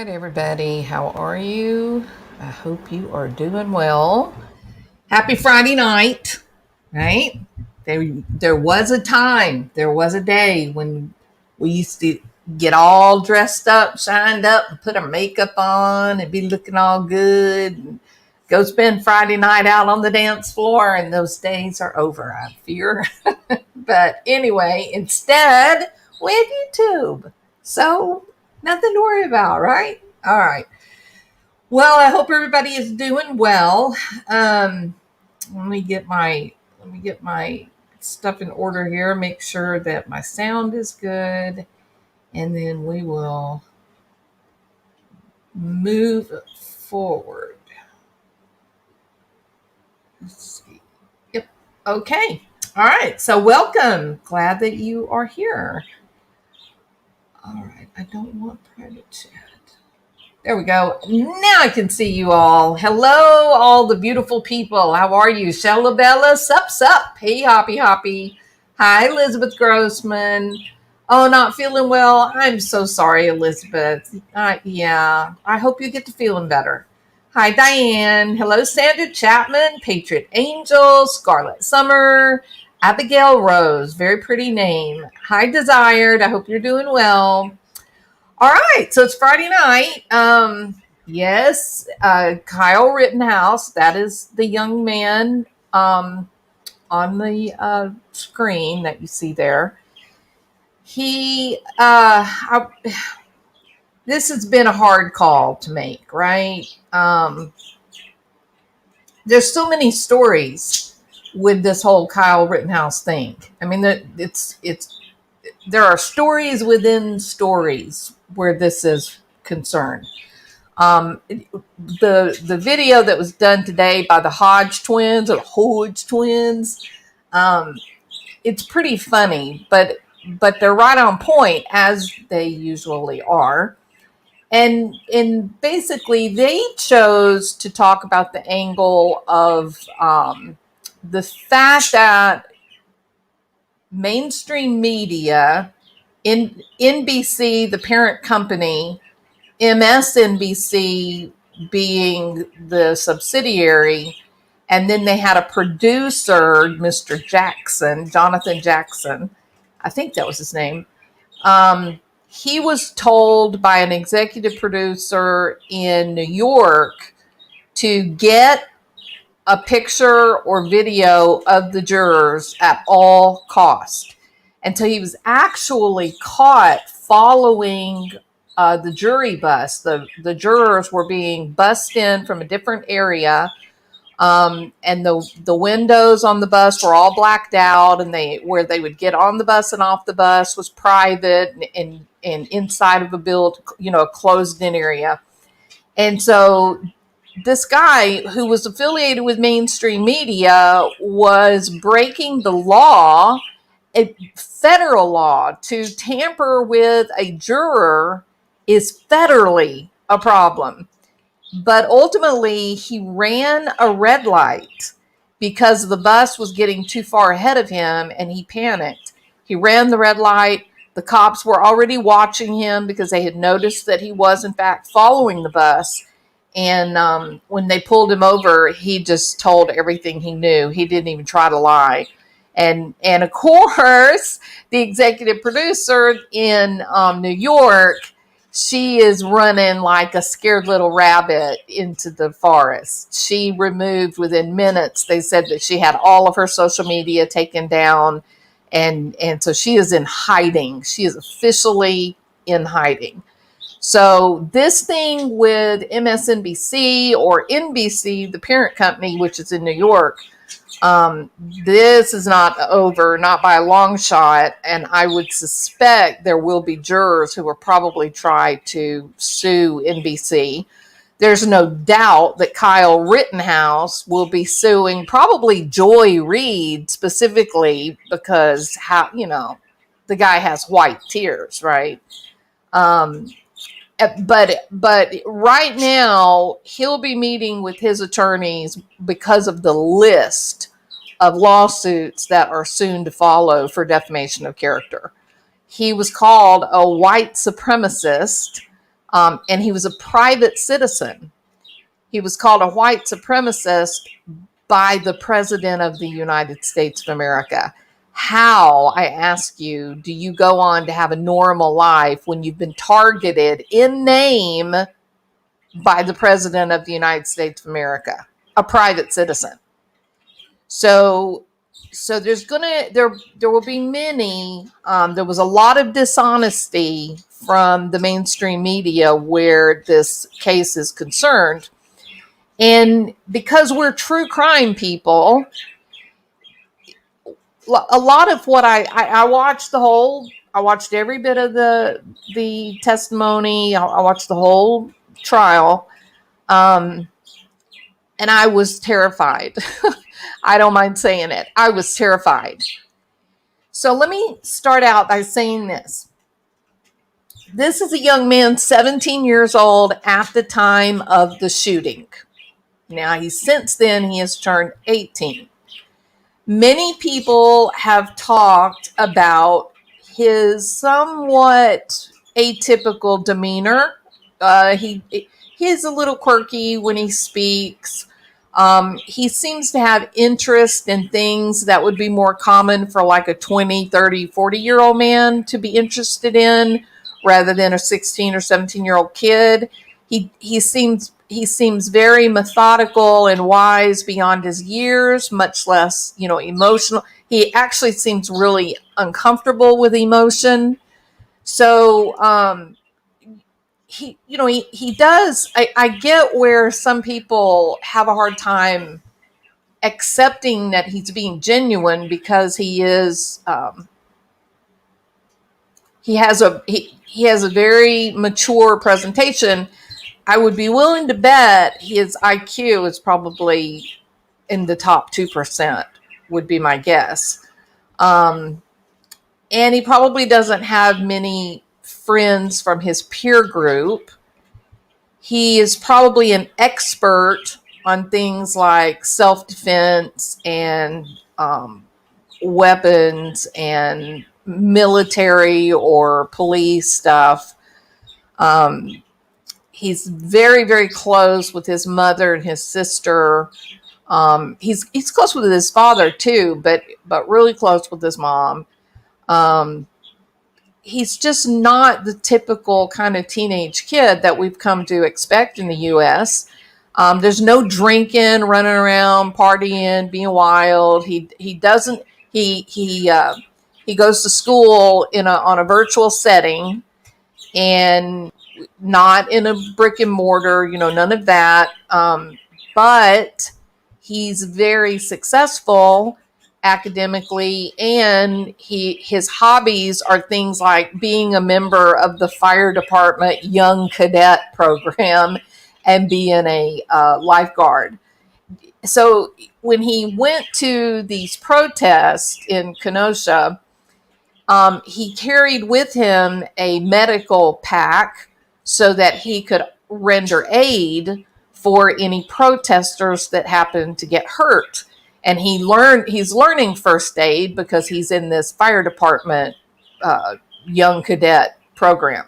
right, everybody. How are you? I hope you are doing well. Happy Friday night, right? There was a time, there was a day when we used to get all dressed up, shined up, and put our makeup on and be looking all good and go spend Friday night out on the dance floor. And those days are over, I fear. But anyway, instead, we have YouTube. So nothing to worry about, right? All right. Well, I hope everybody is doing well. Um, let me get my stuff in order here. Make sure that my sound is good, and then we will move forward. Let's see. Yep. Okay. All right. So welcome. Glad that you are here. All right. I don't want private chat. There we go. Now I can see you all. Hello, all the beautiful people. How are you? Shellabella, sup. Hey, Hoppy. Hi, Elizabeth Grossman. Oh, not feeling well. I'm so sorry, Elizabeth. Yeah, I hope you get to feeling better. Hi, Diane. Hello, Sandra Chapman, Patriot Angel, Scarlet Summer, Abigail Rose. Very pretty name. Hi, Desired. I hope you're doing well. All right, so it's Friday night. Yes, Kyle Rittenhouse, that is the young man on the screen that you see there. This has been a hard call to make, right? There's so many stories with this whole Kyle Rittenhouse thing. I mean, there are stories within stories where this is concerned. The video that was done today by the Hodge twins, um, it's pretty funny, but they're right on point as they usually are. And basically, they chose to talk about the angle of the fact that mainstream media, in NBC, the parent company, MSNBC being the subsidiary, and then they had a producer, Mr. Jonathan Jackson, I think that was his name. He was told by an executive producer in New York to get a picture or video of the jurors at all cost. And so he was actually caught following the jury bus. The jurors were being bussed in from a different area, and the windows on the bus were all blacked out, and where they would get on the bus and off the bus was private and inside of a closed-in area. And so this guy who was affiliated with mainstream media was breaking the law, a federal law. To tamper with a juror is federally a problem. But ultimately, he ran a red light because the bus was getting too far ahead of him, and he panicked. He ran the red light. The cops were already watching him because they had noticed that he was, in fact, following the bus. And when they pulled him over, he just told everything he knew. He didn't even try to lie. And of course, the executive producer in New York, she is running like a scared little rabbit into the forest. She removed within minutes. They said that she had all of her social media taken down. And so she is in hiding. She is officially in hiding. So this thing with MSNBC or NBC, the parent company, which is in New York, this is not over, not by a long shot. And I would suspect there will be jurors who will probably try to sue NBC. There's no doubt that Kyle Rittenhouse will be suing probably Joy Reid specifically because the guy has white tears, right? But right now he'll be meeting with his attorneys because of the list of lawsuits that are soon to follow for defamation of character. He was called a white supremacist. And he was a private citizen. He was called a white supremacist by the President of the United States of America. How, I ask you, do you go on to have a normal life when you've been targeted in name by the President of the United States of America, a private citizen? So there will be many. There was a lot of dishonesty from the mainstream media where this case is concerned, and because we're true crime people, a lot of what I watched I watched every bit of the testimony. I watched the whole trial, and I was terrified. I don't mind saying it. I was terrified. So let me start out by saying this. This is a young man, 17 years old at the time of the shooting. Now, since then, he has turned 18. Many people have talked about his somewhat atypical demeanor. He's a little quirky when he speaks. He seems to have interest in things that would be more common for like a 20, 30, 40-year-old man to be interested in rather than a 16 or 17-year-old kid. He seems very methodical and wise beyond his years, much less, emotional. He actually seems really uncomfortable with emotion. So, he does. I get where some people have a hard time accepting that he's being genuine because he is. He has a very mature presentation. I would be willing to bet his IQ is probably in the top 2%, would be my guess. And he probably doesn't have many friends from his peer group. He is probably an expert on things like self-defense and weapons and military or police stuff. He's very, very close with his mother and his sister. He's close with his father too, but really close with his mom. He's just not the typical kind of teenage kid that we've come to expect in the U.S. There's no drinking, running around, partying, being wild. He doesn't. He goes to school on a virtual setting, and not in a brick and mortar. None of that. But he's very successful academically, and his hobbies are things like being a member of the fire department young cadet program and being a lifeguard. So when he went to these protests in Kenosha, he carried with him a medical pack so that he could render aid for any protesters that happened to get hurt. And he's learning first aid because he's in this fire department young cadet program.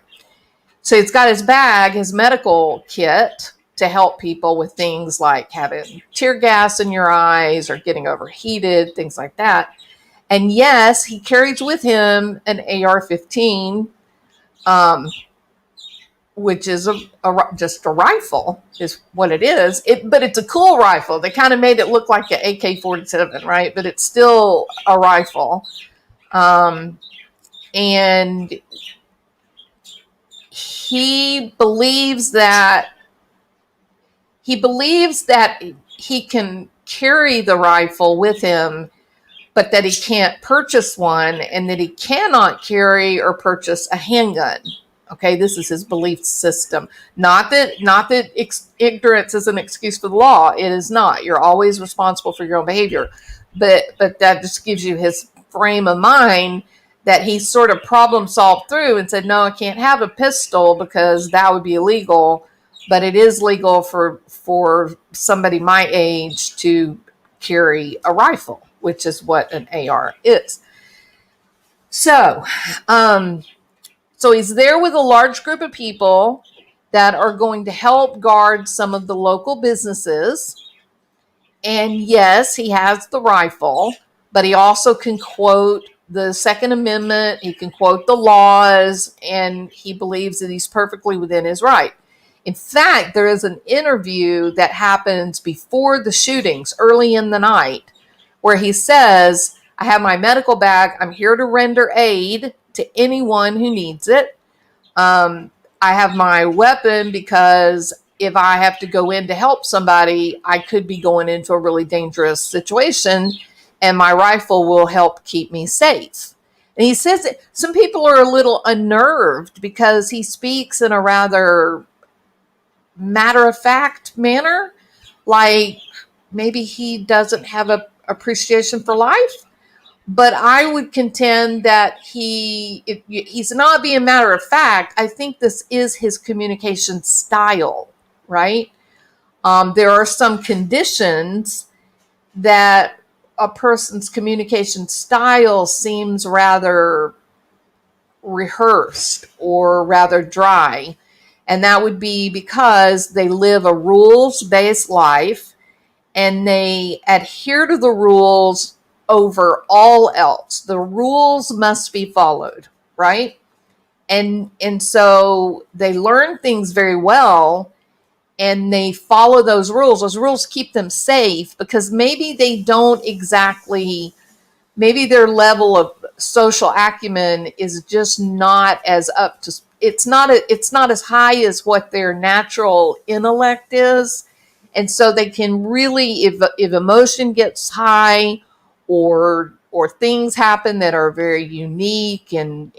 So he's got his bag, his medical kit, to help people with things like having tear gas in your eyes or getting overheated, things like that. And yes, he carries with him an AR-15, which is just a rifle, is what it is. But it's a cool rifle. They kind of made it look like an AK-47, right? But it's still a rifle. And he believes that he can carry the rifle with him, but that he can't purchase one, and that he cannot carry or purchase a handgun. Okay, this is his belief system. Not that ignorance is an excuse for the law. It is not. You're always responsible for your own behavior. But that just gives you his frame of mind that he sort of problem solved through and said, no, I can't have a pistol because that would be illegal. But it is legal for somebody my age to carry a rifle, which is what an AR is. So he's there with a large group of people. that are going to help guard some of the local businesses. And yes, he has the rifle, but he also can quote the Second Amendment, he can quote the laws, and he believes that he's perfectly within his right. In fact, there is an interview that happens before the shootings, early in the night, where he says, I have my medical bag. I'm here to render aid to anyone who needs it. I have my weapon because if I have to go in to help somebody, I could be going into a really dangerous situation, and my rifle will help keep me safe. And he says that some people are a little unnerved because he speaks in a rather matter-of-fact manner, like maybe he doesn't have an appreciation for life. But I would contend that he's not being matter of fact. I think this is his communication style, right? There are some conditions that a person's communication style seems rather rehearsed or rather dry. And that would be because they live a rules-based life and they adhere to the rules over all else. The rules must be followed, right? And so they learn things very well and they follow those rules. Those rules keep them safe because maybe they don't exactly, maybe their level of social acumen is just not as up to, it's not as high as what their natural intellect is. And so they can really, if emotion gets high or things happen that are very unique and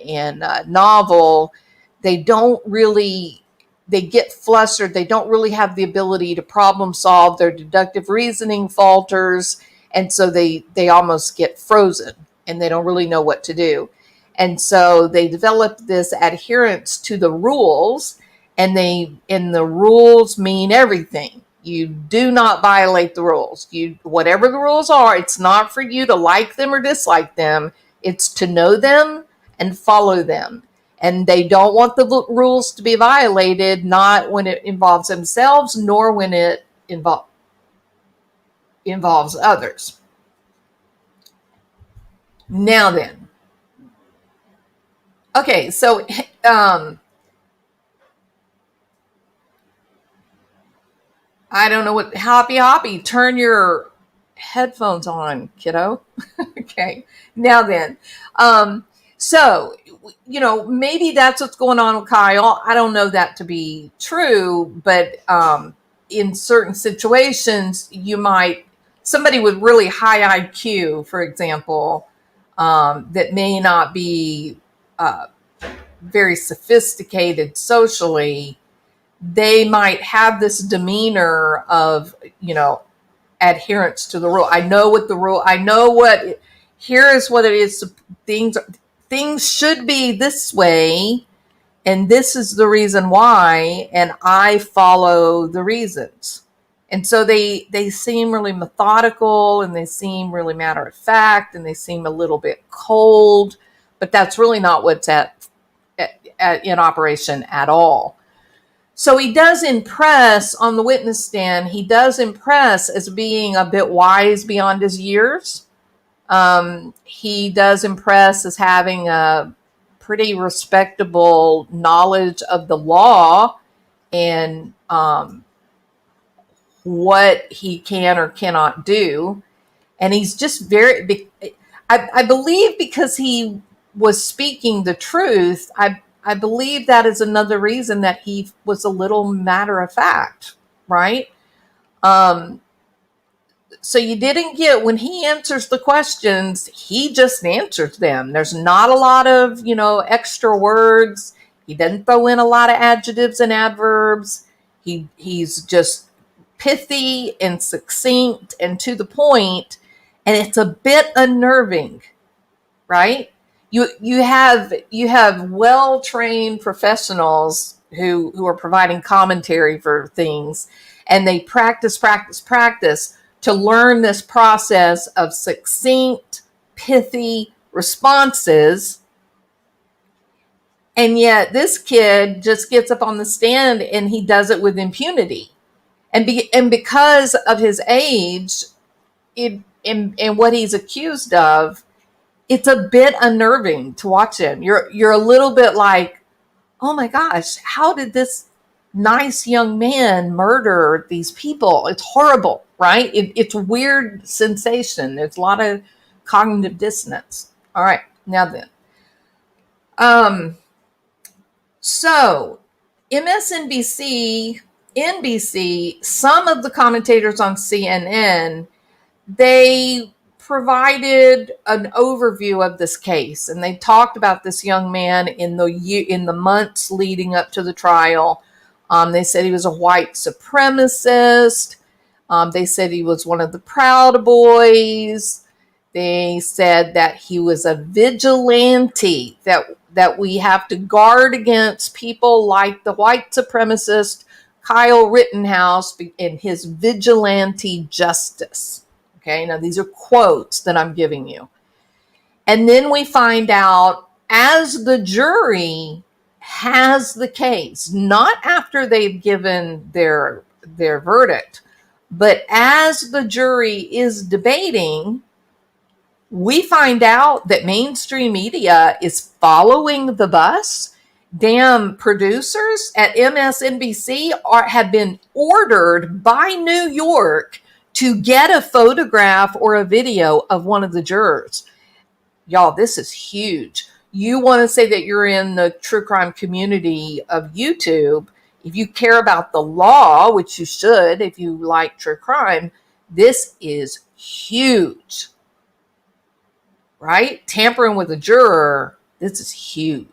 novel, they don't really, they get flustered. They don't really have the ability to problem solve. Their deductive reasoning falters. And so they almost get frozen and they don't really know what to do. And so they develop this adherence to the rules, and the rules mean everything. You do not violate the rules. Whatever the rules are, it's not for you to like them or dislike them. It's to know them and follow them. And they don't want the rules to be violated, not when it involves themselves, nor when it involves others. Now then, okay, so I don't know what, hoppy, turn your headphones on, kiddo. Okay, now then, so, maybe that's what's going on with Kyle. I don't know that to be true, but in certain situations, somebody with really high IQ, for example, that may not be very sophisticated socially, they might have this demeanor of, adherence to the rule. I know what the rule, here is what it is. Things should be this way, and this is the reason why, and I follow the reasons. And so they seem really methodical, and they seem really matter of fact, and they seem a little bit cold, but that's really not what's in operation at all. So he does impress on the witness stand. He does impress as being a bit wise beyond his years. He does impress as having a pretty respectable knowledge of the law and what he can or cannot do. And he's just I believe because he was speaking the truth, I believe that is another reason that he was a little matter of fact, right? So you didn't get, when he answers the questions, he just answers them. There's not a lot of, extra words. He doesn't throw in a lot of adjectives and adverbs. He's just pithy and succinct and to the point, and it's a bit unnerving, right? You have well-trained professionals who are providing commentary for things, and they practice to learn this process of succinct, pithy responses. And yet this kid just gets up on the stand and he does it with impunity. And because of his age, and what he's accused of, it's a bit unnerving to watch him. You're a little bit like, oh my gosh, how did this nice young man murder these people? It's horrible, right? It's a weird sensation. There's a lot of cognitive dissonance. All right, now then. So MSNBC, NBC, some of the commentators on CNN, they provided an overview of this case, and they talked about this young man in the months leading up to the trial. They said he was a white supremacist. They said he was one of the Proud Boys. They said that he was a vigilante, that we have to guard against people like the white supremacist Kyle Rittenhouse and his vigilante justice. Okay, now these are quotes that I'm giving you. And then we find out, as the jury has the case, not after they've given their verdict, but as the jury is debating, we find out that mainstream media is following the bus. Damn producers at MSNBC have been ordered by New York to get a photograph or a video of one of the jurors. Y'all, this is huge. You want to say that you're in the true crime community of YouTube. If you care about the law, which you should if you like true crime, this is huge. Right? Tampering with a juror, this is huge.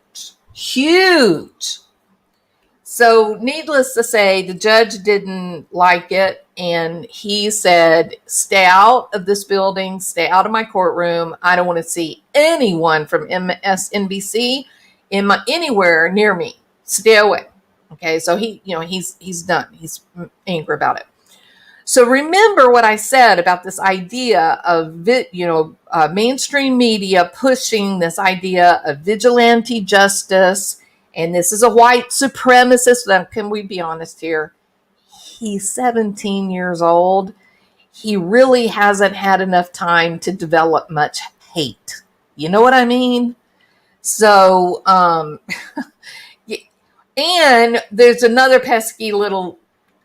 Huge. So needless to say, the judge didn't like it, and he said, stay out of this building, stay out of my courtroom. I don't want to see anyone from MSNBC anywhere near me. Stay away. Okay, so he's done. He's angry about it. So remember what I said about this idea of mainstream media pushing this idea of vigilante justice. And this is a white supremacist. Now, can we be honest here? He's 17 years old. He really hasn't had enough time to develop much hate. You know what I mean? So, and there's another pesky little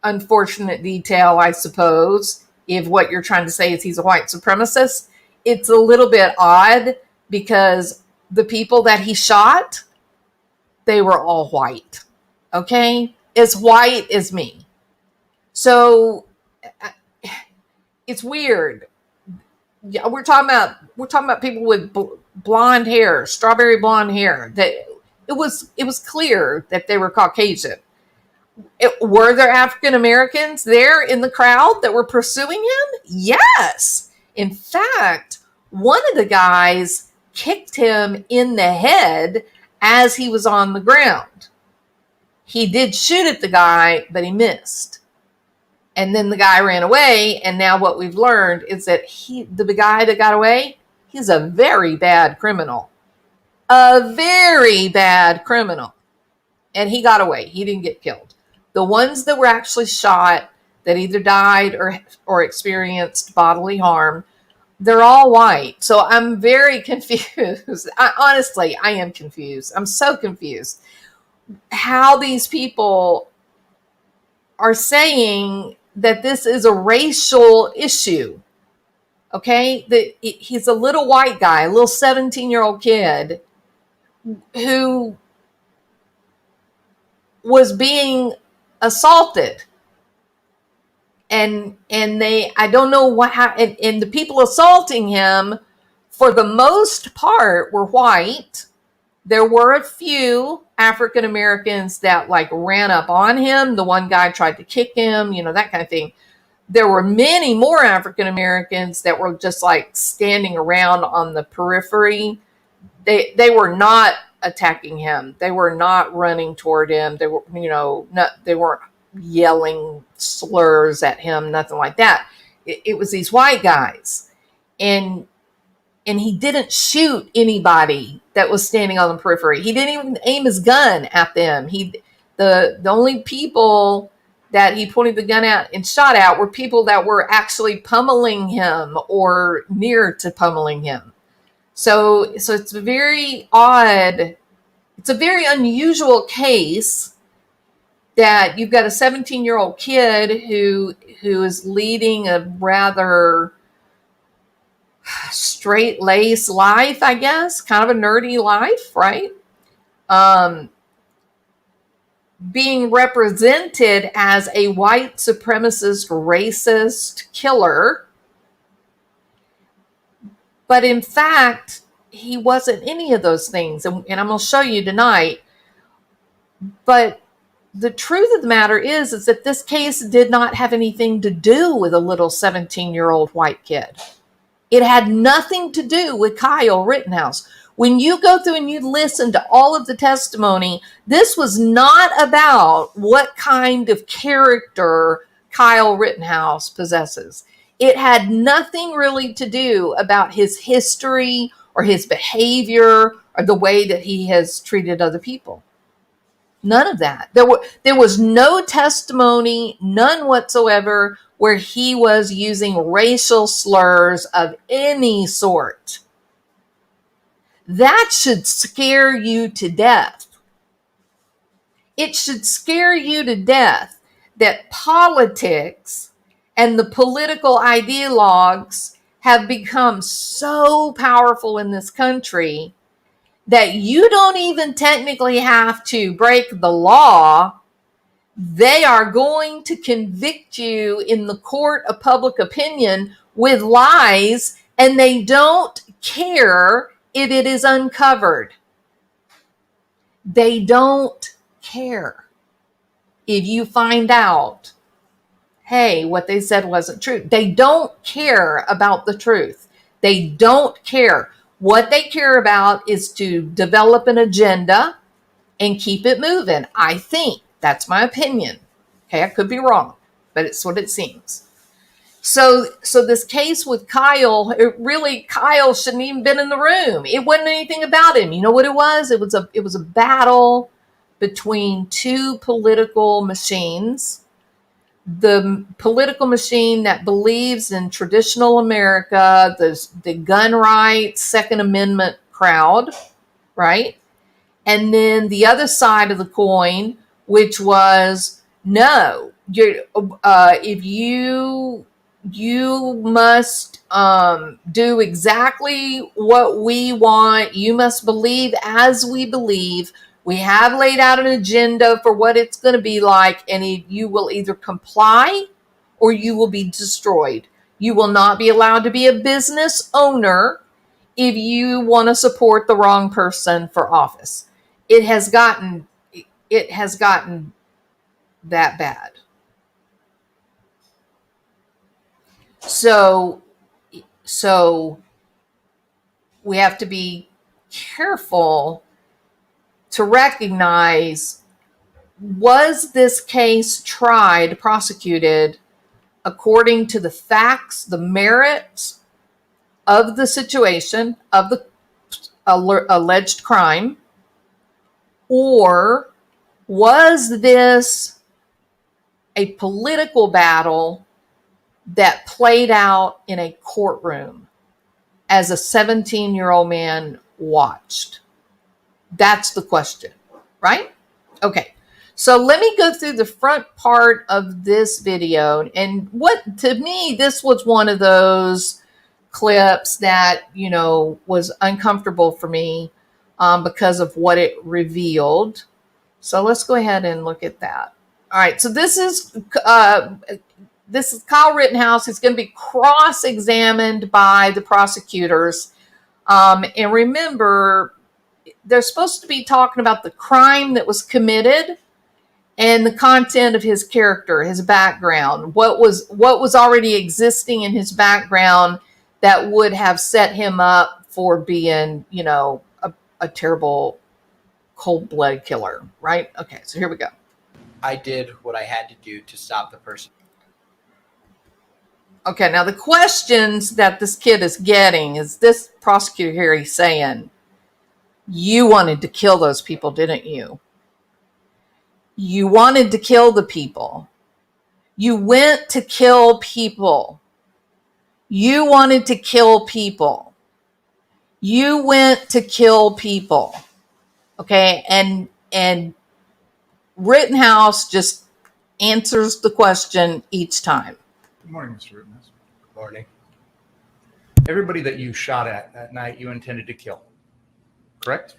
unfortunate detail, I suppose, if what you're trying to say is he's a white supremacist. It's a little bit odd because the people that he shot, they were all white. Okay? As white as me. So it's weird. Yeah, we're talking about people with blonde hair, strawberry blonde hair. That it was clear that they were Caucasian. Were there African Americans there in the crowd that were pursuing him? Yes. In fact, one of the guys kicked him in the head as he was on the ground. He did shoot at the guy, but he missed. And then the guy ran away. And now what we've learned is that the guy that got away, he's a very bad criminal. A very bad criminal. And he got away. He didn't get killed. The ones that were actually shot, that either died or experienced bodily harm, they're all white. So I'm very confused. Honestly, I am confused. I'm so confused. How these people are saying that this is a racial issue. Okay? He's a little white guy, a little 17-year-old kid who was being assaulted. And I don't know and the people assaulting him, for the most part, were white. There were a few African Americans that ran up on him. The one guy tried to kick him, that kind of thing. There were many more African Americans that were just standing around on the periphery. They were not attacking him. They were not running toward him. They were, they weren't yelling slurs at him, nothing like that. It was these white guys. And and he didn't shoot anybody that was standing on the periphery. He didn't even aim his gun at them. The only people that he pointed the gun at and shot at were people that were actually pummeling him or near to pummeling him. So it's very odd. It's a very unusual case that you've got a 17-year-old kid who is leading a rather straight-laced life, I guess, kind of a nerdy life, right? Being represented as a white supremacist, racist killer. But in fact, he wasn't any of those things. And I'm going to show you tonight. But the truth of the matter is that this case did not have anything to do with a little 17-year-old white kid. It had nothing to do with Kyle Rittenhouse. When you go through and you listen to all of the testimony, this was not about what kind of character Kyle Rittenhouse possesses. It had nothing really to do about his history or his behavior or the way that he has treated other people. None of that. There was no testimony, none whatsoever, where he was using racial slurs of any sort. That should scare you to death. It should scare you to death that politics and the political ideologues have become so powerful in this country that you don't even technically have to break the law. They are going to convict you in the court of public opinion with lies, and they don't care if it is uncovered. They don't care if you find out, hey, what they said wasn't true. They don't care about the truth. They don't care. What they care about is to develop an agenda and keep it moving. I think that's my opinion. Okay, I could be wrong, but it's what it seems. So this case with Kyle, Kyle shouldn't even been in the room. It wasn't anything about him. You know what it was? It was a battle between two political machines. The political machine that believes in traditional America, the gun rights, Second Amendment crowd, right? And then the other side of the coin, which was, no, if you must do exactly what we want. You must believe as we believe. We have laid out an agenda for what it's going to be like, and you will either comply or you will be destroyed. You will not be allowed to be a business owner if you want to support the wrong person for office. It has gotten that bad. So we have to be careful to recognize, was this case prosecuted according to the facts, the merits of the situation, of the alleged crime, or was this a political battle that played out in a courtroom as a 17-year-old man watched? That's the question, right? Okay. So let me go through the front part of this video. And what, to me, this was one of those clips that, was uncomfortable for me because of what it revealed. So let's go ahead and look at that. All right. So this is Kyle Rittenhouse. He's going to be cross-examined by the prosecutors. And remember, they're supposed to be talking about the crime that was committed and the content of his character, his background, what was already existing in his background that would have set him up for being, a terrible cold-blooded killer, right? Okay, so here we go. I did what I had to do to stop the person. Okay, now the questions that this kid is getting is this prosecutor here, he's saying, you wanted to kill those people, didn't you? You wanted to kill the people. You went to kill people. You wanted to kill people. You went to kill people. Okay, and Rittenhouse just answers the question each time. Good morning, Mr. Rittenhouse. Good morning. Everybody that you shot at that night, you intended to kill, correct?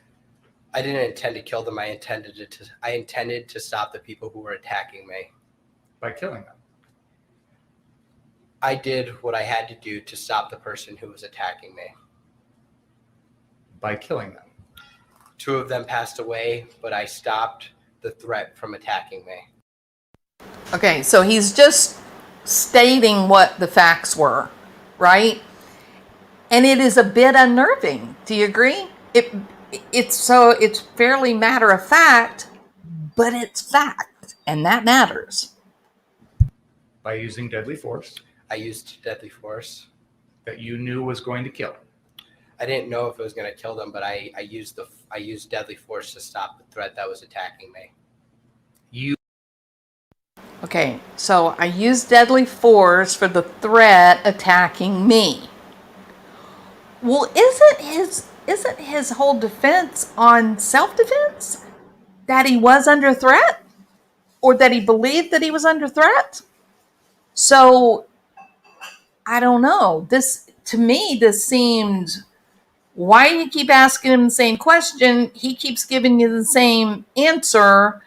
I didn't intend to kill them. I intended to stop the people who were attacking me. By killing them. I did what I had to do to stop the person who was attacking me. By killing them. 2 of them passed away, but I stopped the threat from attacking me. Okay, so he's just stating what the facts were, right? And it is a bit unnerving. Do you agree? It's fairly matter of fact, but it's fact, and that matters. By using deadly force. I used deadly force. That you knew was going to kill. I didn't know if it was going to kill them, but I used deadly force to stop the threat that was attacking me. Okay, so I used deadly force for the threat attacking me. Well, isn't his whole defense on self-defense? That he was under threat? Or that he believed that he was under threat? So, I don't know. To me, this seemed, why do you keep asking him the same question? He keeps giving you the same answer.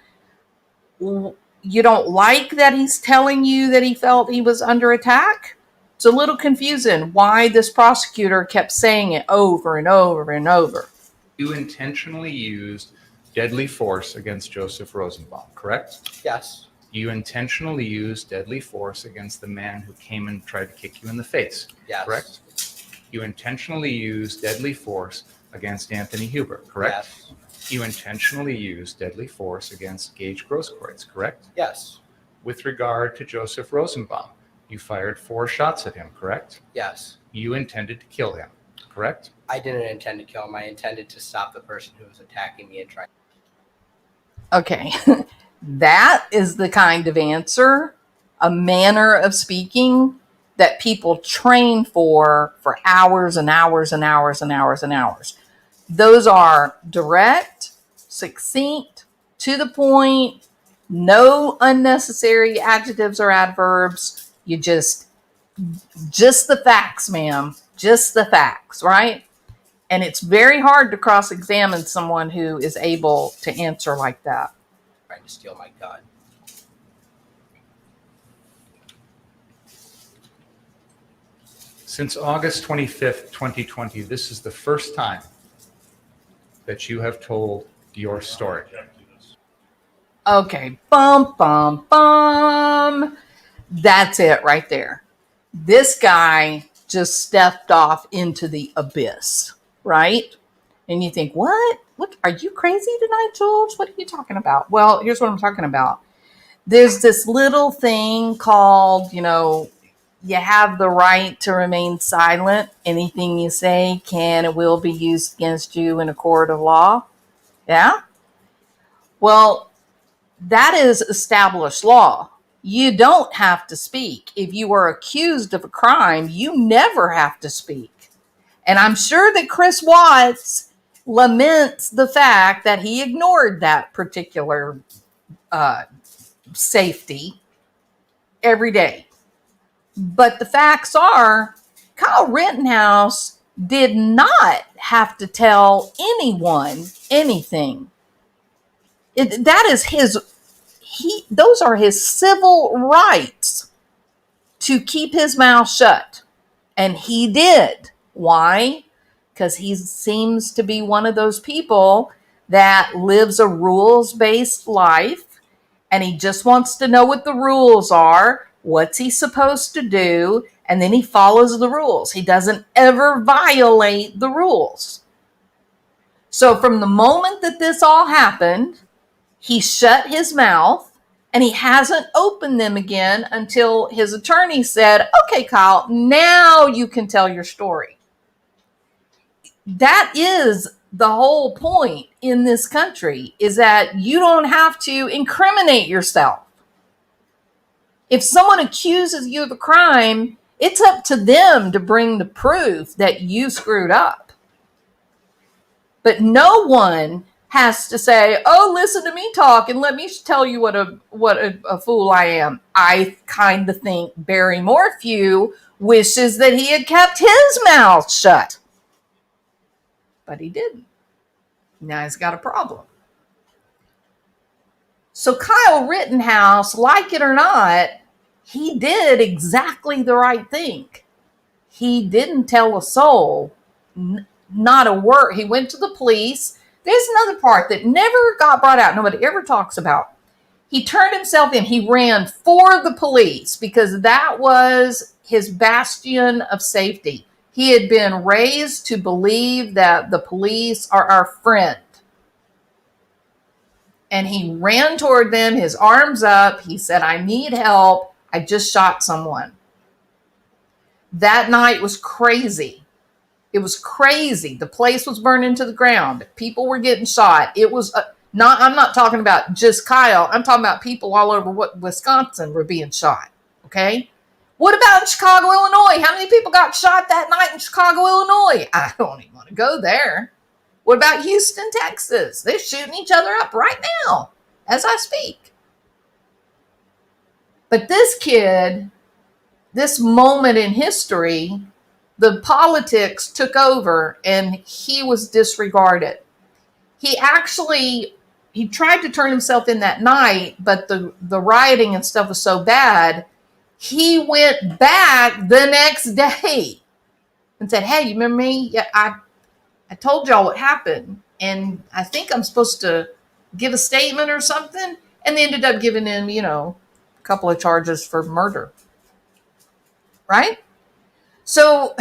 You don't like that he's telling you that he felt he was under attack? It's a little confusing why this prosecutor kept saying it over and over and over. You intentionally used deadly force against Joseph Rosenbaum, correct? Yes. You intentionally used deadly force against the man who came and tried to kick you in the face, Yes. correct? You intentionally used deadly force against Anthony Huber, correct? Yes. You intentionally used deadly force against Gage Grosskreutz, correct? Yes. With regard to Joseph Rosenbaum, you fired 4 shots at him, correct? Yes. You intended to kill him, correct? I didn't intend to kill him. I intended to stop the person who was attacking me and trying. Okay, that is the kind of answer, a manner of speaking that people train for hours and hours and hours and hours and hours. Those are direct, succinct, to the point, no unnecessary adjectives or adverbs. You just the facts, ma'am, just the facts, right? And it's very hard to cross-examine someone who is able to answer like that. Trying to steal my gun. Since August 25th, 2020, this is the first time that you have told your story. Okay, bum, bum, bum. That's it right there. This guy just stepped off into the abyss, right? And you think, what? What? Are you crazy tonight, Jules? What are you talking about? Well, here's what I'm talking about. There's this little thing called, you have the right to remain silent. Anything you say can and will be used against you in a court of law. Yeah? Well, that is established law. You don't have to speak. If you are accused of a crime, you never have to speak. And I'm sure that Chris Watts laments the fact that he ignored that particular safety every day. But the facts are, Kyle Rittenhouse did not have to tell anyone anything. Those are his civil rights to keep his mouth shut. And he did. Why? Because he seems to be one of those people that lives a rules-based life, and he just wants to know what the rules are, what's he supposed to do, and then he follows the rules. He doesn't ever violate the rules. So from the moment that this all happened, he shut his mouth And he hasn't opened them again until his attorney said, okay, Kyle, now you can tell your story. That is the whole point in this country, is that you don't have to incriminate yourself. If someone accuses you of a crime, it's up to them to bring the proof that you screwed up. But no one has to say, oh, listen to me talk and let me tell you what a fool I am. I kind of think Barry Morphew wishes that he had kept his mouth shut. But he didn't. Now he's got a problem. So Kyle Rittenhouse, like it or not, he did exactly the right thing. He didn't tell a soul, not a word. He went to the police. There's another part that never got brought out. Nobody ever talks about. He turned himself in. He ran for the police because that was his bastion of safety. He had been raised to believe that the police are our friend. And he ran toward them, his arms up. He said, I need help. I just shot someone. That night was crazy. It was crazy. The place was burning to the ground. People were getting shot. It was I'm not talking about just Kyle. I'm talking about people all over Wisconsin were being shot. Okay. What about in Chicago, Illinois? How many people got shot that night in Chicago, Illinois? I don't even want to go there. What about Houston, Texas? They're shooting each other up right now as I speak. But this kid, this moment in history, the politics took over and he was disregarded. He tried to turn himself in that night, but the rioting and stuff was so bad, he went back the next day and said, hey, you remember me? Yeah, I told y'all what happened, and I think I'm supposed to give a statement or something. And they ended up giving him, a couple of charges for murder. Right? So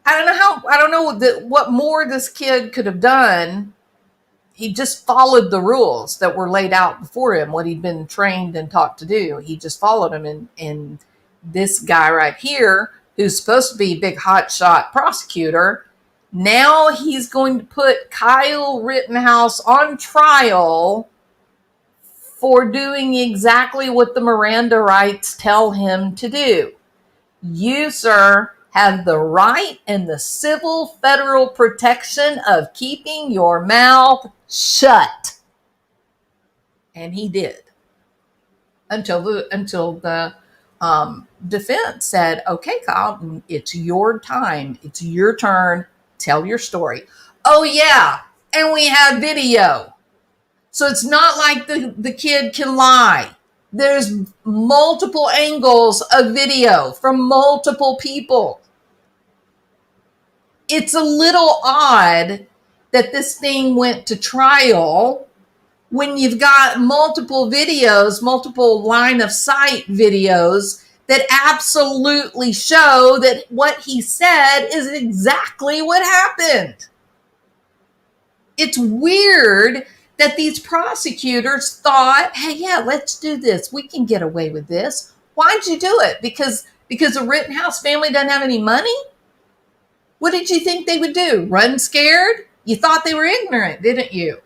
I don't know what more this kid could have done. He just followed the rules that were laid out before him, what he'd been trained and taught to do. He just followed them. And this guy right here, who's supposed to be big hotshot prosecutor, now he's going to put Kyle Rittenhouse on trial for doing exactly what the Miranda rights tell him to do. You, sir, have the right and the civil federal protection of keeping your mouth shut. And he did. Until the defense said, okay, Kyle, it's your time. It's your turn. Tell your story. Oh, yeah. And we have video. So it's not like the kid can lie. There's multiple angles of video from multiple people. It's a little odd that this thing went to trial when you've got multiple videos, multiple line of sight videos that absolutely show that what he said is exactly what happened. It's weird that these prosecutors thought, hey, yeah, let's do this. We can get away with this. Why'd you do it? Because the Rittenhouse family doesn't have any money? What did you think they would do? Run scared? You thought they were ignorant, didn't you?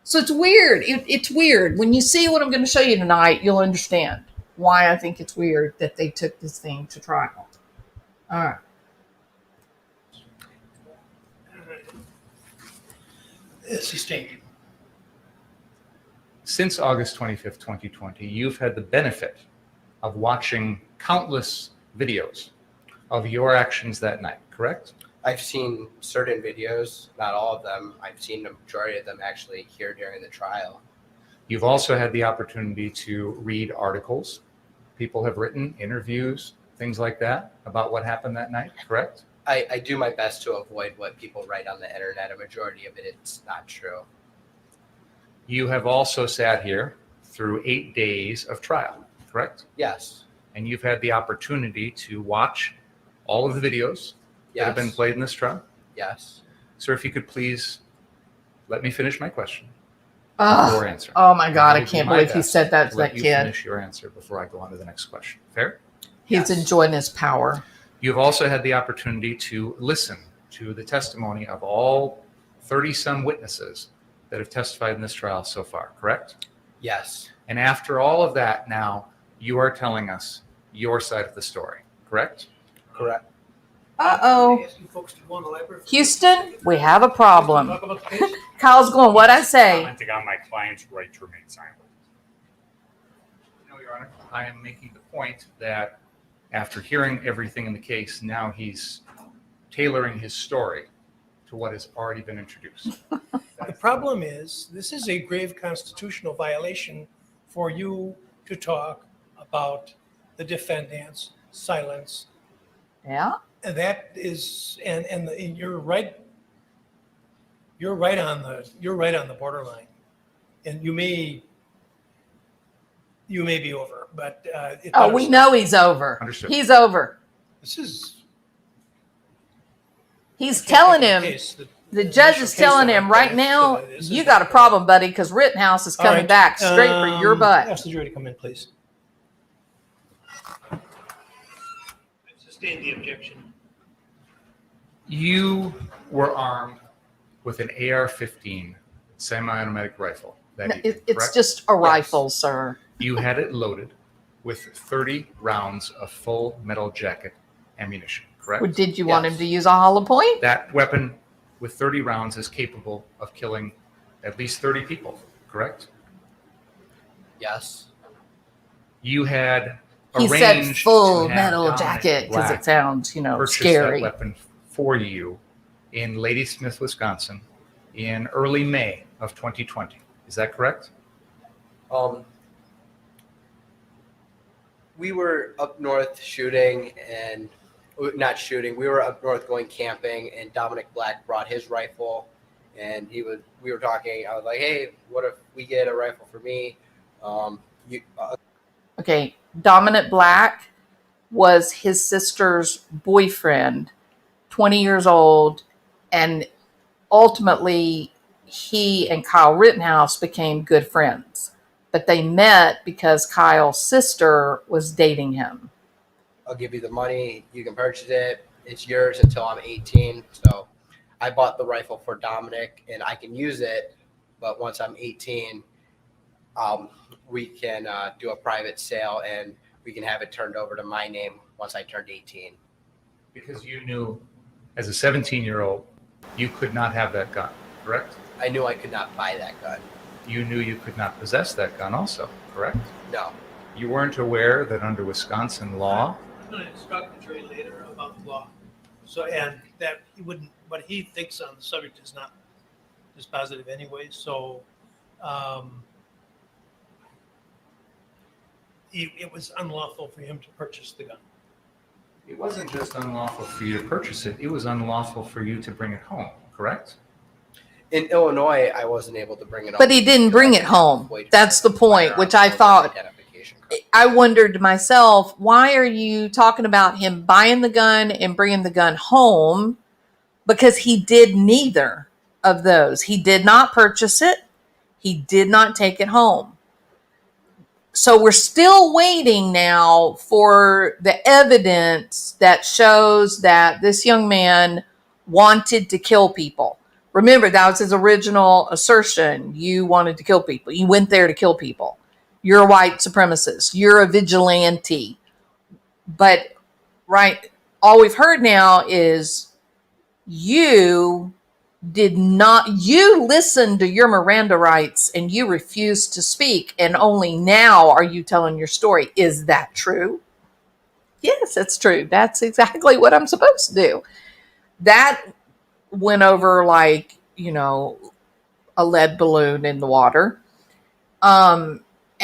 So it's weird. It's weird. When you see what I'm going to show you tonight, you'll understand why I think it's weird that they took this thing to trial. All right. Sustained. Since August 25th, 2020, you've had the benefit of watching countless videos of your actions that night, correct? I've seen certain videos, not all of them. I've seen the majority of them actually here during the trial. You've also had the opportunity to read articles. People have written interviews, things like that, about what happened that night, correct? I do my best to avoid what people write on the internet. A majority of it's not true. You have also sat here through 8 days of trial, correct? Yes. And you've had the opportunity to watch all of the videos that have been Yes. played in this trial? Yes. Sir, if you could please let me finish my question. Your answer. Oh my God, I will do can't my believe he best said that to let that you kid. finish your answer before I go on to the next question. Fair? He's Yes. enjoying his power. You've also had the opportunity to listen to the testimony of all 30-some witnesses that have testified in this trial so far, correct? Yes. And after all of that, now you are telling us your side of the story, correct? Correct. Uh-oh. Ask you folks to go in the library for Houston, we have a Houston, problem. talk about the case. Kyle's going, what'd I say? Commenting on my client's right to remain silent. No, Your Honor. I am making the point that after hearing everything in the case, now he's tailoring his story to what has already been introduced. The problem is, this is a grave constitutional violation for you to talk about the defendant's silence. Yeah. And that is, and you're right on the borderline. And you may be over, but it Oh, better we stop. know he's over. Understood. He's over. This is. He's I can't telling think of a him, case that- the the judge initial is telling case him on it, right but now, this you is got a not- problem, buddy, because Rittenhouse is All coming right, back straight for your butt. Ask the jury to come in, please. Sustain the objection. You were armed with an AR-15 semi-automatic rifle that No, evening, it's correct? just a rifle, sir. You had it loaded with 30 rounds of full metal jacket ammunition, correct? Or did you want him Yes. to use a hollow point? That weapon with 30 rounds is capable of killing at least 30 people, correct? Yes. You had He said arranged full to have metal Dominic jacket because Black it sounds, purchase scary. that weapon for you in Ladysmith, Wisconsin in early May of 2020. Is that correct? We were up north shooting and not shooting. We were up north going camping, and Dominic Black brought his rifle, and we were talking. I was like, "Hey, what if we get a rifle for me?" Okay, Dominant Black was his sister's boyfriend, 20 years old, and ultimately he and Kyle Rittenhouse became good friends. But they met because Kyle's sister was dating him. I'll give you the money. You can purchase it. It's yours until I'm 18. So I bought the rifle for Dominic, and I can use it. But once I'm 18, we can do a private sale, and we can have it turned over to my name once I turned 18. Because you knew as a 17-year-old, you could not have that gun, correct? I knew I could not buy that gun. You knew you could not possess that gun also, correct? No. You weren't aware that under Wisconsin law, I'm going to instruct the jury later about the law. So, and that he wouldn't, what he thinks on the subject is not dispositive anyway. So, it was unlawful for him to purchase the gun. it wasn't just unlawful for you to purchase it, it was unlawful for you to bring it home, correct? In Illinois, I wasn't able to bring it home. But he didn't bring it home. That's the point, which I thought. I wondered to myself, why are you talking about him buying the gun and bringing the gun home? Because he did neither of those. He did not purchase it. He did not take it home. So we're still waiting now for the evidence that shows that this young man wanted to kill people. Remember, that was his original assertion. You wanted to kill people. You went there to kill people. You're a white supremacist. You're a vigilante. But, right, all we've heard now is you listened to your Miranda rights and you refused to speak. And only now are you telling your story. Is that true? Yes, it's true. That's exactly what I'm supposed to do. That went over like, a lead balloon in the water.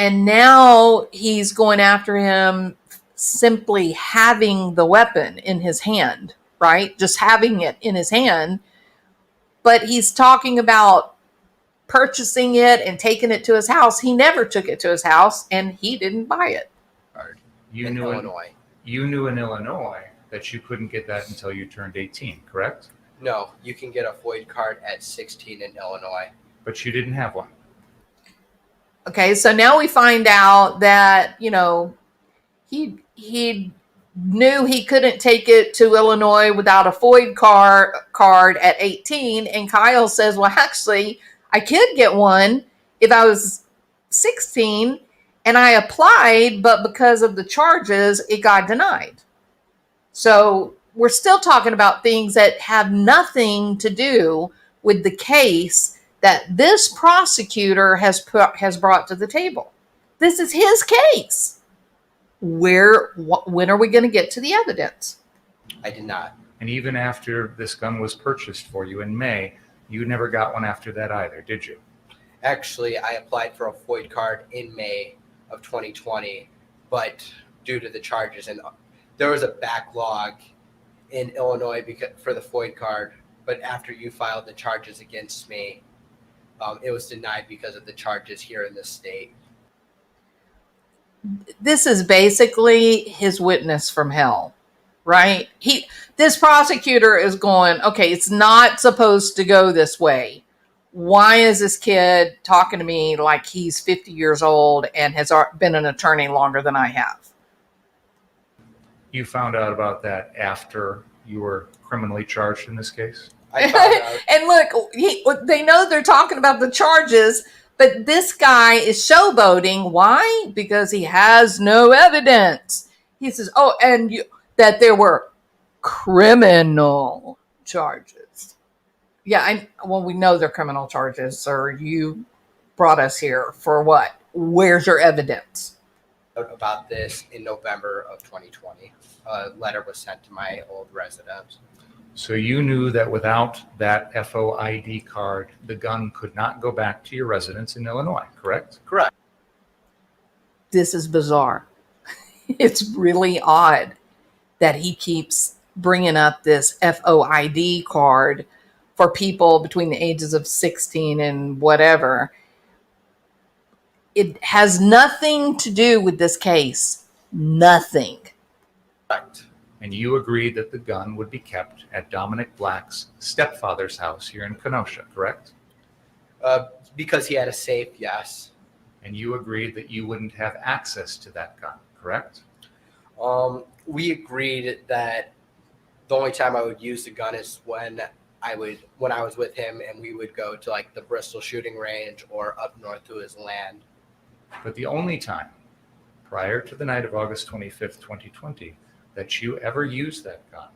And now he's going after him simply having the weapon in his hand, right? Just having it in his hand. But he's talking about purchasing it and taking it to his house. He never took it to his house and he didn't buy it. You in knew Illinois. You knew in Illinois that you couldn't get that until you turned 18, correct? No, you can get a FOID card at 16 in Illinois. But you didn't have one. Okay, so now we find out that, he knew he couldn't take it to Illinois without a FOID card at 18, and Kyle says, "Well, actually, I could get one if I was 16, and I applied, but because of the charges, it got denied." So we're still talking about things that have nothing to do with the case that this prosecutor has brought to the table. This is his case. When are we going to get to the evidence? I did not. And even after this gun was purchased for you in May, you never got one after that either, did you? Actually, I applied for a FOID card in May of 2020, but due to the charges, and there was a backlog in Illinois for the FOID card. But after you filed the charges against me, it was denied because of the charges here in this state. This is basically his witness from hell, right? This prosecutor is going, okay, it's not supposed to go this way. Why is this kid talking to me like he's 50 years old and has been an attorney longer than I have? You found out about that after you were criminally charged in this case? I found out. And look, they know they're talking about the charges, but this guy is showboating. Why? Because he has no evidence. He says, "Oh, and that there were criminal charges." Yeah, we know they're criminal charges, sir. You brought us here for what? Where's your evidence? About this in November of 2020. A letter was sent to my old residence. So you knew that without that FOID card, the gun could not go back to your residence in Illinois, correct? Correct. This is bizarre. It's really odd that he keeps bringing up this FOID card for people between the ages of 16 and whatever. It has nothing to do with this case. Nothing. Correct. And you agreed that the gun would be kept at Dominic Black's stepfather's house here in Kenosha, correct? Because he had a safe, yes. And you agreed that you wouldn't have access to that gun, correct? We agreed that the only time I would use the gun is when I was with him and we would go to like the Bristol shooting range or up north to his land. But the only time prior to the night of August 25th, 2020, that you ever used that gun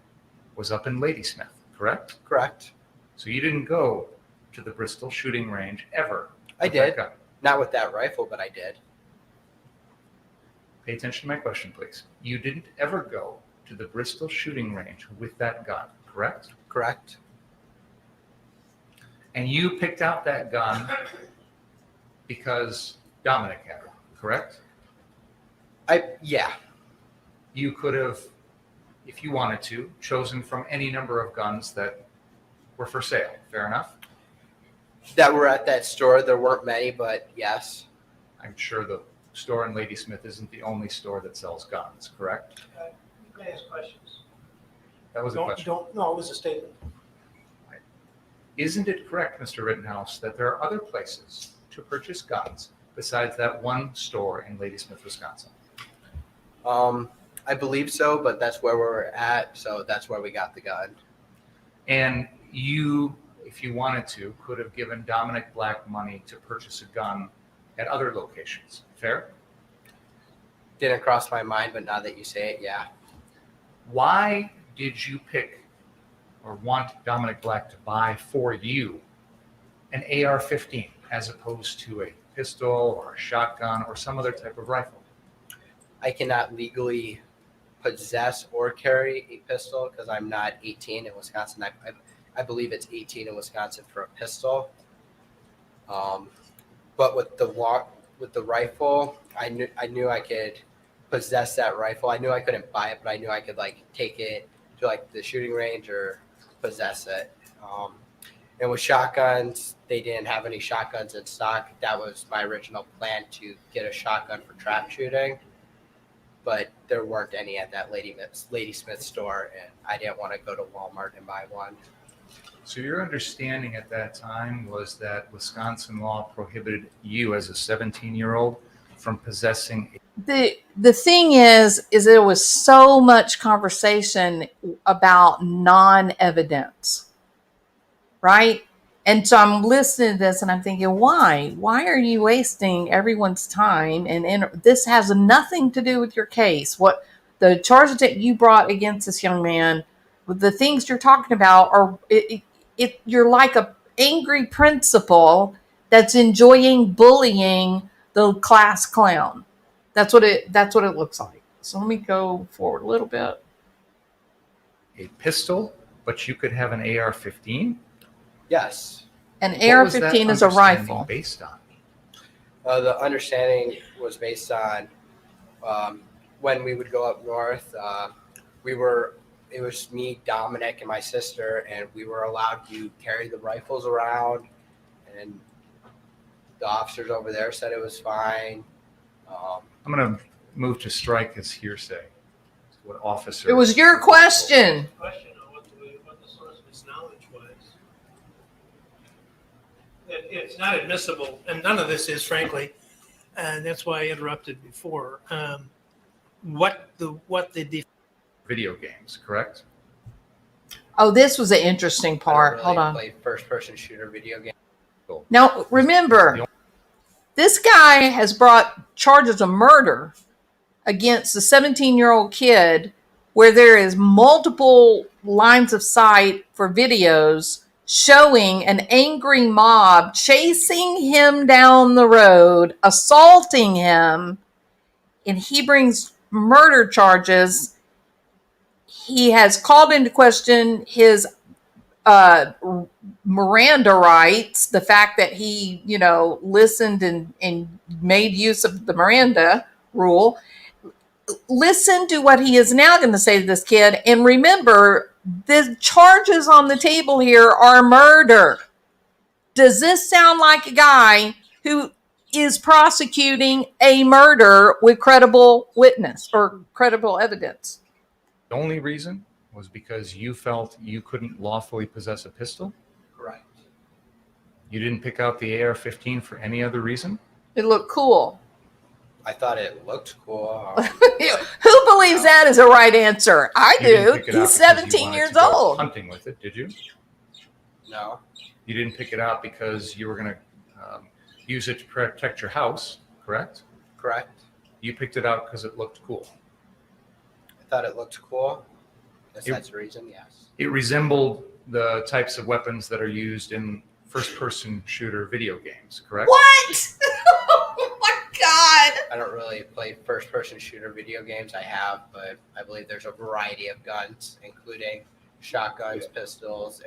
was up in Ladysmith, correct? Correct. So you didn't go to the Bristol shooting range ever. I with that did. gun. Not with that rifle, but I did. Pay attention to my question, please. You didn't ever go to the Bristol shooting range with that gun, correct? Correct. And you picked out that gun because Dominic had one, correct? Yeah. You could have, if you wanted to, chosen from any number of guns that were for sale. Fair enough? That were at that store. There weren't many, but yes. I'm sure the store in Ladysmith isn't the only store that sells guns, correct? You can ask questions. That was a question. No, it was a statement. Isn't it correct, Mr. Rittenhouse, that there are other places to purchase guns besides that one store in Ladysmith, Wisconsin? I believe so, but that's where we're at, so that's where we got the gun. And you, if you wanted to, could have given Dominic Black money to purchase a gun at other locations. Fair? Didn't cross my mind, but now that you say it, yeah. Why did you pick or want Dominic Black to buy for you an AR-15 as opposed to a pistol or a shotgun or some other type of rifle? I cannot legally possess or carry a pistol because I'm not 18 in Wisconsin. I believe it's 18 in Wisconsin for a pistol. But with the rifle, I knew I could possess that rifle. I knew I couldn't buy it, but I knew I could like take it to like the shooting range or possess it. And with shotguns, they didn't have any shotguns in stock. That was my original plan, to get a shotgun for trap shooting, but there weren't any at that Ladysmith store, and I didn't want to go to Walmart and buy one. So your understanding at that time was that Wisconsin law prohibited you as a 17-year-old from possessing The thing is there was so much conversation about non-evidence, right? And so I'm listening to this and I'm thinking, why are you wasting everyone's time? And this has nothing to do with your case. What the charges that you brought against this young man, the things you're talking about are you're like a angry principal that's enjoying bullying the class clown. That's what it looks like. So let me go forward a little bit. a pistol, but you could have an AR-15? Yes. An What was that AR-15 is a understanding rifle. based on? The understanding was based on when we would go up north. It was me, Dominic, and my sister, and we were allowed to carry the rifles around. And the officers over there said it was fine. I'm going to move to strike as hearsay. What officer? It was your question. Question on what the source of his knowledge was. It's not admissible, and none of this is, frankly, and that's why I interrupted before. What the Video games, correct? Oh, this was an interesting part. Hold on. Play first-person shooter video game. Now, remember, this guy has brought charges of murder against a 17-year-old kid where there is multiple lines of sight for videos showing an angry mob chasing him down the road, assaulting him, and he brings murder charges. He has called into question his Miranda rights, the fact that he, listened and made use of the Miranda rule. Listen to what he is now going to say to this kid. And remember, the charges on the table here are murder. Does this sound like a guy who is prosecuting a murder with credible witness or credible evidence? The only reason was because you felt you couldn't lawfully possess a pistol? Correct. You didn't pick out the AR-15 for any other reason? It looked cool. I thought it looked cool. Who believes that is a right answer? I You didn't do. pick it out He's because you 17 wanted years to go old. hunting with it, did you? No. You didn't pick it out because you were going to use it to protect your house, correct? Correct. You picked it out because it looked cool. I thought it looked cool. Guess It- that's the reason, yes. It resembled the types of weapons that are used in first-person shooter video games, correct? What? Oh my God. I don't really play first-person shooter video games. I have, but I believe there's a variety of guns, including shotguns, pistols.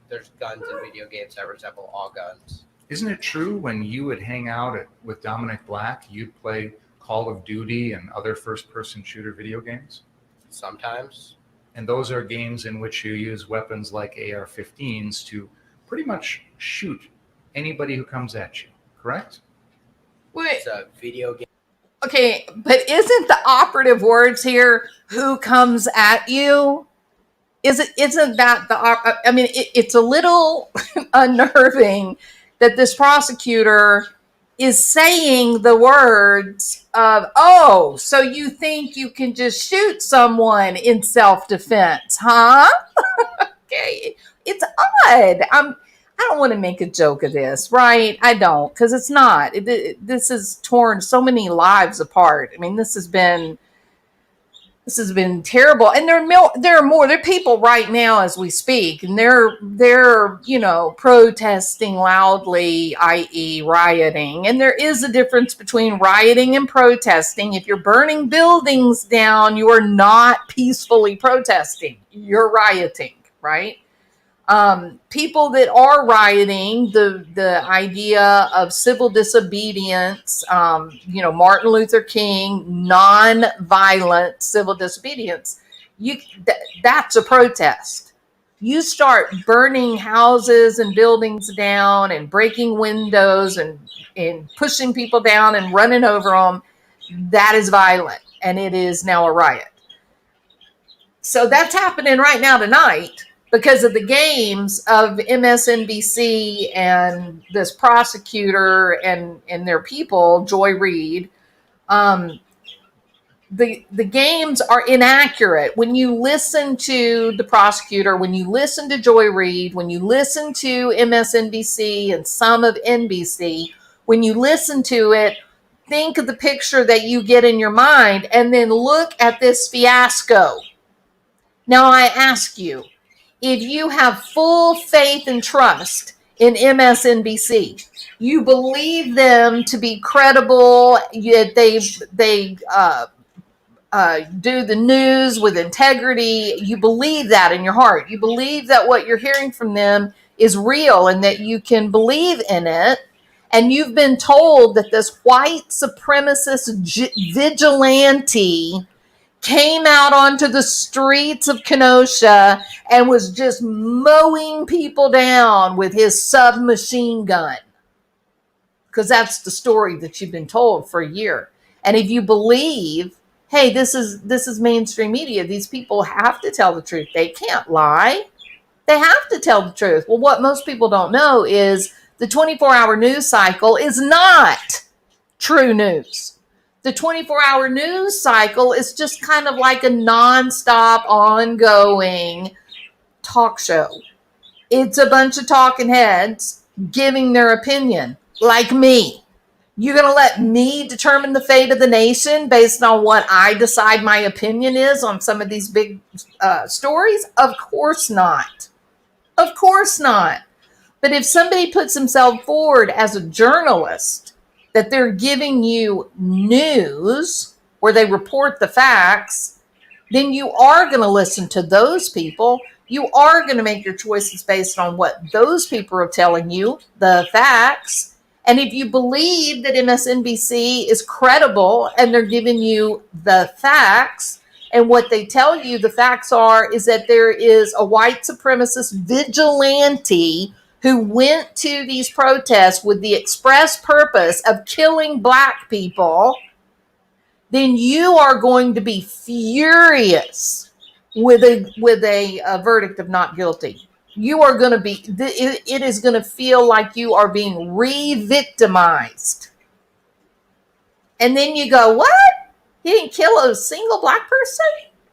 There's guns in video games that resemble all guns. Isn't it true when you would hang out with Dominic Black, you'd play Call of Duty and other first-person shooter video games? Sometimes. And those are games in which you use weapons like AR-15s to pretty much shoot anybody who comes at you, correct? Wait. It's a video game. Okay, but isn't the operative words here who comes at you? Isn't that it's a little unnerving that this prosecutor is saying the words of, oh, so you think you can just shoot someone in self-defense, huh? Okay, it's odd. I don't want to make a joke of this, right? I don't, because it's not. This has torn so many lives apart. I mean, this has been terrible, and there are more. There are people right now as we speak, and they're protesting loudly, i.e., rioting. And there is a difference between rioting and protesting. If you're burning buildings down, you are not peacefully protesting. You're rioting, right? People that are rioting, the idea of civil disobedience, Martin Luther King, non-violent civil disobedience, that's a protest. You start burning houses and buildings down and breaking windows and pushing people down and running over them, that is violent, and it is now a riot. So that's happening right now tonight. because of the games of MSNBC and this prosecutor and their people, Joy Reid. The games are inaccurate. When you listen to the prosecutor, when you listen to Joy Reid, when you listen to MSNBC and some of NBC, when you listen to it, think of the picture that you get in your mind and then look at this fiasco. Now I ask you, if you have full faith and trust in MSNBC, you believe them to be credible, they do the news with integrity, you believe that in your heart. You believe that what you're hearing from them is real and that you can believe in it. And you've been told that this white supremacist vigilante came out onto the streets of Kenosha and was just mowing people down with his submachine gun. Because that's the story that you've been told for a year. And if you believe, hey, this is mainstream media, these people have to tell the truth. They can't lie. They have to tell the truth. Well, what most people don't know is the 24-hour news cycle is not true news. The 24-hour news cycle is just kind of like a nonstop, ongoing talk show. It's a bunch of talking heads giving their opinion, like me. You're going to let me determine the fate of the nation based on what I decide my opinion is on some of these big stories? Of course not. Of course not. But if somebody puts himself forward as a journalist, that they're giving you news where they report the facts, then you are going to listen to those people. You are going to make your choices based on what those people are telling you, the facts. And if you believe that MSNBC is credible and they're giving you the facts, and what they tell you the facts are is that there is a white supremacist vigilante who went to these protests with the express purpose of killing black people, then you are going to be furious with a verdict of not guilty. You are going to be, it is going to feel like you are being re-victimized. And then you go, what? He didn't kill a single black person?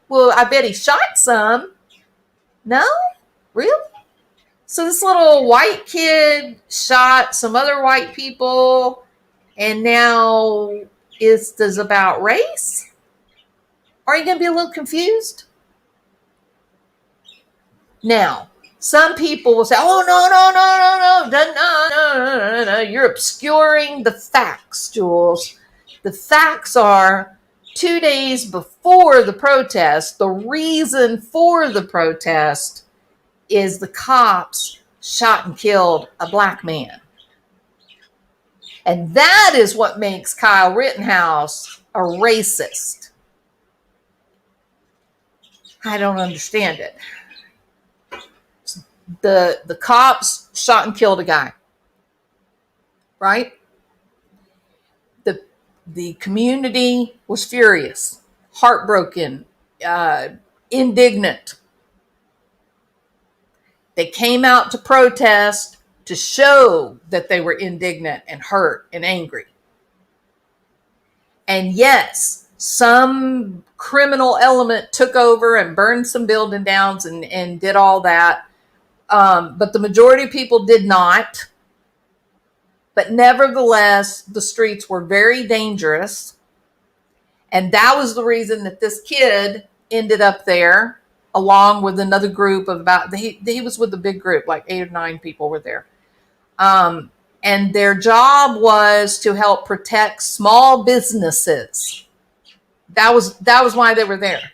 Well, I bet he shot some. No? Really? So this little white kid shot some other white people, and now is this about race? Are you going to be a little confused? Now, some people will say, oh, no. You're obscuring the facts, Jules. The facts are 2 days before the protest, the reason for the protest is the cops shot and killed a black man. And that is what makes Kyle Rittenhouse a racist. I don't understand it. The cops shot and killed a guy, right? The community was furious, heartbroken, indignant. They came out to protest to show that they were indignant and hurt and angry. And yes, some criminal element took over and burned some building downs and did all that. But the majority of people did not. But nevertheless, the streets were very dangerous. And that was the reason that this kid ended up there, along with another group of about, he was with a big group, like 8 or 9 people were there. And their job was to help protect small businesses. That was why they were there.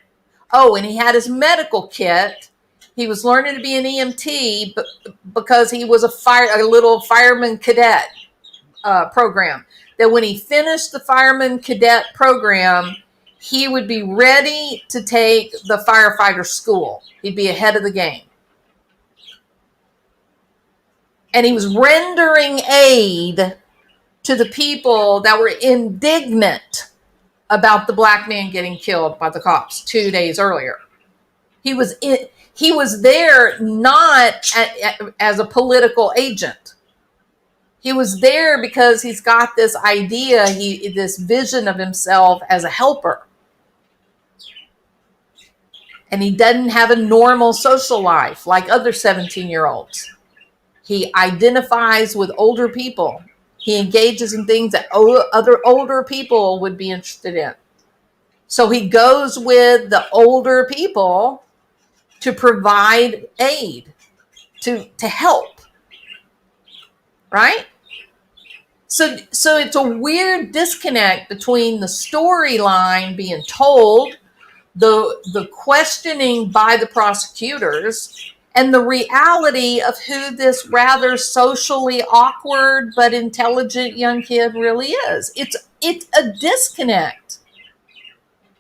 Oh, and he had his medical kit. He was learning to be an EMT, but because he was a little fireman cadet program. That when he finished the fireman cadet program, he would be ready to take the firefighter school. He'd be ahead of the game. And he was rendering aid to the people that were indignant about the black man getting killed by the cops 2 days earlier. He was there not as a political agent. He was there because he's got this idea, this vision of himself as a helper. And he doesn't have a normal social life like other 17-year-olds. He identifies with older people. He engages in things that other older people would be interested in. So he goes with the older people to provide aid, to help, right? So it's a weird disconnect between the storyline being told, the questioning by the prosecutors, and the reality of who this rather socially awkward but intelligent young kid really is. It's a disconnect.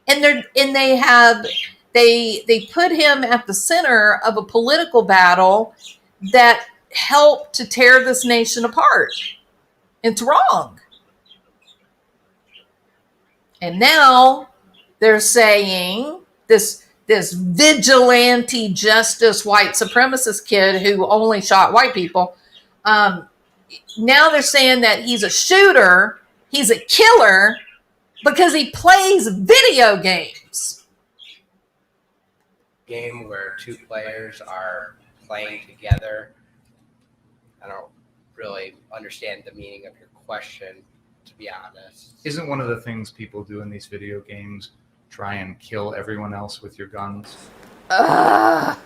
And they put him at the center of a political battle that helped to tear this nation apart. It's wrong. And now they're saying this vigilante justice white supremacist kid who only shot white people, now they're saying that he's a shooter, he's a killer, because he plays video games. Game where two players are playing together. I don't really understand the meaning of your question, to be honest. Isn't one of the things people do in these video games try and kill everyone else with your guns? Look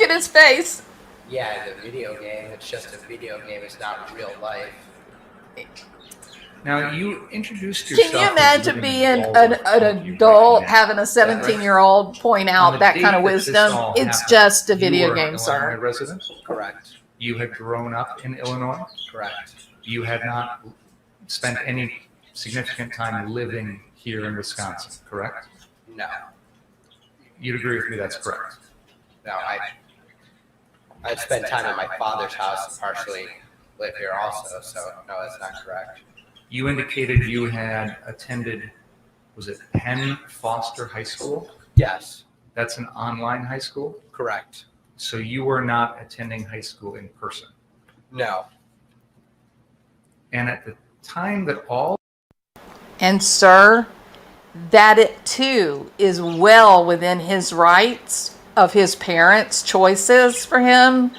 at his face. Yeah, the video game, it's just a video game, it's not real life. Now, you introduced yourself. Can you imagine being an adult having a 17-year-old point out that kind of wisdom? It's just a video game, sir. You were an Illinois resident? Correct. You had grown up in Illinois? Correct. You had not spent any significant time living here in Wisconsin, correct? No. You'd agree with me that's correct? No, I'd spent time at my father's house and partially live here also, so no, that's not correct. You indicated you had attended, was it Penn Foster High School? Yes. That's an online high school? Correct. So you were not attending high school in person? No. And at the time that all... And sir, that it too is well within his rights of his parents' choices for him,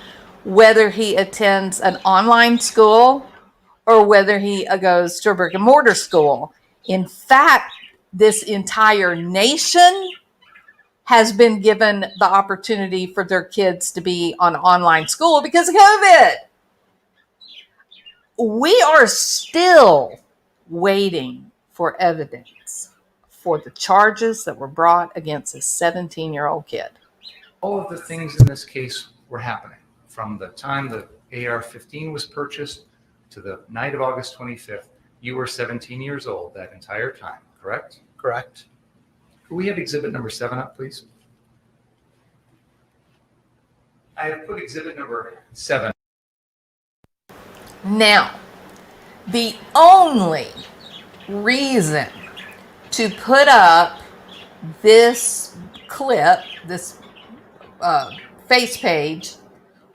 whether he attends an online school or whether he goes to a brick and mortar school. In fact, this entire nation has been given the opportunity for their kids to be on online school because of COVID. We are still waiting for evidence for the charges that were brought against a 17-year-old kid. All of the things in this case were happening from the time the AR-15 was purchased to the night of August 25th. You were 17 years old that entire time, correct? Correct. Could we have exhibit number 7 up, please? I have put exhibit number 7. Now, the only reason to put up this clip, this face page,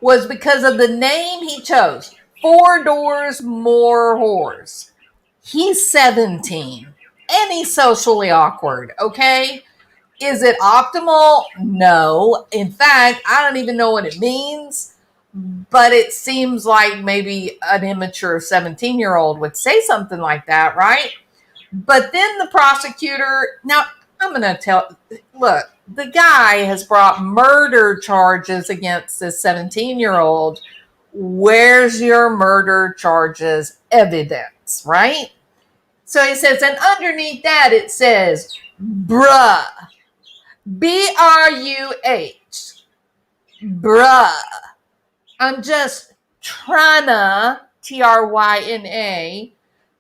was because of the name he chose. 4 Doors More Whores. He's 17 and he's socially awkward, okay? Is it optimal? No. In fact, I don't even know what it means, but it seems like maybe an immature 17-year-old would say something like that, right? But then the prosecutor, now I'm going to look, the guy has brought murder charges against this 17-year-old. Where's your murder charges evidence, right? So he says, and underneath that it says, bruh, B-R-U-H, bruh. I'm just trying to, T-R-Y-N-A,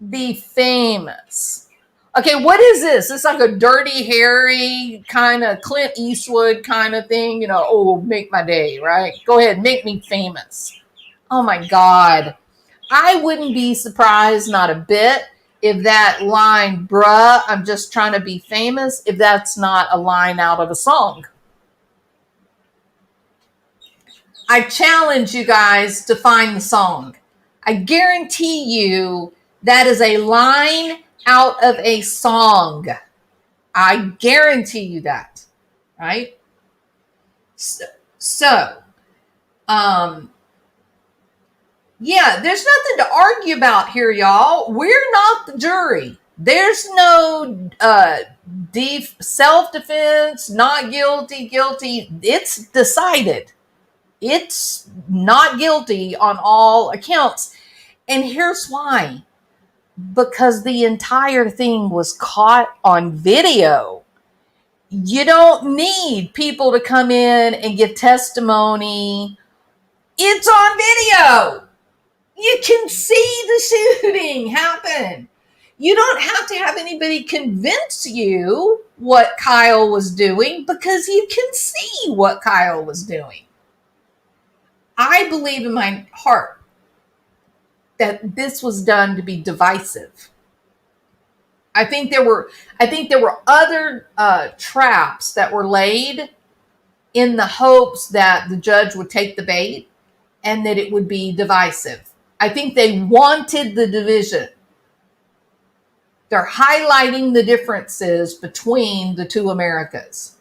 be famous. Okay, what is this? It's like a Dirty Harry kind of Clint Eastwood kind of thing. You know, oh, make my day, right? Go ahead, make me famous. Oh my God. I wouldn't be surprised, not a bit, if that line, bruh, I'm just trying to be famous, if that's not a line out of a song. I challenge you guys to find the song. I guarantee you that is a line out of a song. I guarantee you that, right? So yeah, there's nothing to argue about here, y'all. We're not the jury. There's no self-defense, not guilty, guilty. It's decided. It's not guilty on all accounts. And here's why. Because the entire thing was caught on video. You don't need people to come in and give testimony. It's on video. You can see the shooting happen. You don't have to have anybody convince you what Kyle was doing because you can see what Kyle was doing. I believe in my heart that this was done to be divisive. I think there were other traps that were laid in the hopes that the judge would take the bait and that it would be divisive. I think they wanted the division. They're highlighting the differences between the two Americas.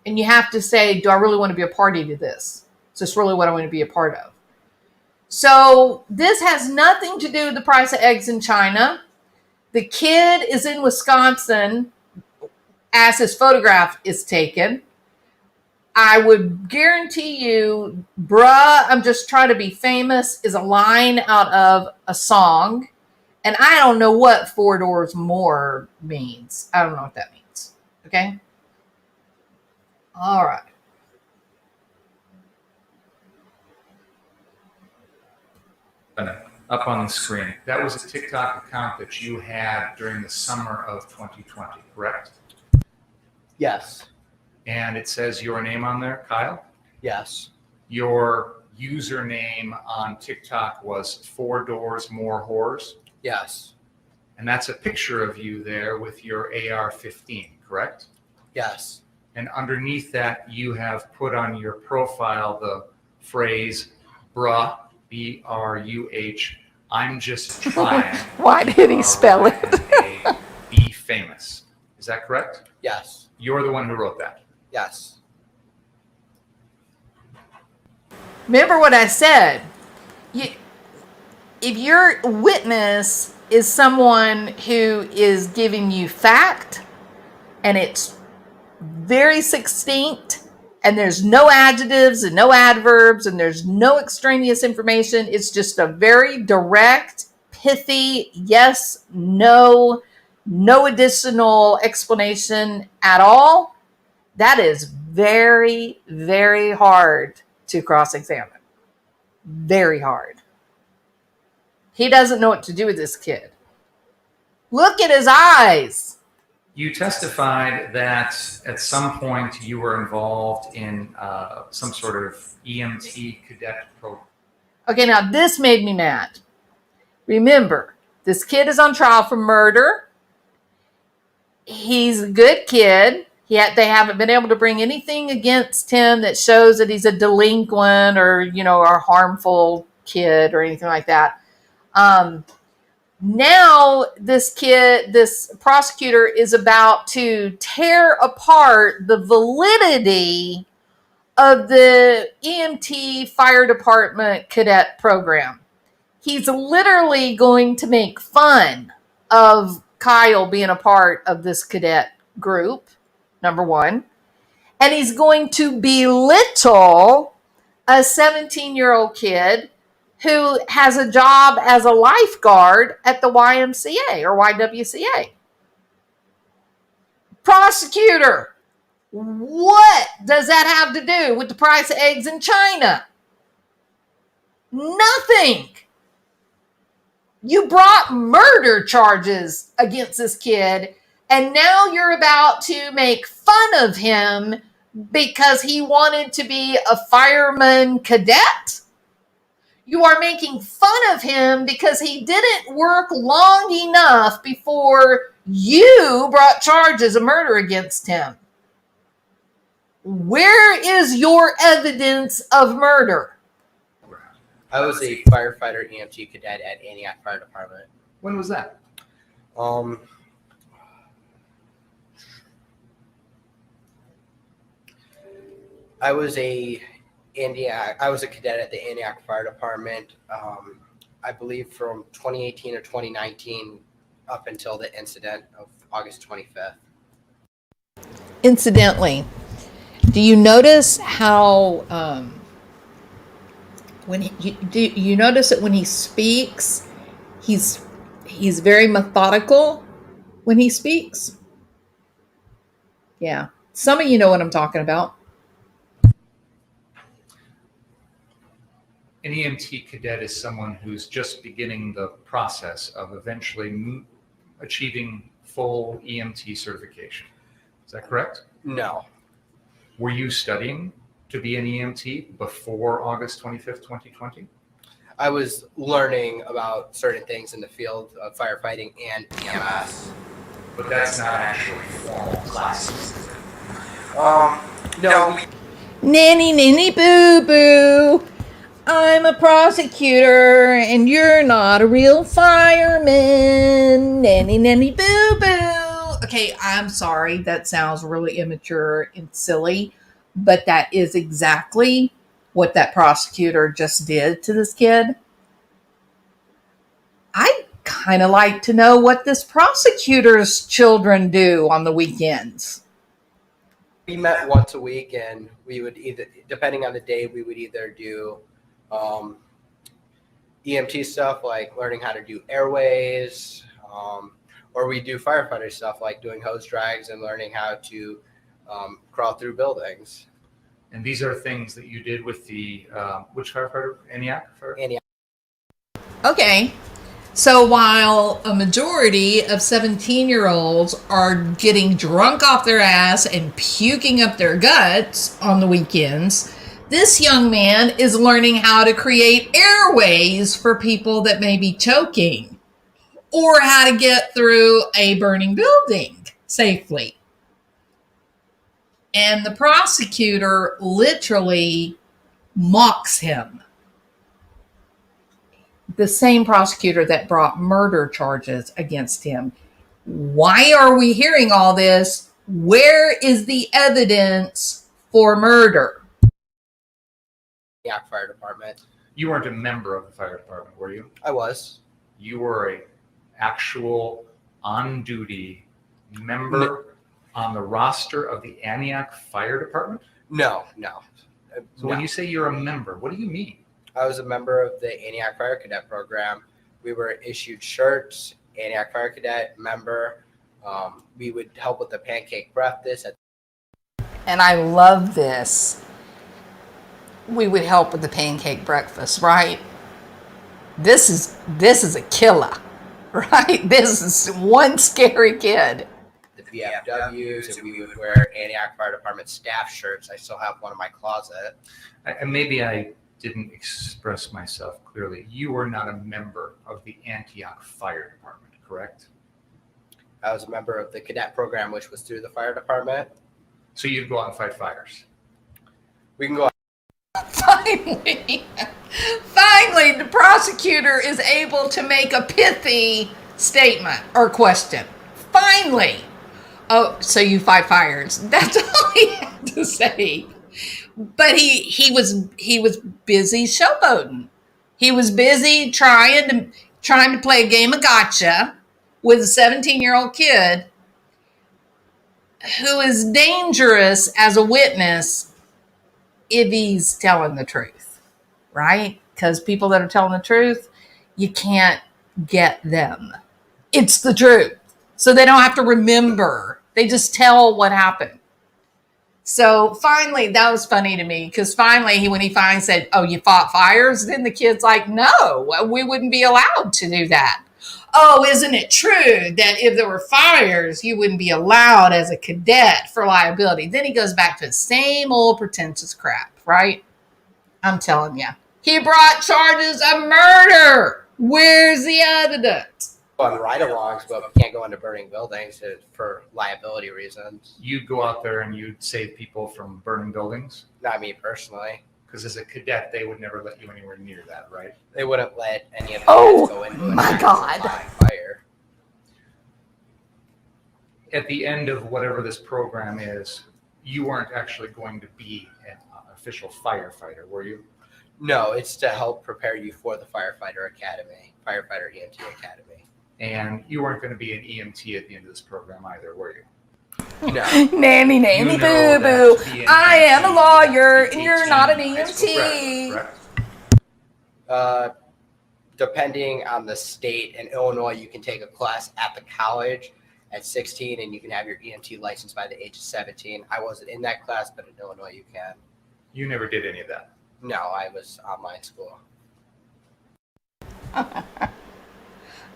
And you have to say, do I really want to be a party to this? Is this really what I want to be a part of? So this has nothing to do with the price of eggs in China. The kid is in Wisconsin as his photograph is taken. I would guarantee you, bruh, I'm just trying to be famous is a line out of a song. And I don't know what 4 doors more means. I don't know what that means. Okay? All right. Up on the screen. That was a TikTok account that you had during the summer of 2020, correct? Yes. And it says your name on there, Kyle? Yes. Your username on TikTok was 4 doors more whores? Yes. And that's a picture of you there with your AR-15, correct? Yes. And underneath that, you have put on your profile the phrase, bruh, B-R-U-H, I'm just trying. Why did he spell it? Be famous. Is that correct? Yes. You're the one who wrote that. Yes. Remember what I said. If your witness is someone who is giving you fact and it's very succinct and there's no adjectives and no adverbs and there's no extraneous information, it's just a very direct, pithy, yes, no additional explanation at all, that is very, very hard to cross-examine. Very hard. He doesn't know what to do with this kid. Look at his eyes. You testified that at some point you were involved in some sort of EMT cadet program. Okay, now this made me mad. Remember, this kid is on trial for murder. He's a good kid. They haven't been able to bring anything against him that shows that he's a delinquent or, a harmful kid or anything like that. Now this prosecutor is about to tear apart the validity of the EMT fire department cadet program. He's literally going to make fun of Kyle being a part of this cadet group, number one. And he's going to belittle a 17-year-old kid who has a job as a lifeguard at the YMCA or YWCA. Prosecutor, what does that have to do with the price of eggs in China? Nothing. You brought murder charges against this kid, and now you're about to make fun of him because he wanted to be a fireman cadet? You are making fun of him because he didn't work long enough before you brought charges of murder against him. Where is your evidence of murder? I was a firefighter EMT cadet at Antioch Fire Department. When was that? Um, I was a cadet at the Antioch Fire Department. I believe from 2018 or 2019 up until the incident of August 25th. Incidentally, do you notice how do you notice that when he speaks, he's very methodical when he speaks? Yeah, some of you know what I'm talking about. An EMT cadet is someone who's just beginning the process of eventually achieving full EMT certification. Is that correct? No. Were you studying to be an EMT before August 25th, 2020? I was learning about certain things in the field of firefighting and EMS. But that's not actually formal classes. No. Nanny boo boo. I'm a prosecutor and you're not a real fireman. Nanny boo boo. Okay, I'm sorry. That sounds really immature and silly, but that is exactly what that prosecutor just did to this kid. I'd kind of like to know what this prosecutor's children do on the weekends. We met once a week, and we would either, depending on the day, we would either do EMT stuff like learning how to do airways, or we do firefighter stuff like doing hose drags and learning how to crawl through buildings. And these are things that you did with the, which firefighter? Antioch? Antioch. Okay. So while a majority of 17-year-olds are getting drunk off their ass and puking up their guts on the weekends, this young man is learning how to create airways for people that may be choking, or how to get through a burning building safely. And the prosecutor literally mocks him. The same prosecutor that brought murder charges against him. Why are we hearing all this? Where is the evidence for murder? Antioch Fire Department. You weren't a member of the fire department, were you? I was. You were a actual on-duty member on the roster of the Antioch Fire Department? No. So when you say you're a member, what do you mean? I was a member of the Antioch Fire Cadet program. We were issued shirts, Antioch Fire Cadet member. We would help with the pancake breakfast. And I love this. We would help with the pancake breakfast, right? This is a killer, right? This is one scary kid. The VFWs, and we would wear Antioch Fire Department staff shirts. I still have one in my closet. Maybe I didn't express myself clearly. You were not a member of the Antioch Fire Department, correct? I was a member of the cadet program, which was through the fire department. So you'd go out and fight fires. We can go. Finally, the prosecutor is able to make a pithy statement or question. Finally. Oh, so you fight fires. That's all he had to say. But he was busy showboating. He was busy trying to play a game of gotcha with a 17-year-old kid who is dangerous as a witness if he's telling the truth, right? Because people that are telling the truth, you can't get them. It's the truth. So they don't have to remember. They just tell what happened. So finally, that was funny to me because finally, when he finally said, "Oh, you fought fires," then the kid's like, "No, we wouldn't be allowed to do that." "Oh, isn't it true that if there were fires, you wouldn't be allowed as a cadet for liability?" Then he goes back to the same old pretentious crap, right? I'm telling you. He brought charges of murder. Where's the evidence? on ride-alongs, but we can't go into burning buildings for liability reasons. You'd go out there and you'd save people from burning buildings? Not me personally. Because as a cadet, they would never let you anywhere near that, right? They wouldn't let any of the Oh, guys go into my an God. live fire. At the end of whatever this program is, you weren't actually going to be an official firefighter, were you? No, it's to help prepare you for the firefighter academy, firefighter EMT academy. And you weren't going to be an EMT at the end of this program either, were you? No, Nanny, nanny, You know boo, that boo. to be an I am a EMT, lawyer, you have to and be you're not an 18 high school EMT. graduate, correct? Depending on the state, in Illinois, you can take a class at the college at 16, and you can have your EMT license by the age of 17. I wasn't in that class, but in Illinois, you can. You never did any of that. No, I was online school.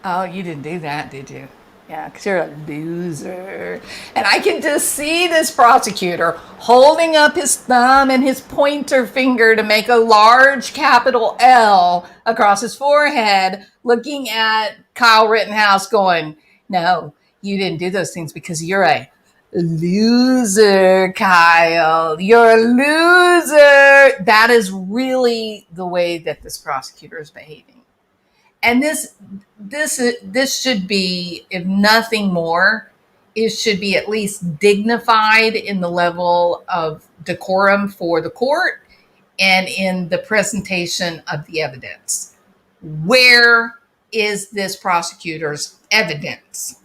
Oh, you didn't do that, did you? Yeah, because you're a loser. And I can just see this prosecutor holding up his thumb and his pointer finger to make a large capital L across his forehead, looking at Kyle Rittenhouse going, no, you didn't do those things because you're a loser, Kyle. You're a loser. That is really the way that this prosecutor is behaving. And this should be, if nothing more, it should be at least dignified in the level of decorum for the court and in the presentation of the evidence. Where is this prosecutor's evidence?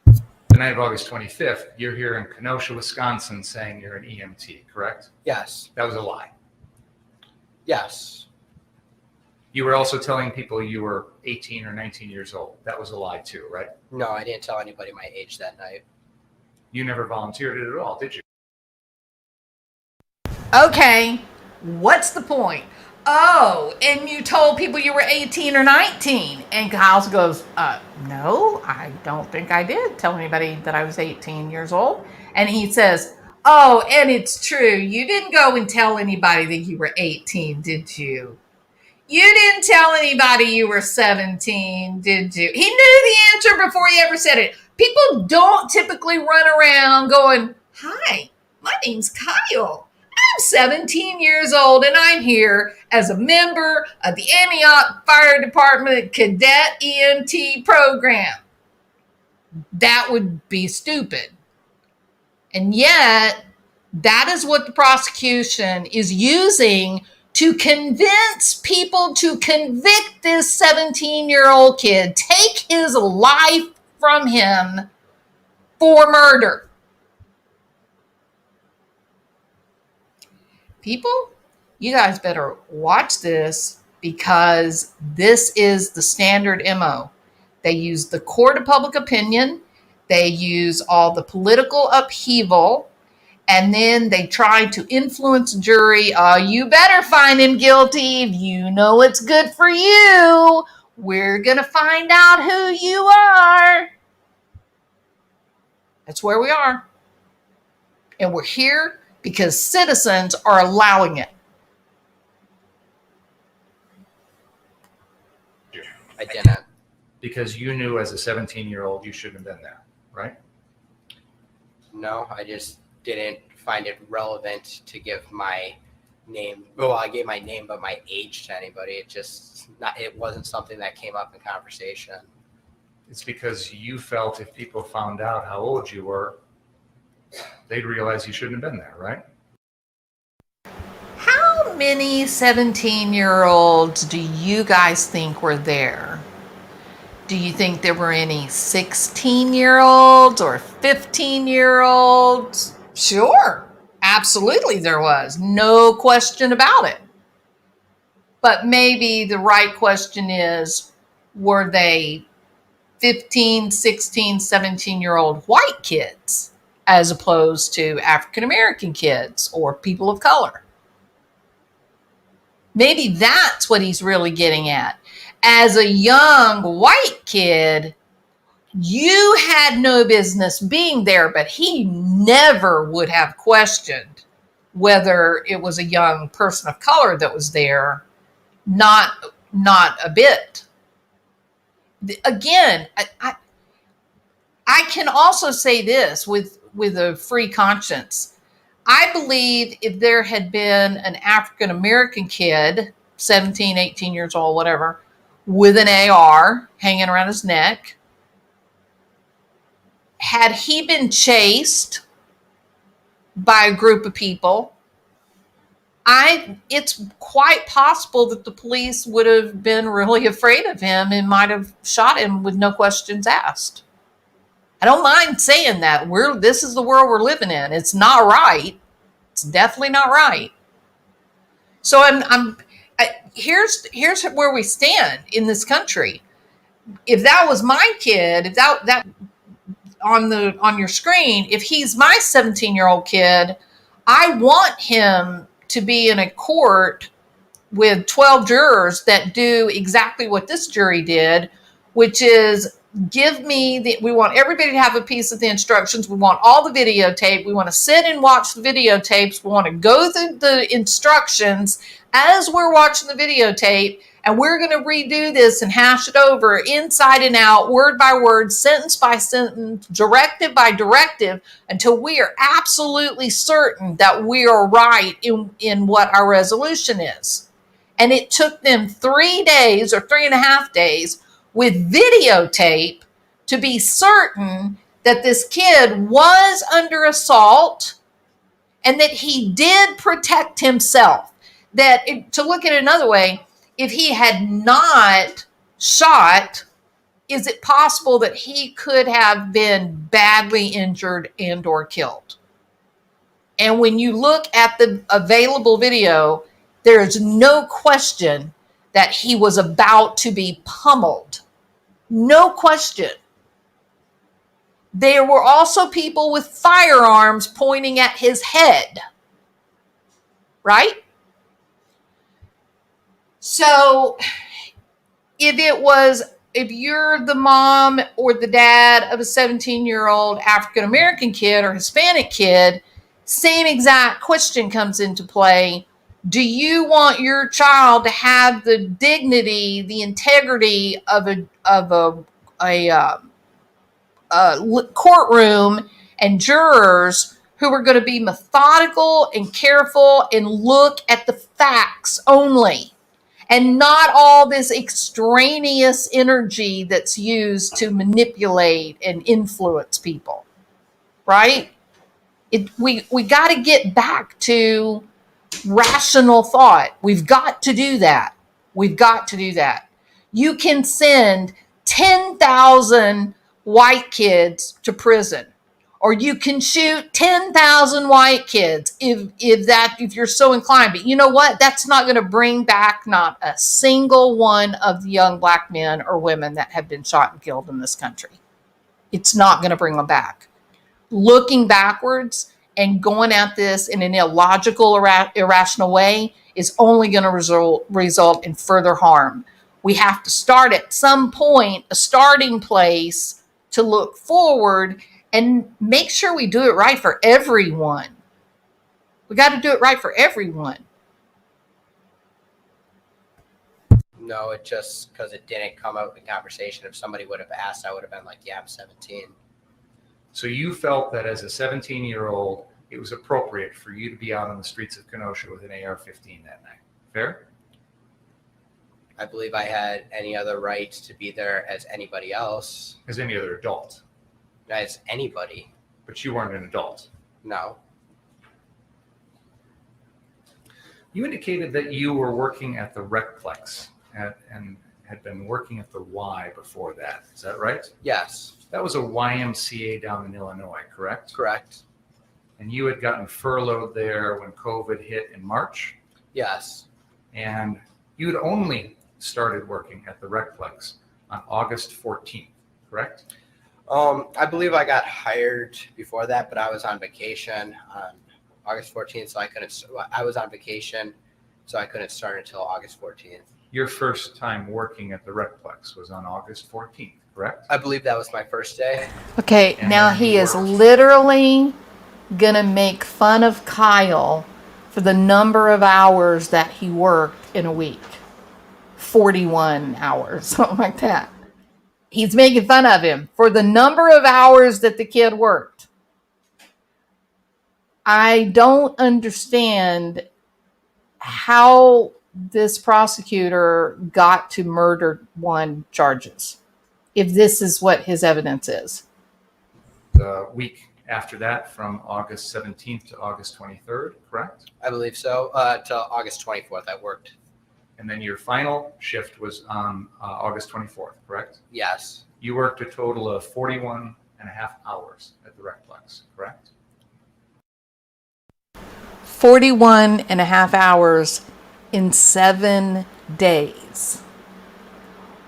The night of August 25th, you're here in Kenosha, Wisconsin, saying you're an EMT, correct? Yes. That was a lie. Yes. You were also telling people you were 18 or 19 years old. That was a lie too, right? No, I didn't tell anybody my age that night. You never volunteered it at all, did you? Okay, what's the point? Oh, and you told people you were 18 or 19. And Kyle goes, no, I don't think I did tell anybody that I was 18 years old. And he says, oh, and it's true. You didn't go and tell anybody that you were 18, did you? You didn't tell anybody you were 17, did you? He knew the answer before he ever said it. People don't typically run around going, hi, my name's Kyle. I'm 17 years old and I'm here as a member of the Antioch Fire Department Cadet EMT program. That would be stupid. And yet, that is what the prosecution is using to convince people to convict this 17-year-old kid, take his life from him for murder. People, you guys better watch this because this is the standard MO. They use the court of public opinion. They use all the political upheaval. And then they try to influence a jury. You better find him guilty if you know it's good for you. We're going to find out who you are. That's where we are. And we're here because citizens are allowing it. I didn't. Because you knew as a 17-year-old you shouldn't have been there, right? No, I just didn't find it relevant to give my name. Well, I gave my name, but my age to anybody. It wasn't something that came up in conversation. It's because you felt if people found out how old you were, they'd realize you shouldn't have been there, right? How many 17-year-olds do you guys think were there? Do you think there were any 16-year-olds or 15-year-olds? Sure, absolutely there was. No question about it. But maybe the right question is, were they 15, 16, 17-year-old white kids as opposed to African-American kids or people of color? Maybe that's what he's really getting at. As a young white kid, you had no business being there, but he never would have questioned whether it was a young person of color that was there. Not a bit. again, I can also say this with a free conscience. I believe if there had been an African American kid, 17, 18 years old, whatever, with an AR hanging around his neck, had he been chased by a group of people, it's quite possible that the police would have been really afraid of him and might have shot him with no questions asked. I don't mind saying that. This is the world we're living in. It's not right. It's definitely not right. So here's where we stand in this country. If that was my kid, if that on your screen, if he's my 17-year-old kid, I want him to be in a court with 12 jurors that do exactly what this jury did, which is we want everybody to have a piece of the instructions. We want all the videotape. We want to sit and watch the videotapes. We want to go through the instructions as we're watching the videotape, and we're going to redo this and hash it over inside and out, word by word, sentence by sentence, directive by directive, until we are absolutely certain that we are right in what our resolution is. And it took them 3 days or 3.5 days with videotape to be certain that this kid was under assault and that he did protect himself. To look at it another way, if he had not shot, is it possible that he could have been badly injured and or killed? And when you look at the available video, there is no question that he was about to be pummeled. No question. There were also people with firearms pointing at his head. Right? So if you're the mom or the dad of a 17-year-old African American kid or Hispanic kid, same exact question comes into play. Do you want your child to have the dignity, the integrity of a courtroom and jurors who are going to be methodical and careful and look at the facts only, and not all this extraneous energy that's used to manipulate and influence people, right? We got to get back to rational thought. We've got to do that. We've got to do that. You can send 10,000 white kids to prison, or you can shoot 10,000 white kids if you're so inclined. But you know what? That's not going to bring back not a single one of the young black men or women that have been shot and killed in this country. It's not going to bring them back. Looking backwards and going at this in an illogical, irrational way is only going to result in further harm. We have to start at some point, a starting place to look forward and make sure we do it right for everyone. We got to do it right for everyone. No, it just because it didn't come out in conversation. If somebody would have asked, I would have been like, yeah, I'm 17. So you felt that as a 17-year-old, it was appropriate for you to be out on the streets of Kenosha with an AR-15 that night. Fair? I believe I had any other right to be there as anybody else, As any other adult. as anybody. But you weren't an adult. No. You indicated that you were working at the Recplex and had been working at the Y before that. Is that right? Yes. That was a YMCA down in Illinois, correct? Correct. And you had gotten furloughed there when COVID hit in March. Yes. And you had only started working at the Recplex on August 14th, correct? I believe I got hired before that, but I was on vacation on August 14th, so I was on vacation, so I couldn't start until August 14th. Your first time working at the Recplex was on August 14th, correct? I believe that was my first day. Okay, And now then he you is worked. literally going to make fun of Kyle for the number of hours that he worked in a week. 41 hours, something like that. He's making fun of him for the number of hours that the kid worked. I don't understand how this prosecutor got to murder one charges if this is what his evidence is. The week after that, from August 17th to August 23rd, correct? I believe so. Till August 24th, I worked. And then your final shift was on August 24th, correct? Yes. You worked a total of 41 and a half hours at the Recplex, correct? 41 and a half hours in 7 days.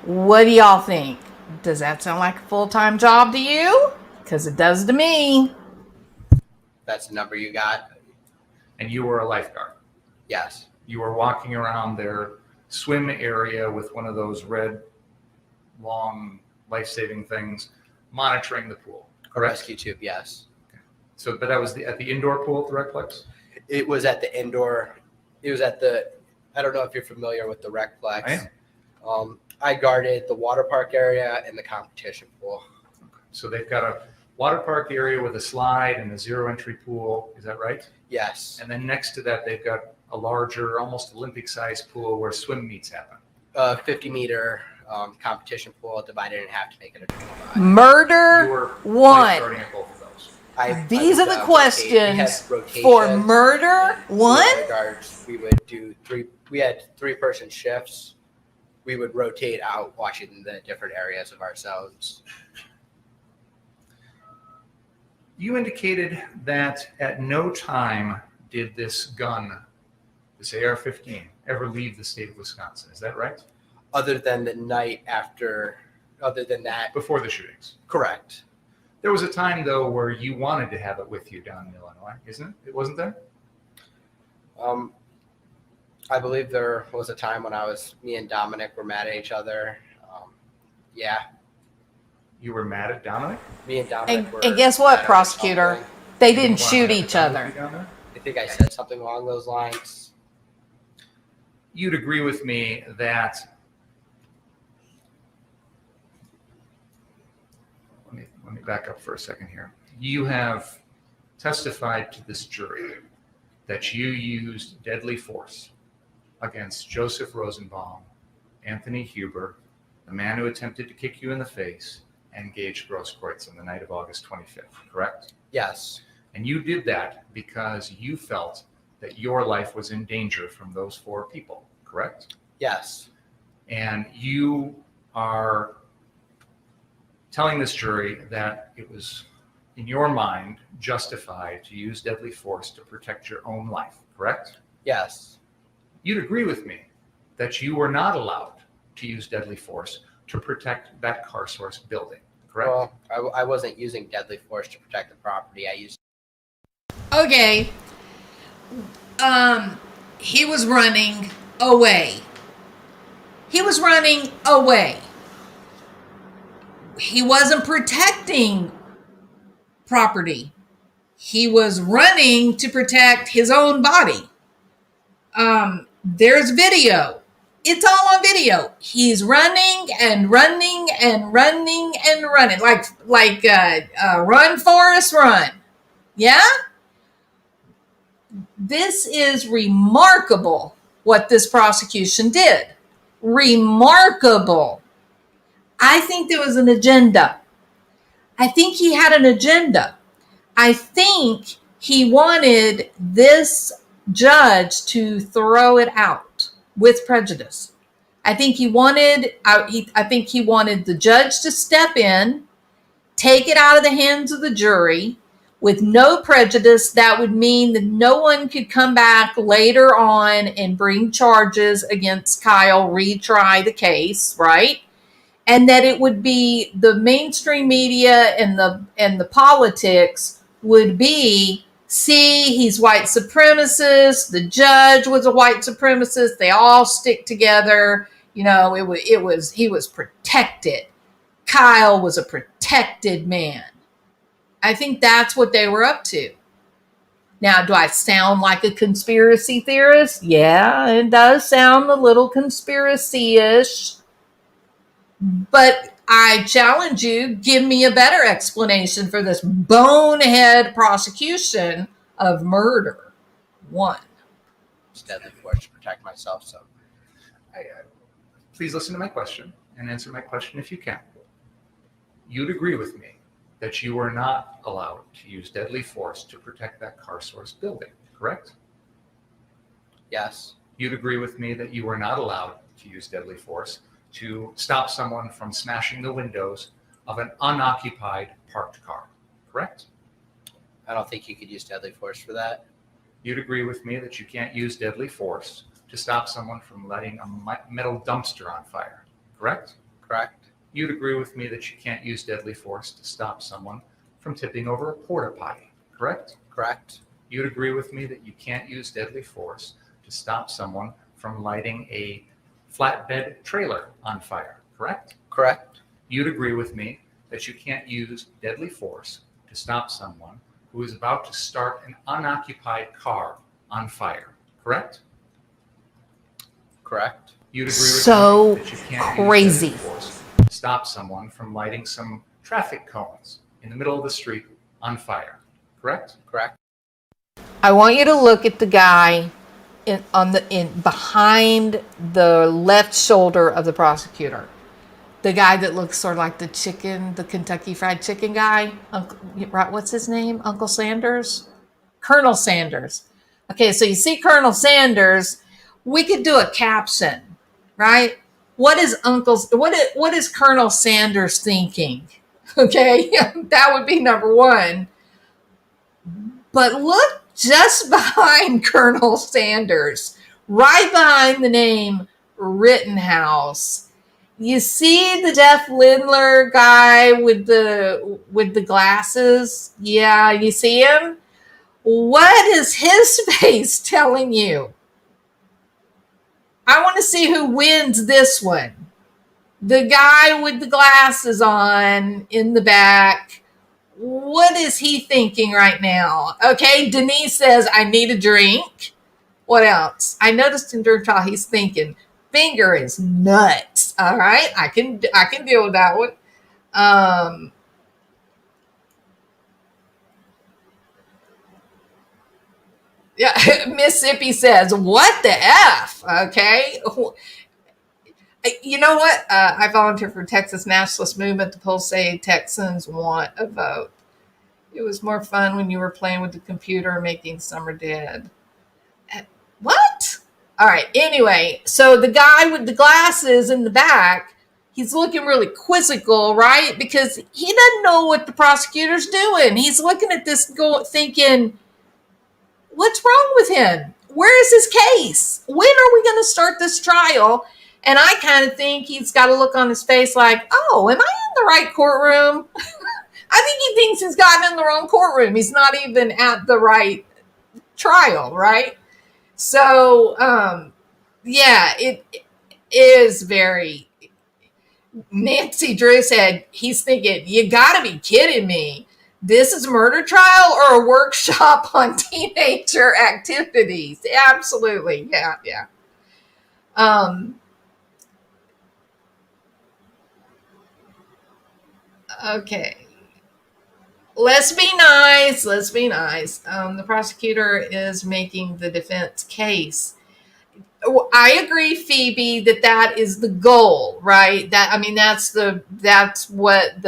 What do y'all think? Does that sound like a full-time job to you? Because it does to me. That's the number you got? And you were a lifeguard. Yes. You were walking around their swim area with one of those red, long, life-saving things, monitoring the pool, correct? Rescue tube, yes. So, but that was at the indoor pool at the Recplex? It was at the indoor. It was at the. I don't know if you're familiar with the Recplex. I am. I guarded the water park area and the competition pool. So they've got a water park area with a slide and a zero entry pool. Is that right? Yes. And then next to that, they've got a larger, almost Olympic-sized pool where swim meets happen. 50-meter competition pool divided in half to make it a 25. You Murder were one. lifeguarding at both of those. These would, are the rotate. questions We had rotations. for murder one. Lifeguards, we would do three. We had 3-person shifts. We would rotate out watching the different areas of our zones. You indicated that at no time did this gun, this AR-15, ever leave the state of Wisconsin. Is that right? Other than the night after, other than that, Before the shootings. correct. There was a time, though, where you wanted to have it with you down in Illinois, isn't it? It wasn't there? I believe there was a time when me and Dominic were mad at each other. Yeah, You were mad at Dominic? me and Dominic were. And guess mad what, over prosecutor? something. They You didn't wanna shoot have each Dominic other. be down there? I think I said something along those lines. You'd agree with me that let me back up for a second here. You have testified to this jury that you used deadly force against Joseph Rosenbaum, Anthony Huber, the man who attempted to kick you in the face, and Gage Grosskreutz on the night of August 25th, correct? Yes, And you did that because you felt that your life was in danger from those 4 people, correct? yes, And you are telling this jury that it was, in your mind, justified to use deadly force to protect your own life, correct? yes, You'd agree with me that you were not allowed to use deadly force to protect that car source building, correct? well, I wasn't using deadly force to protect the property. I used. Okay. He was running away. He was running away. He wasn't protecting property. He was running to protect his own body. There's video. It's all on video. He's running and running and running and running, like run, Forrest, run. Yeah. This is remarkable what this prosecution did. Remarkable. I think there was an agenda. I think he had an agenda. I think he wanted this judge to throw it out with prejudice. I think he wanted the judge to step in, take it out of the hands of the jury with no prejudice. That would mean that no one could come back later on and bring charges against Kyle, retry the case, right? And that it would be the mainstream media and the politics would be, see, he's white supremacist. The judge was a white supremacist. They all stick together. You know, he was protected. Kyle was a protected man. I think that's what they were up to. Now, do I sound like a conspiracy theorist? Yeah, it does sound a little conspiracy-ish. But I challenge you, give me a better explanation for this bonehead prosecution of murder. One. It's deadly force to protect myself. So Please listen to my question and answer my question if you can. You'd agree with me that you are not allowed to use deadly force to protect that car source building, correct? yes, You'd agree with me that you are not allowed to use deadly force to stop someone from smashing the windows of an unoccupied parked car, correct? I don't think you could use deadly force for that. You'd agree with me that you can't use deadly force to stop someone from lighting a metal dumpster on fire, correct? Correct. You'd agree with me that you can't use deadly force to stop someone from tipping over a porta potty, correct? Correct. You'd agree with me that you can't use deadly force to stop someone from lighting a flatbed trailer on fire, correct? Correct. You'd agree with me that you can't use deadly force to stop someone who is about to start an unoccupied car on fire, correct? Correct. You'd agree with So me that you can't crazy. use deadly force to stop someone from lighting some traffic cones in the middle of the street on fire, correct? Correct. I want you to look at the guy behind the left shoulder of the prosecutor. The guy that looks sort of like the Kentucky Fried Chicken guy. What's his name? Uncle Sanders? Colonel Sanders. Okay, so you see Colonel Sanders. We could do a caption, right? What is Colonel Sanders thinking? Okay, that would be number one. But look just behind Colonel Sanders, right behind the name Rittenhouse. You see the Jeff Lindler guy with the glasses? Yeah, you see him? What is his face telling you? I want to see who wins this one. The guy with the glasses on in the back. What is he thinking right now? Okay, Denise says, I need a drink. What else? I noticed in during trial he's thinking, finger is nuts. All right, I can deal with that one. Yeah, Mississippi says, what the F? Okay. You know what? I volunteer for Texas Nationalist Movement. The polls say Texans want a vote. It was more fun when you were playing with the computer making Summer dead. What? All right. Anyway, so the guy with the glasses in the back, he's looking really quizzical, right? Because he doesn't know what the prosecutor's doing. He's looking at this thinking, what's wrong with him? Where is his case? When are we going to start this trial? And I kind of think he's got a look on his face like, oh, am I in the right courtroom? I think he thinks he's gotten in the wrong courtroom. He's not even at the right trial, right? So, yeah, it is very. Nancy Drew said, he's thinking, you got to be kidding me. This is a murder trial or a workshop on teenager activities? Absolutely. Yeah, yeah. Okay. Let's be nice. Let's be nice. The prosecutor is making the defense case. I agree, Phoebe, that is the goal, right? That's what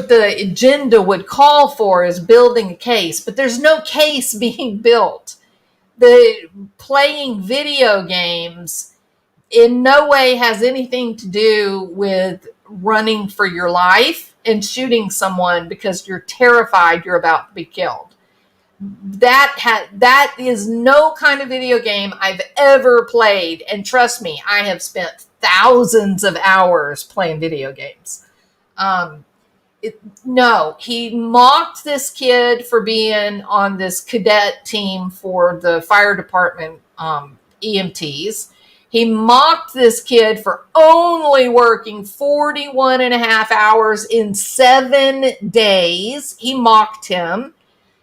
the agenda would call for, is building a case, but there's no case being built. The playing video games in no way has anything to do with running for your life and shooting someone because you're terrified you're about to be killed. That is no kind of video game I've ever played, and trust me, I have spent thousands of hours playing video games. No, he mocked this kid for being on this cadet team for the fire department EMTs. He mocked this kid for only working 41 and a half hours in 7 days. He mocked him.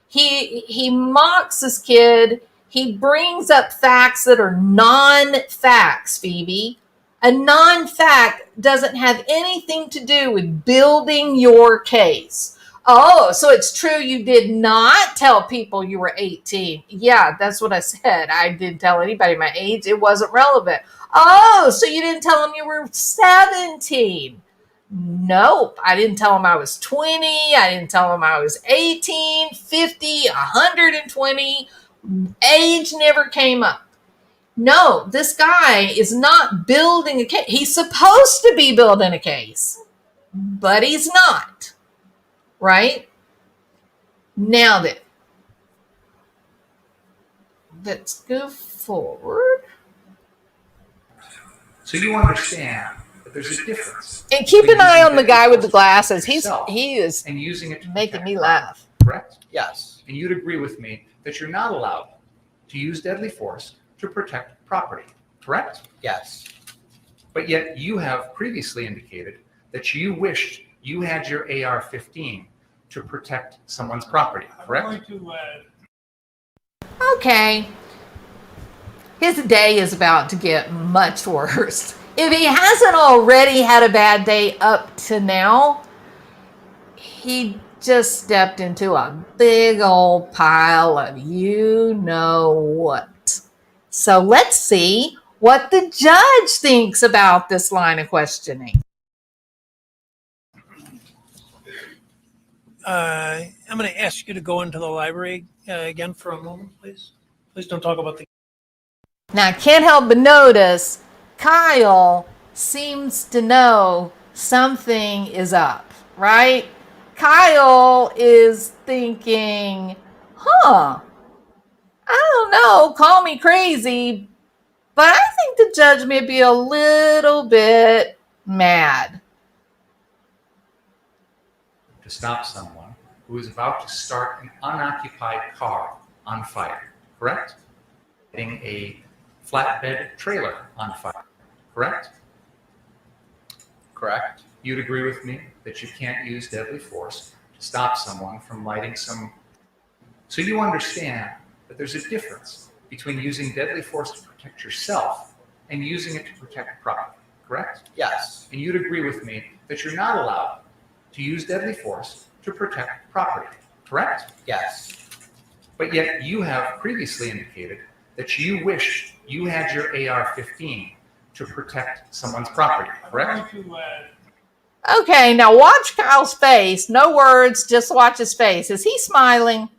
He mocks this kid. He brings up facts that are non-facts, Phoebe. A non-fact doesn't have anything to do with building your case. Oh, so it's true you did not tell people you were 18. Yeah, that's what I said. I didn't tell anybody my age. It wasn't relevant. Oh, so you didn't tell them you were 17. Nope. I didn't tell them I was 20. I didn't tell them I was 18, 50, 120. Age never came up. No, this guy is not building a case. He's supposed to be building a case, but he's not. Right? Now then, let's go forward. So you understand that there's a difference. And keep an eye on the guy with the glasses. He is and using it to making me protect laugh. property, correct? Yes. And you'd agree with me that you're not allowed to use deadly force to protect property, correct? Yes. But yet you have previously indicated that you wished you had your AR-15 to protect someone's property, correct? Okay. His day is about to get much worse. If he hasn't already had a bad day up to now, he just stepped into a big old pile of you know what. So let's see what the judge thinks about this line of questioning. I'm going to ask you to go into the library again for a moment, please. Please don't talk about the. Now, I can't help but notice Kyle seems to know something is up, right? Kyle is thinking, I don't know, call me crazy, but I think the judge may be a little bit mad. To stop someone who is about to start an unoccupied car on fire, correct? Getting a flatbed trailer on fire, correct? Correct. You'd agree with me that you can't use deadly force to stop someone from lighting some. So you understand that there's a difference between using deadly force to protect yourself and using it to protect property, correct? Yes. And you'd agree with me that you're not allowed to use deadly force to protect property, correct? Yes. But yet you have previously indicated that you wish you had your AR-15 to protect someone's property, correct? Okay, now watch Kyle's face. No words, just watch his face. Is he smiling?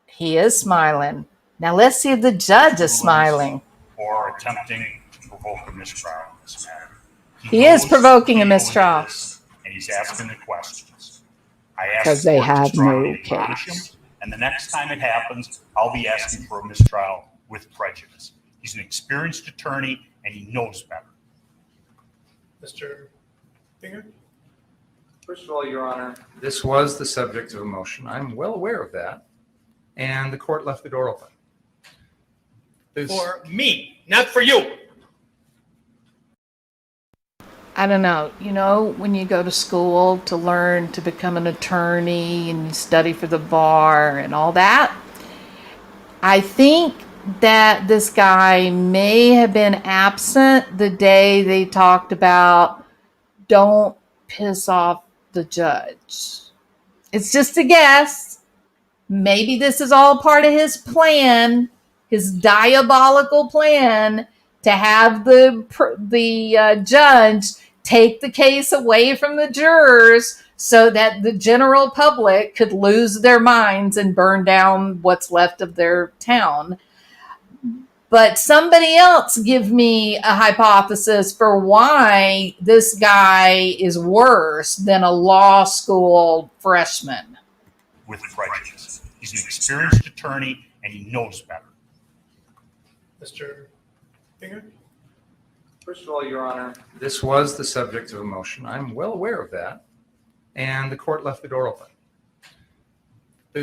He is smiling. Now let's see if the judge is smiling. Or attempting to provoke a mistrial in this matter. He is knows provoking a people mistrial. into this, and he's asking the questions. I ask 'Cause the they court to have strongly no admonish case. him, and the next time it happens, I'll be asking for a mistrial with prejudice. He's an experienced attorney, and he knows better. Mr. Finger? First of all, Your Honor, this was the subject of a motion. I'm well aware of that. And the court left the door open. For me, not for you. I don't know, when you go to school to learn to become an attorney and you study for the bar and all that, I think that this guy may have been absent the day they talked about don't piss off the judge. It's just a guess. Maybe this is all part of his plan, his diabolical plan to have the judge take the case away from the jurors so that the general public could lose their minds and burn down what's left of their town. But somebody else give me a hypothesis for why this guy is worse than a law school freshman. With prejudice. He's an experienced attorney, and he knows better. Mr. Finger? First of all, Your Honor, this was the subject of a motion. I'm well aware of that. And the court left the door open.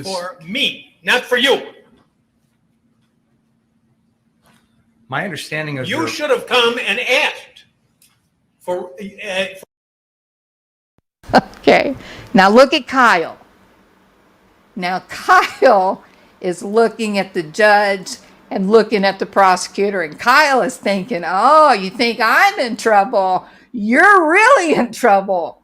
For me, not for you. My understanding of You should have come and asked for. Okay, now look at Kyle. Now Kyle is looking at the judge and looking at the prosecutor. And Kyle is thinking, oh, you think I'm in trouble? You're really in trouble.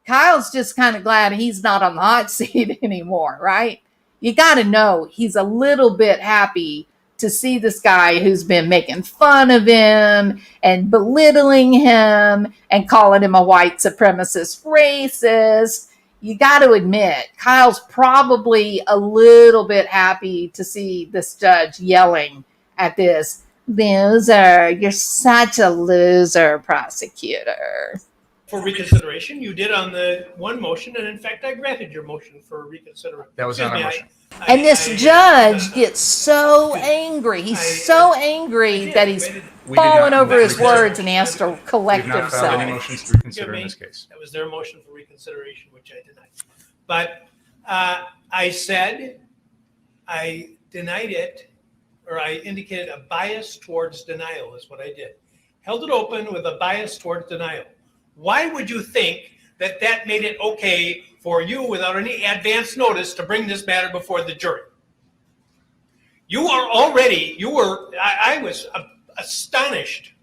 Kyle's just kind of glad he's not on the hot seat anymore, right? You got to know he's a little bit happy to see this guy who's been making fun of him and belittling him and calling him a white supremacist racist. You got to admit, Kyle's probably a little bit happy to see this judge yelling at this loser. You're such a loser, prosecutor. For reconsideration, you did on the one motion, and in fact, I granted your motion for reconsideration. That was not a motion. And this judge gets so angry. He's so angry that he's falling over his words and he has to We collect have not filed any himself. motions to reconsider in this case. That was their motion for reconsideration, which I denied. But I said I denied it, or I indicated a bias towards denial is what I did. Held it open with a bias towards denial. Why would you think that that made it okay for you without any advance notice to bring this matter before the jury? I was astonished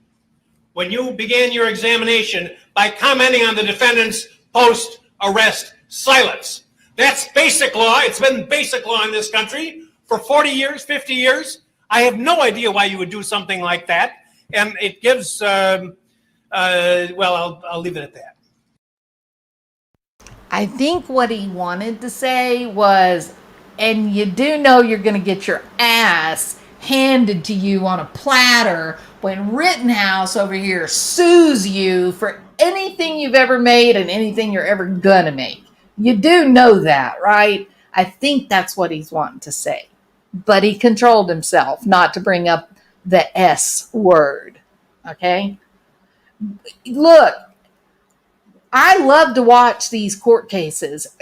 when you began your examination by commenting on the defendant's post-arrest silence. That's basic law. It's been basic law in this country for 40 years, 50 years. I have no idea why you would do something like that. And it gives, well, I'll leave it at that. I think what he wanted to say was, and you do know you're going to get your ass handed to you on a platter when Rittenhouse over here sues you for anything you've ever made and anything you're ever going to make. You do know that, right? I think that's what he's wanting to say. But he controlled himself not to bring up the S word. Okay? Look, I love to watch these court cases.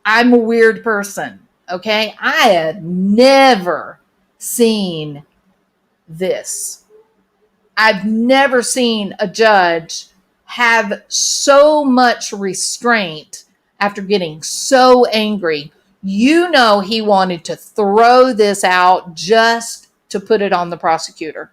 I'm a weird person. Okay? I had never seen this. I've never seen a judge have so much restraint after getting so angry. You know, he wanted to throw this out just to put it on the prosecutor.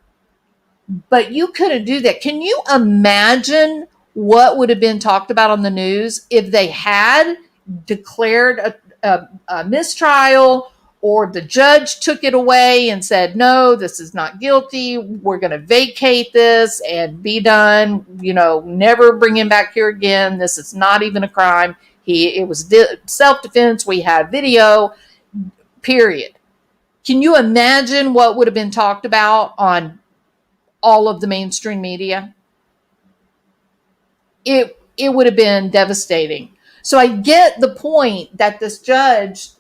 But you couldn't do that. Can you imagine what would have been talked about on the news if they had declared a mistrial, or the judge took it away and said, no, this is not guilty. We're going to vacate this and be done. You know, never bring him back here again. This is not even a crime. It was self-defense. We have video, period. Can you imagine what would have been talked about on all of the mainstream media? It would have been devastating. So I get the point that this judge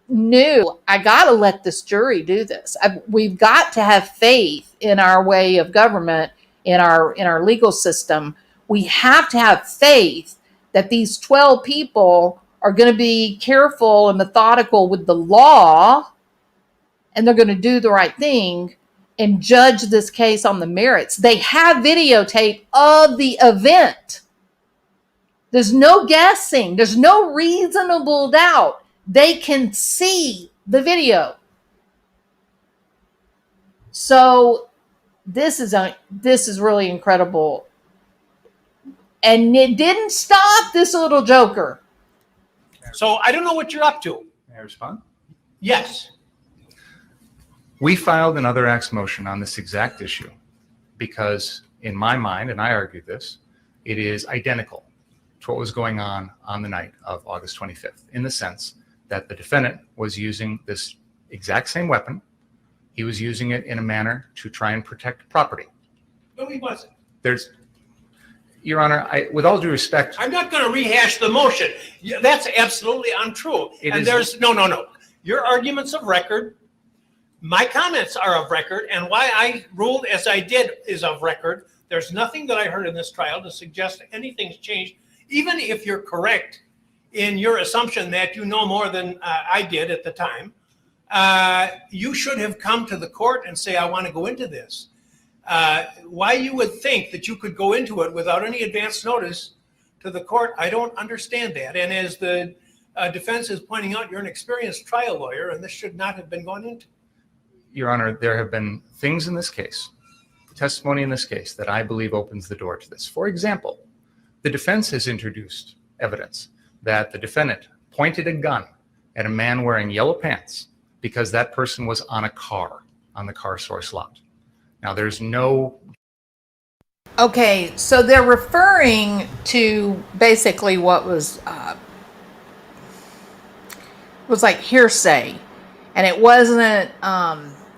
knew, I got to let this jury do this. We've got to have faith in our way of government, in our legal system. We have to have faith that these 12 people are going to be careful and methodical with the law, and they're going to do the right thing and judge this case on the merits. They have videotape of the event. There's no guessing. There's no reasonable doubt. They can see the video. So this is really incredible. And it didn't stop this little joker. So I don't know what you're up to. May I respond? Yes. We filed an other acts motion on this exact issue because in my mind, and I argued this, it is identical to what was going on the night of August 25th, in the sense that the defendant was using this exact same weapon. He was using it in a manner to try and protect property. No, he wasn't. Your Honor, with all due respect, I'm not going to rehash the motion. That's absolutely untrue. No. Your arguments of record, my comments are of record, and why I ruled as I did is of record. There's nothing that I heard in this trial to suggest anything's changed. Even if you're correct in your assumption that you know more than I did at the time, you should have come to the court and say, I want to go into this. Why you would think that you could go into it without any advance notice to the court, I don't understand that. And as the defense is pointing out, you're an experienced trial lawyer, and this should not have been gone into. Your Honor, there have been things in this case, testimony in this case, that I believe opens the door to this. For example, the defense has introduced evidence that the defendant pointed a gun at a man wearing yellow pants because that person was on a car, on the car source lot. Now, there's no... Okay, so they're referring to basically what was like hearsay, and it wasn't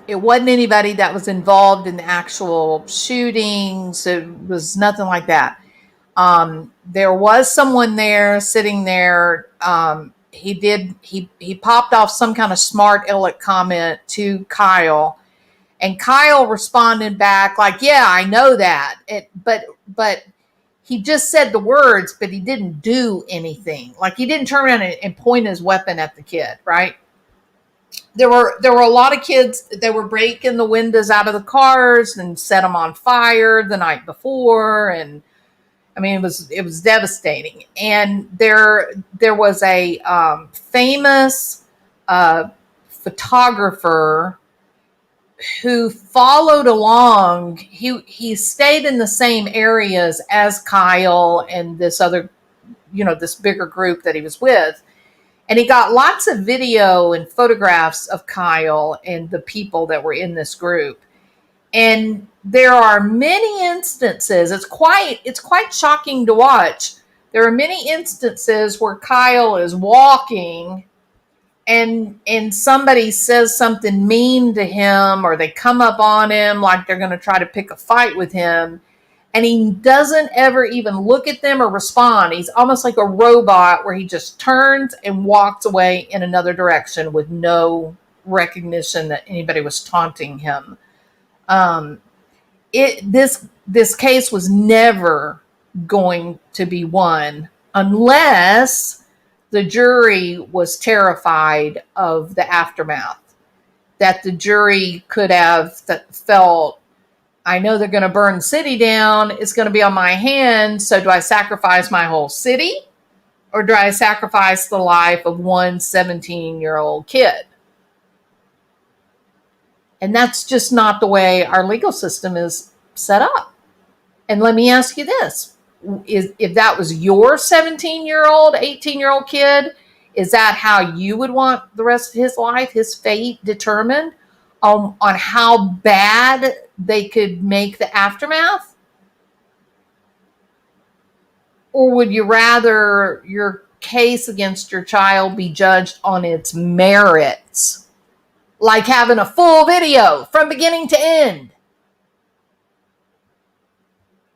anybody that was involved in the actual shootings. It was nothing like that. There was someone there sitting there. He popped off some kind of smart aleck comment to Kyle, and Kyle responded back like, "Yeah, I know that." But he just said the words, but he didn't do anything. Like, he didn't turn around and point his weapon at the kid, right? There were a lot of kids that were breaking the windows out of the cars and set them on fire the night before, and I mean, it was devastating. And there was a famous photographer who followed along. He stayed in the same areas as Kyle and this other, this bigger group that he was with. And he got lots of video and photographs of Kyle and the people that were in this group. And there are many instances, it's quite shocking to watch. There are many instances where Kyle is walking and somebody says something mean to him, or they come up on him like they're going to try to pick a fight with him, and he doesn't ever even look at them or respond. He's almost like a robot where he just turns and walks away in another direction with no recognition that anybody was taunting him. This case was never going to be won unless the jury was terrified of the aftermath. That the jury could have felt, I know they're going to burn the city down. It's going to be on my hands. So do I sacrifice my whole city, or do I sacrifice the life of one 17-year-old kid? And that's just not the way our legal system is set up. And let me ask you this. If that was your 17-year-old, 18-year-old kid, is that how you would want the rest of his life, his fate determined on how bad they could make the aftermath? Or would you rather your case against your child be judged on its merits? Like having a full video from beginning to end.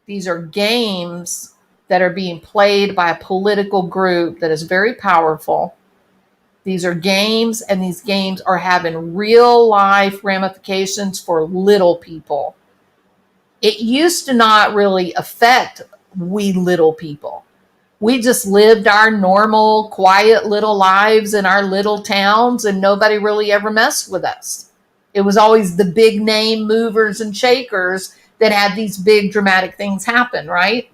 These are games that are being played by a political group that is very powerful. These are games, and these games are having real life ramifications for little people. It used to not really affect we little people. We just lived our normal, quiet little lives in our little towns, and nobody really ever messed with us. It was always the big name movers and shakers that had these big dramatic things happen, right?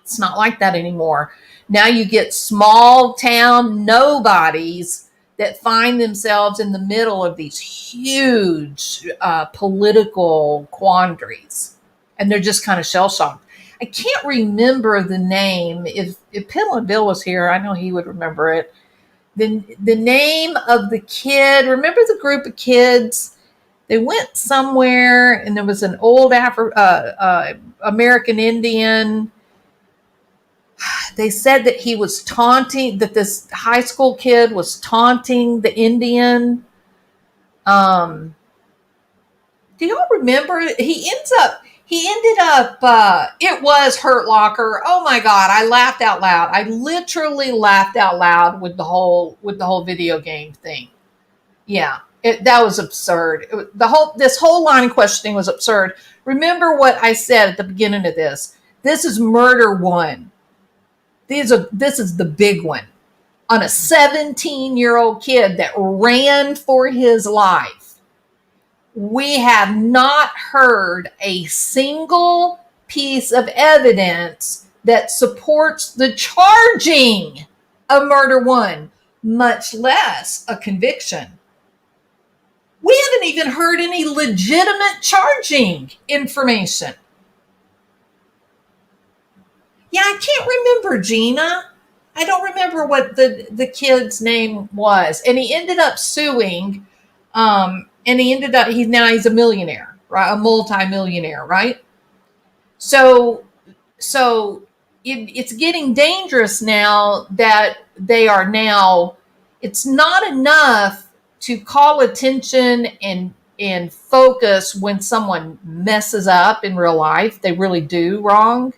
It's not like that anymore. Now you get small town nobodies that find themselves in the middle of these huge political quandaries, and they're just kind of shell-shocked. I can't remember the name. If Piddle Bill was here, I know he would remember it. The name of the kid, remember the group of kids? They went somewhere, and there was an old American Indian. They said that he was taunting, that this high school kid was taunting the Indian. Do y'all remember? He ended up, it was Hurt Locker. Oh my God, I laughed out loud. I literally laughed out loud with the whole video game thing. Yeah, that was absurd. This whole line of questioning was absurd. Remember what I said at the beginning of this. This is murder one. This is the big one on a 17-year-old kid that ran for his life. We have not heard a single piece of evidence that supports the charging of murder one, much less a conviction. We haven't even heard any legitimate charging information. Yeah, I can't remember, Gina. I don't remember what the kid's name was. And he ended up suing, and he's a millionaire, right? A multi-millionaire, right? So it's getting dangerous now that it's not enough to call attention and focus when someone messes up in real life. They really do wrong.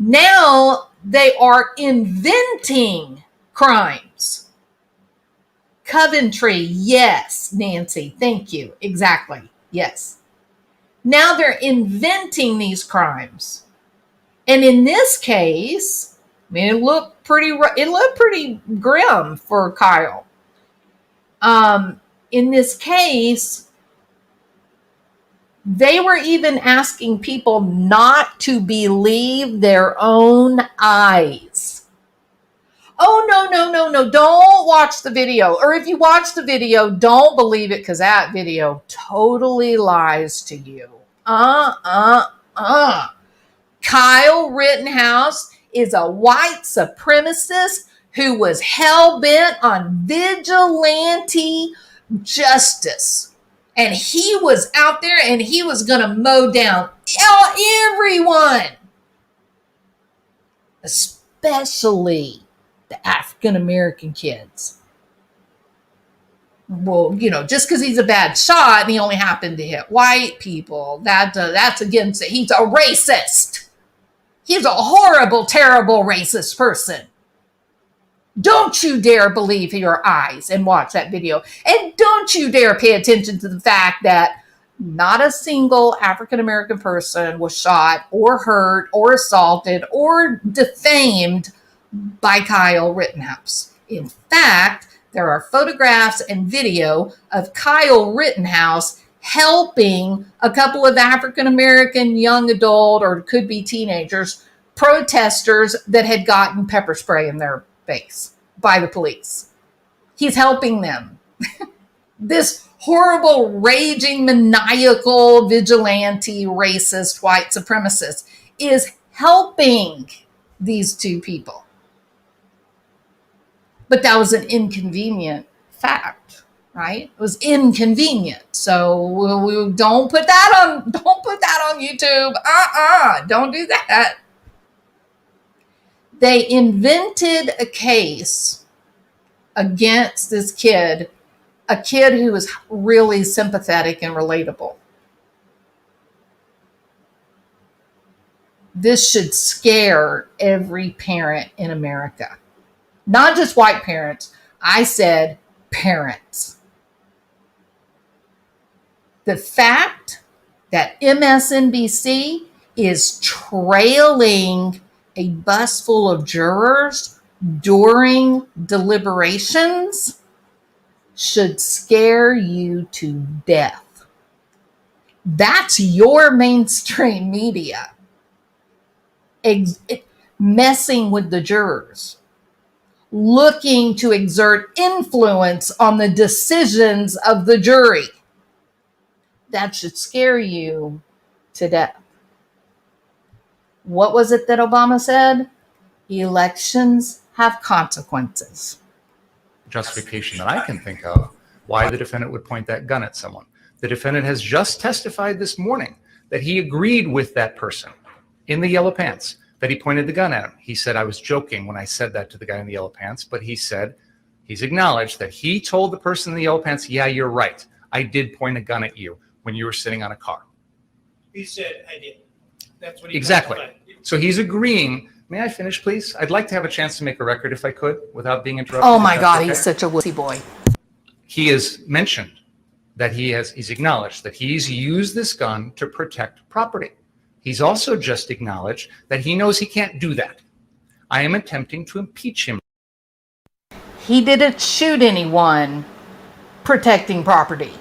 Now they are inventing crimes. Coventry, yes, Nancy, thank you. Exactly, yes. Now they're inventing these crimes. And in this case, I mean, it looked pretty grim for Kyle. In this case, they were even asking people not to believe their own eyes. Oh, no. Don't watch the video. Or if you watch the video, don't believe it because that video totally lies to you. Kyle Rittenhouse is a white supremacist who was hell-bent on vigilante justice. And he was out there and he was going to mow down everyone, especially the African American kids. Well, just because he's a bad shot and he only happened to hit white people, that's against it. He's a racist. He's a horrible, terrible racist person. Don't you dare believe your eyes and watch that video. And don't you dare pay attention to the fact that not a single African American person was shot or hurt or assaulted or defamed by Kyle Rittenhouse. In fact, there are photographs and video of Kyle Rittenhouse helping a couple of African American young adult, or could be teenagers, protesters that had gotten pepper spray in their face by the police. He's helping them. This horrible, raging, maniacal, vigilante, racist, white supremacist is helping these two people. But that was an inconvenient fact, right? It was inconvenient. So we don't put that on YouTube. Don't do that. They invented a case against this kid, a kid who was really sympathetic and relatable. This should scare every parent in America. Not just white parents. I said parents. The fact that MSNBC is trailing a bus full of jurors during deliberations should scare you to death. That's your mainstream media messing with the jurors, looking to exert influence on the decisions of the jury. That should scare you to death. What was it that Obama said? Elections have consequences. Justification that I can think of why the defendant would point that gun at someone. The defendant has just testified this morning that he agreed with that person in the yellow pants, that he pointed the gun at him. He said, I was joking when I said that to the guy in the yellow pants, but he said, he's acknowledged that he told the person in the yellow pants, yeah, you're right. I did point a gun at you when you were sitting on a car. He said, I did. That's what he Exactly. testified. So he's agreeing. May I finish, please? I'd like to have a chance to make a record if I could, without being interrupted. Oh my God, he's such a wussy boy. He has mentioned that he's acknowledged that he's used this gun to protect property. He's also just acknowledged that he knows he can't do that. I am attempting to impeach him. He didn't shoot anyone protecting property.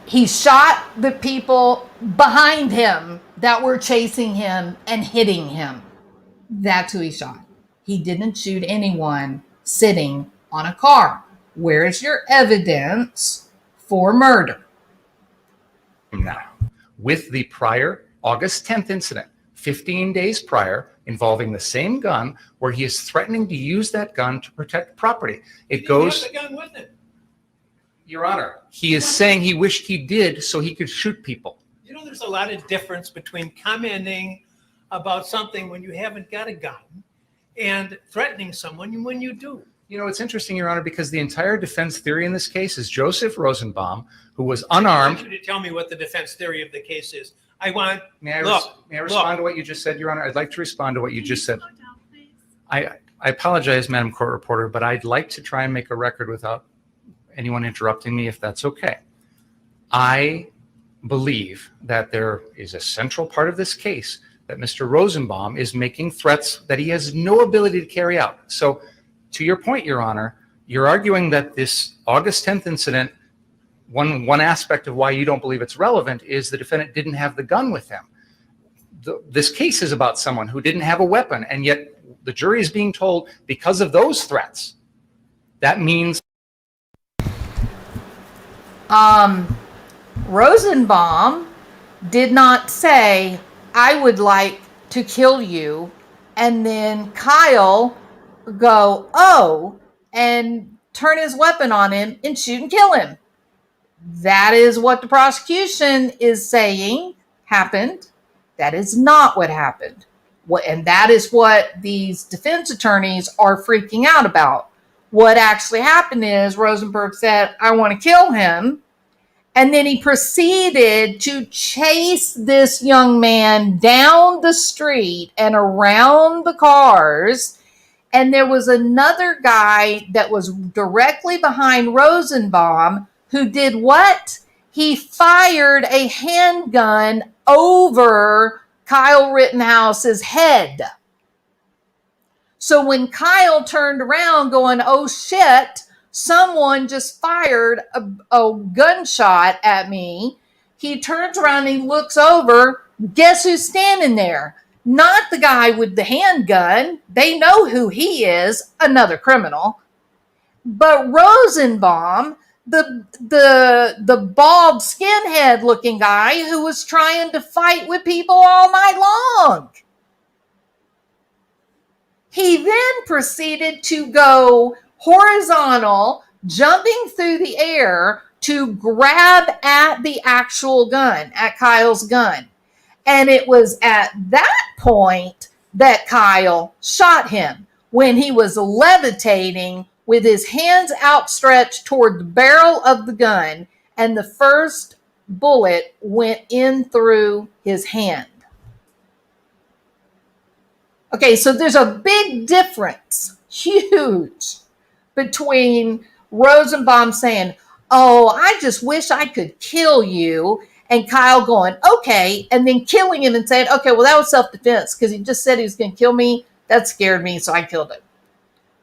He shot the people behind him that were chasing him and hitting him. That's who he shot. He didn't shoot anyone sitting on a car. Where's your evidence for murder. Now, with the prior August 10th incident, 15 days prior, involving the same gun, where he is threatening to use that gun to protect property. It goes. He had the gun with him. Your Honor, he is saying he wished he did so he could shoot people. You know, there's a lot of difference between commenting about something when you haven't got a gun and threatening someone when you do. You know, it's interesting, Your Honor, because the entire defense theory in this case is Joseph Rosenbaum, who was unarmed. I want you to tell me what the defense theory of the case is. I want. May I respond to what you just said, Your Honor? I'd like to respond to what you just said. I apologize, Madam Court Reporter, but I'd like to try and make a record without anyone interrupting me, if that's okay. I believe that there is a central part of this case that Mr. Rosenbaum is making threats that he has no ability to carry out. So, to your point, Your Honor, you're arguing that this August 10th incident, one aspect of why you don't believe it's relevant is the defendant didn't have the gun with him. This case is about someone who didn't have a weapon, and yet the jury is being told because of those threats, that means. Rosenbaum did not say, I would like to kill you, and then Kyle go, oh, and turn his weapon on him and shoot and kill him. That is what the prosecution is saying happened. That is not what happened. And that is what these defense attorneys are freaking out about. What actually happened is Rosenberg said, I want to kill him. And then he proceeded to chase this young man down the street and around the cars. And there was another guy that was directly behind Rosenbaum who did what? He fired a handgun over Kyle Rittenhouse's head. So when Kyle turned around going, oh shit, someone just fired a gunshot at me, he turns around and he looks over. Guess who's standing there? Not the guy with the handgun. They know who he is, another criminal. But Rosenbaum, the bald skinhead looking guy who was trying to fight with people all night long. He then proceeded to go horizontal, jumping through the air to grab at the actual gun, at Kyle's gun. And it was at that point that Kyle shot him, when he was levitating with his hands outstretched toward the barrel of the gun, and the first bullet went in through his hand. Okay, so there's a big difference, huge, between Rosenbaum saying, oh, I just wish I could kill you, and Kyle going, okay, and then killing him and saying, okay, well, that was self-defense because he just said he was going to kill me. That scared me, so I killed him.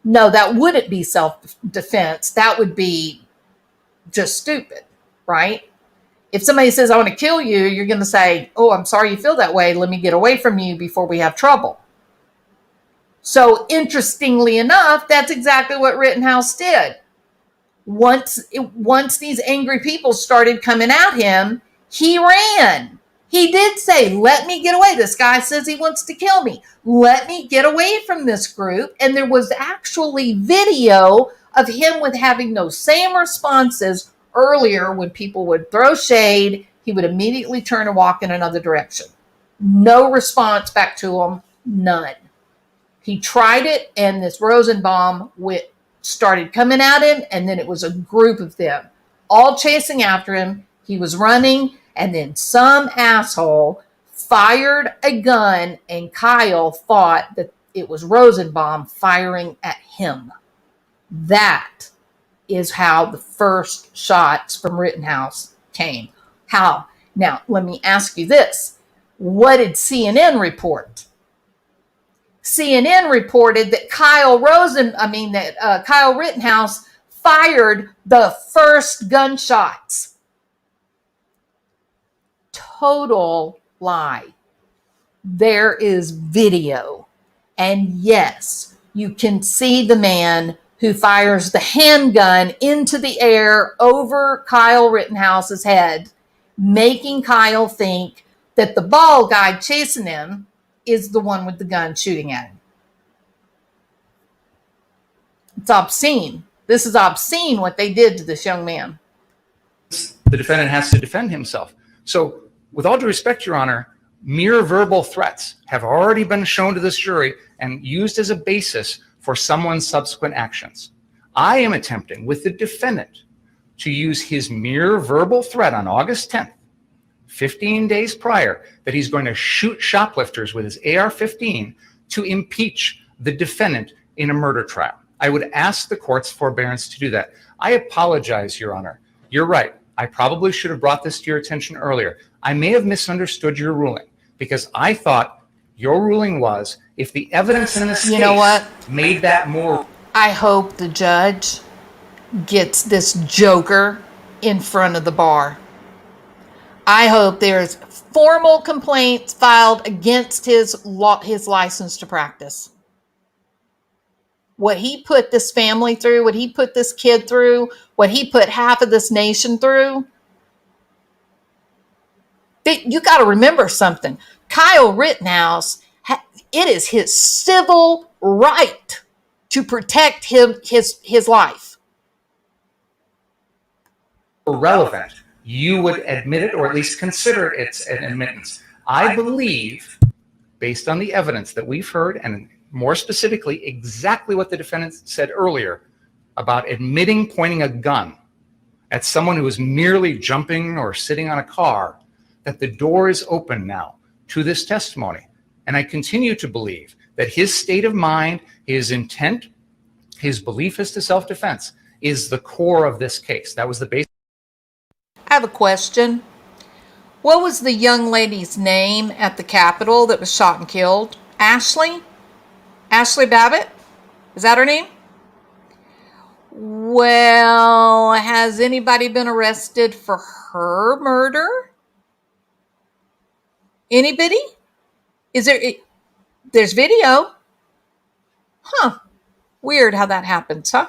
No, that wouldn't be self-defense. That would be just stupid, right? If somebody says, I want to kill you, you're going to say, oh, I'm sorry you feel that way. Let me get away from you before we have trouble. So interestingly enough, that's exactly what Rittenhouse did. Once these angry people started coming at him, he ran. He did say, let me get away. This guy says he wants to kill me. Let me get away from this group. And there was actually video of him with having those same responses earlier. When people would throw shade, he would immediately turn and walk in another direction. No response back to him, none. He tried it, and this Rosenbaum started coming at him, and then it was a group of them all chasing after him. He was running, and then some asshole fired a gun, and Kyle thought that it was Rosenbaum firing at him. That is how the first shots from Rittenhouse came. How? Now, let me ask you this. What did CNN report? CNN reported that Kyle Rittenhouse fired the first gunshots. Total lie. There is video. And yes, you can see the man who fires the handgun into the air over Kyle Rittenhouse's head, making Kyle think that the bald guy chasing him is the one with the gun shooting at him. It's obscene. This is obscene what they did to this young man. The defendant has to defend himself. So, with all due respect, Your Honor, mere verbal threats have already been shown to this jury and used as a basis for someone's subsequent actions. I am attempting with the defendant to use his mere verbal threat on August 10th, 15 days prior, that he's going to shoot shoplifters with his AR-15 to impeach the defendant in a murder trial. I would ask the court's forbearance to do that. I apologize, Your Honor. You're right. I probably should have brought this to your attention earlier. I may have misunderstood your ruling because I thought your ruling was if the evidence in this case made that more. I hope the judge gets this joker in front of the bar. I hope there's formal complaints filed against his license to practice. What he put this family through, what he put this kid through, what he put half of this nation through. You got to remember something. Kyle Rittenhouse, it is his civil right to protect his life. Irrelevant, you would admit it or at least consider it an admittance. I believe, based on the evidence that we've heard, and more specifically, exactly what the defendant said earlier about admitting pointing a gun at someone who was merely jumping or sitting on a car, that the door is open now to this testimony. And I continue to believe that his state of mind, his intent, his belief as to self-defense is the core of this case. That was the basis. I have a question. What was the young lady's name at the Capitol that was shot and killed? Ashley? Ashley Babbitt? Is that her name? Well, has anybody been arrested for her murder? Anybody? There's video. Huh. Weird how that happens, huh?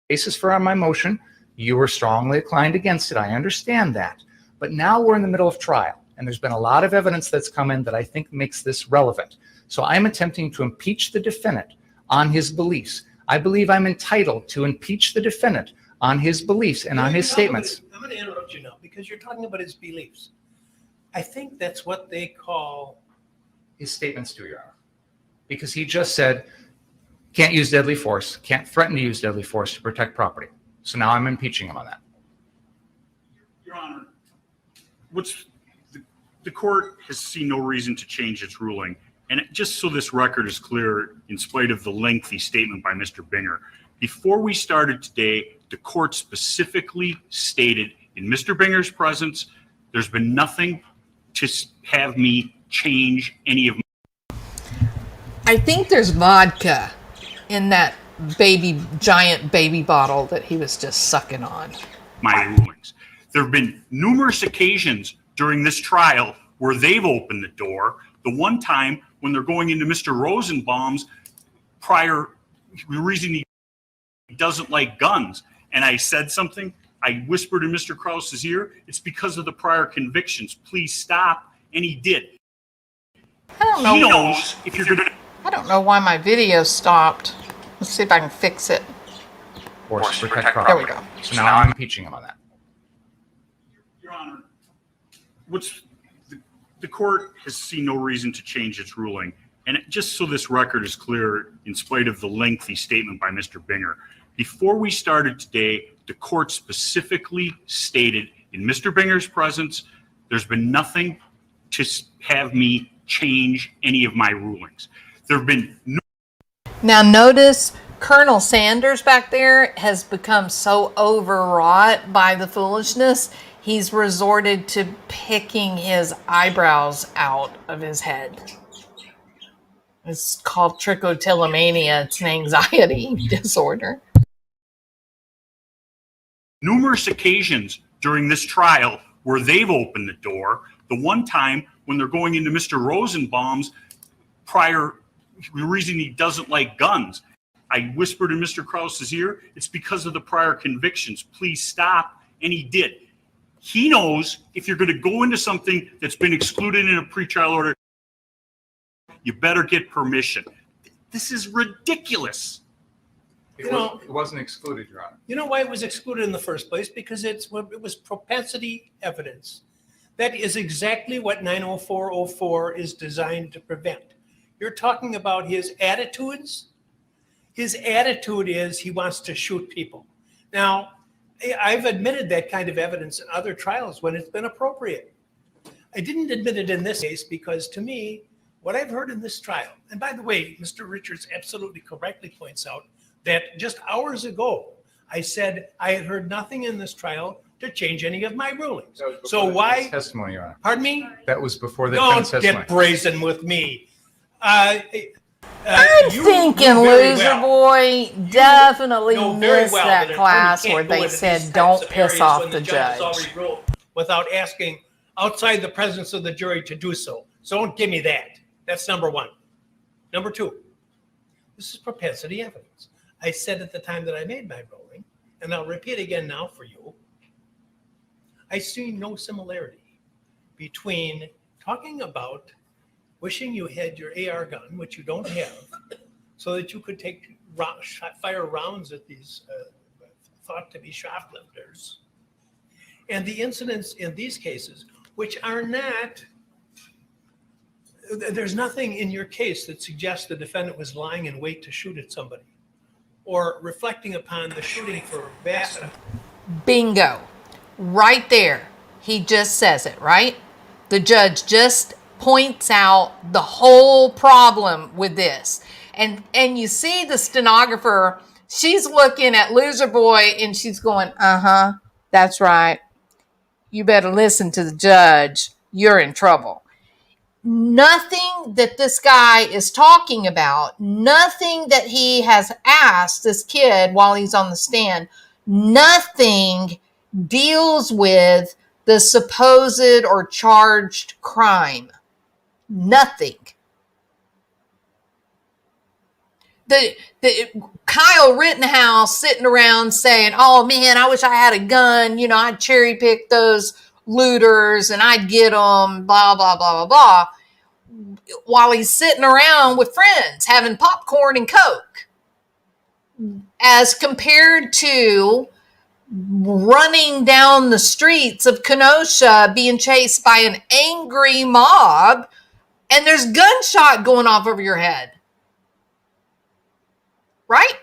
Basis for my motion, you were strongly inclined against it. I understand that. But now we're in the middle of trial, and there's been a lot of evidence that's come in that I think makes this relevant. So I'm attempting to impeach the defendant on his beliefs. I believe I'm entitled to impeach the defendant on his beliefs and on his statements. I'm going to interrupt you now because you're talking about his beliefs. I think that's what they call his statements to Your Honor. Because he just said, can't use deadly force, can't threaten to use deadly force to protect property. So now I'm impeaching him on that. Your Honor, the court has seen no reason to change its ruling. And just so this record is clear, in spite of the lengthy statement by Mr. Binger, before we started today, the court specifically stated in Mr. Binger's presence, there's been nothing to have me change any of my. I think there's vodka in that giant baby bottle that he was just sucking on. My rulings. There have been numerous occasions during this trial where they've opened the door. The one time when they're going into Mr. Rosenbaum's prior reason he doesn't like guns. And I said something, I whispered in Mr. Krause's ear, it's because of the prior convictions. Please stop. And he did. I don't know. He knows if you're going to. I don't know why my video stopped. Let's see if I can fix it. Force to protect property. There we go. So now I'm impeaching him on that. Your Honor, the court has seen no reason to change its ruling. And just so this record is clear, in spite of the lengthy statement by Mr. Binger, before we started today, the court specifically stated in Mr. Binger's presence, there's been nothing to have me change any of my rulings. There have been no. Now notice Colonel Sanders back there has become so overwrought by the foolishness, he's resorted to picking his eyebrows out of his head. It's called trichotillomania. It's an anxiety disorder. Numerous occasions during this trial where they've opened the door. The one time when they're going into Mr. Rosenbaum's prior, the reason he doesn't like guns. I whispered in Mr. Krause's ear, it's because of the prior convictions. Please stop. And he did. He knows if you're going to go into something that's been excluded in a pretrial order, you better get permission. This is ridiculous. It wasn't excluded, Your Honor. You know why it was excluded in the first place? Because it was propensity evidence. That is exactly what 90404 is designed to prevent. You're talking about his attitudes. His attitude is he wants to shoot people. Now, I've admitted that kind of evidence in other trials when it's been appropriate. I didn't admit it in this case because, to me, what I've heard in this trial, and by the way, Mr. Richards absolutely correctly points out that just hours ago, I said I had heard nothing in this trial to change any of my rulings. So why? Testimony, Your Honor. Pardon me? That was before the Don't defense testimony. get brazen with me. I'm thinking Loser Boy definitely missed that class where they said don't piss off the judge. Without asking outside the presence of the jury to do so. So don't give me that. That's number one. Number two, this is propensity evidence. I said at the time that I made my ruling, and I'll repeat again now for you, I see no similarity between talking about wishing you had your AR gun, which you don't have, so that you could fire rounds at these thought to be shoplifters, and the incidents in these cases, which are not, there's nothing in your case that suggests the defendant was lying in wait to shoot at somebody or reflecting upon the shooting for bad. Bingo. Right there. He just says it, right? The judge just points out the whole problem with this. And you see the stenographer, she's looking at Loser Boy and she's going, that's right. You better listen to the judge. You're in trouble. Nothing that this guy is talking about, nothing that he has asked this kid while he's on the stand, nothing deals with the supposed or charged crime. Nothing. The Kyle Rittenhouse sitting around saying, oh man, I wish I had a gun. You know, I'd cherry pick those looters and I'd get them, blah, blah, blah, blah, blah. While he's sitting around with friends having popcorn and Coke. As compared to running down the streets of Kenosha being chased by an angry mob and there's gunshot going off over your head. Right?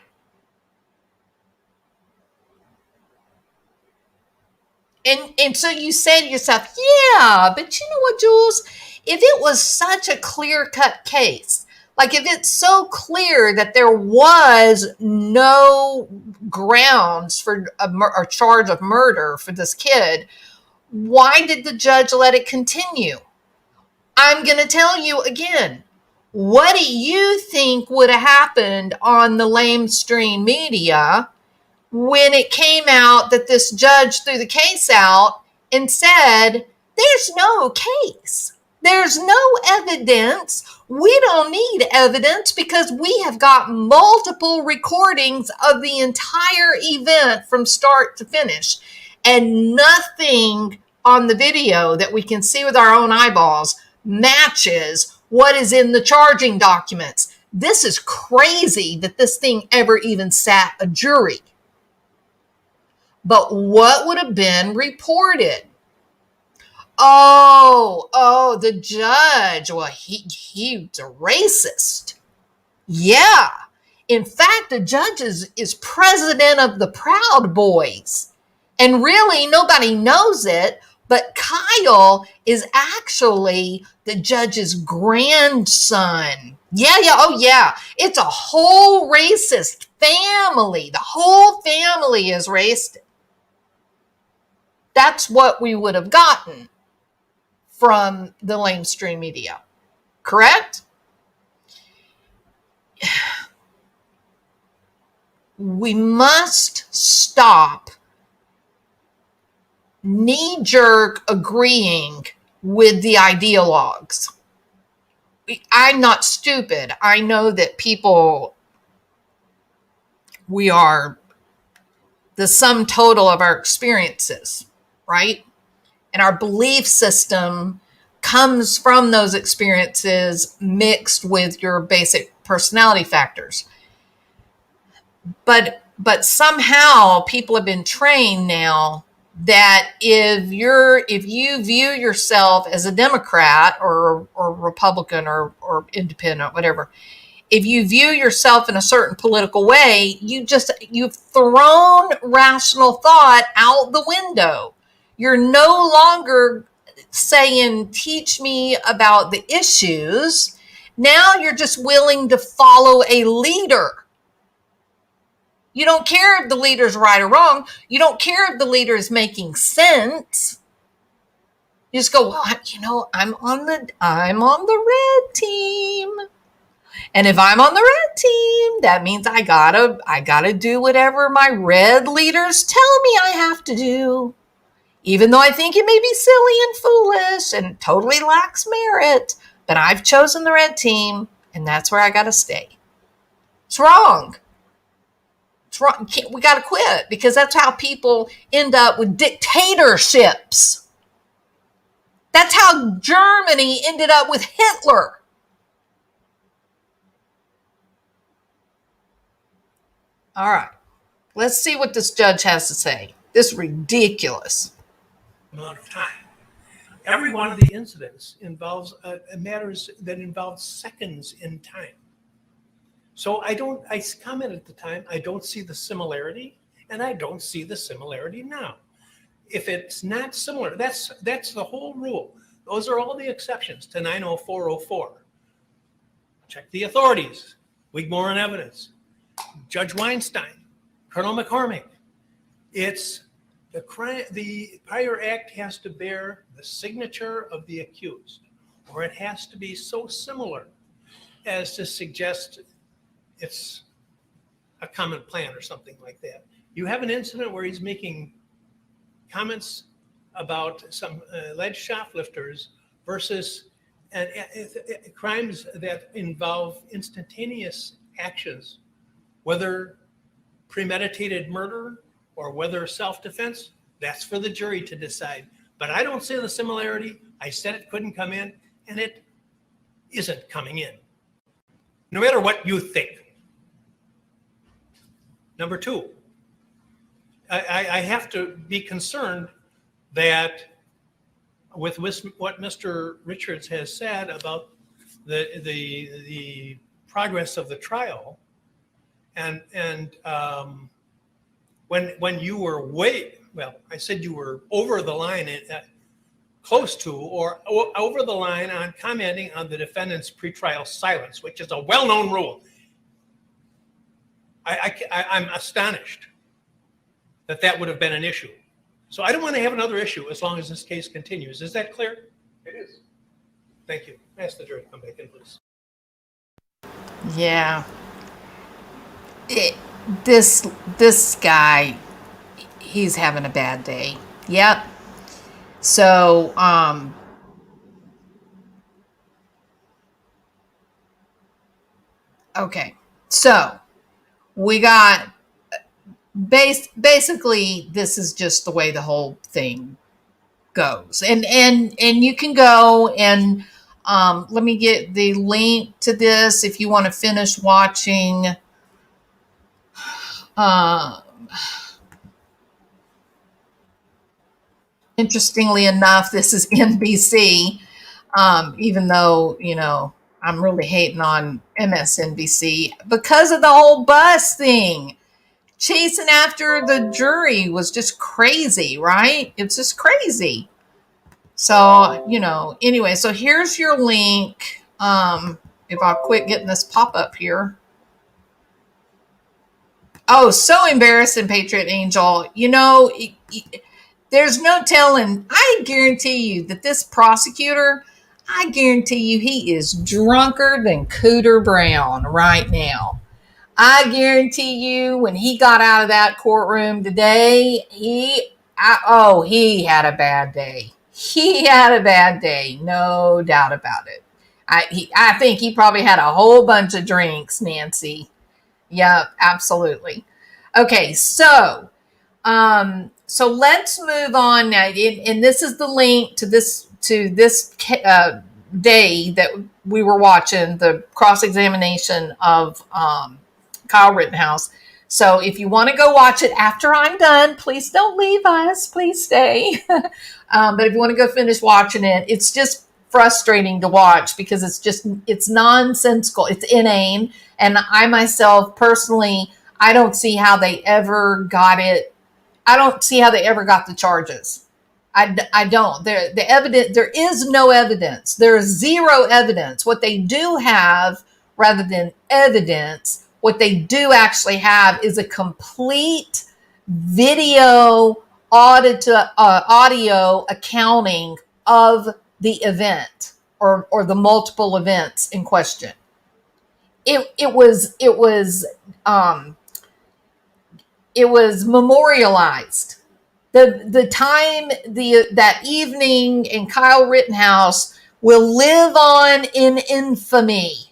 And so you say to yourself, yeah, but you know what, Jules? If it was such a clear-cut case, like if it's so clear that there was no grounds for a charge of murder for this kid, why did the judge let it continue? I'm going to tell you again. What do you think would have happened on the lamestream media when it came out that this judge threw the case out and said, there's no case. There's no evidence. We don't need evidence because we have got multiple recordings of the entire event from start to finish. And nothing on the video that we can see with our own eyeballs matches what is in the charging documents. This is crazy that this thing ever even sat a jury. But what would have been reported? Oh, the judge. Well, he's a racist. Yeah. In fact, the judge is president of the Proud Boys. And really, nobody knows it, but Kyle is actually the judge's grandson. Yeah. Oh, yeah. It's a whole racist family. The whole family is racist. That's what we would have gotten from the lamestream media. Correct? We must stop knee-jerk agreeing with the ideologues. I'm not stupid. I know that we are the sum total of our experiences, right? And our belief system comes from those experiences mixed with your basic personality factors. But somehow people have been trained now that if you view yourself as a Democrat or Republican or independent, whatever, if you view yourself in a certain political way, you've thrown rational thought out the window. You're no longer saying, teach me about the issues. Now you're just willing to follow a leader. You don't care if the leader's right or wrong. You don't care if the leader is making sense. You just go, well, I'm on the red team. And if I'm on the red team, that means I gotta do whatever my red leaders tell me I have to do. Even though I think it may be silly and foolish and totally lacks merit, but I've chosen the red team and that's where I gotta stay. It's wrong. It's wrong. We gotta quit, because that's how people end up with dictatorships. That's how Germany ended up with Hitler. All right. Let's see what this judge has to say. This is ridiculous. Amount of time. Every one of the incidents involves matters that involve seconds in time. So I commented at the time, I don't see the similarity, and I don't see the similarity now. If it's not similar, that's the whole rule. Those are all the exceptions to 90404. Check the authorities, Wigmore and evidence, Judge Weinstein, Colonel McCormick. It's the crime. The prior act has to bear the signature of the accused, or it has to be so similar as to suggest it's a common plan or something like that. You have an incident where he's making comments about some alleged shoplifters versus crimes that involve instantaneous actions, whether premeditated murder or whether self-defense. That's for the jury to decide. But I don't see the similarity. I said it couldn't come in, and it isn't coming in, no matter what you think. Number two, I have to be concerned that with what Mr. Richards has said about the progress of the trial, and when you were I said you were over the line, close to or over the line on commenting on the defendant's pretrial silence, which is a well-known rule. I'm astonished that would have been an issue. So I don't want to have another issue as long as this case continues. Is that clear? It is. Thank you. Ask the jury to come back in, please. Yeah. This guy, he's having a bad day. Yep. So, okay. So we got basically this is just the way the whole thing goes. And you can go and let me get the link to this if you want to finish watching. Interestingly enough, this is NBC, even though, I'm really hating on MSNBC because of the whole bus thing. Chasing after the jury was just crazy, right? It's just crazy. So, anyway, so here's your link. If I'll quit getting this pop up here. Oh, so embarrassing, Patriot Angel. There's no telling. I guarantee you that this prosecutor, I guarantee you he is drunker than Cooter Brown right now. I guarantee you when he got out of that courtroom today, he had a bad day. he had a bad day, no doubt about it. I think he probably had a whole bunch of drinks, Nancy. Yep, absolutely. Okay, so let's move on now, and this is the link to this day that we were watching the cross examination of Kyle Rittenhouse. So if you want to go watch it after I'm done, please don't leave us. Please stay. But if you want to go finish watching it, it's just frustrating to watch because it's nonsensical. It's inane. And I myself personally, I don't see how they ever got it. I don't see how they ever got the charges. I don't. The evidence, there is no evidence. There is zero evidence. What they do have, rather than evidence, what they do actually have is a complete video audio accounting of the event or the multiple events in question. It was memorialized. The time that evening in Kyle Rittenhouse will live on in infamy.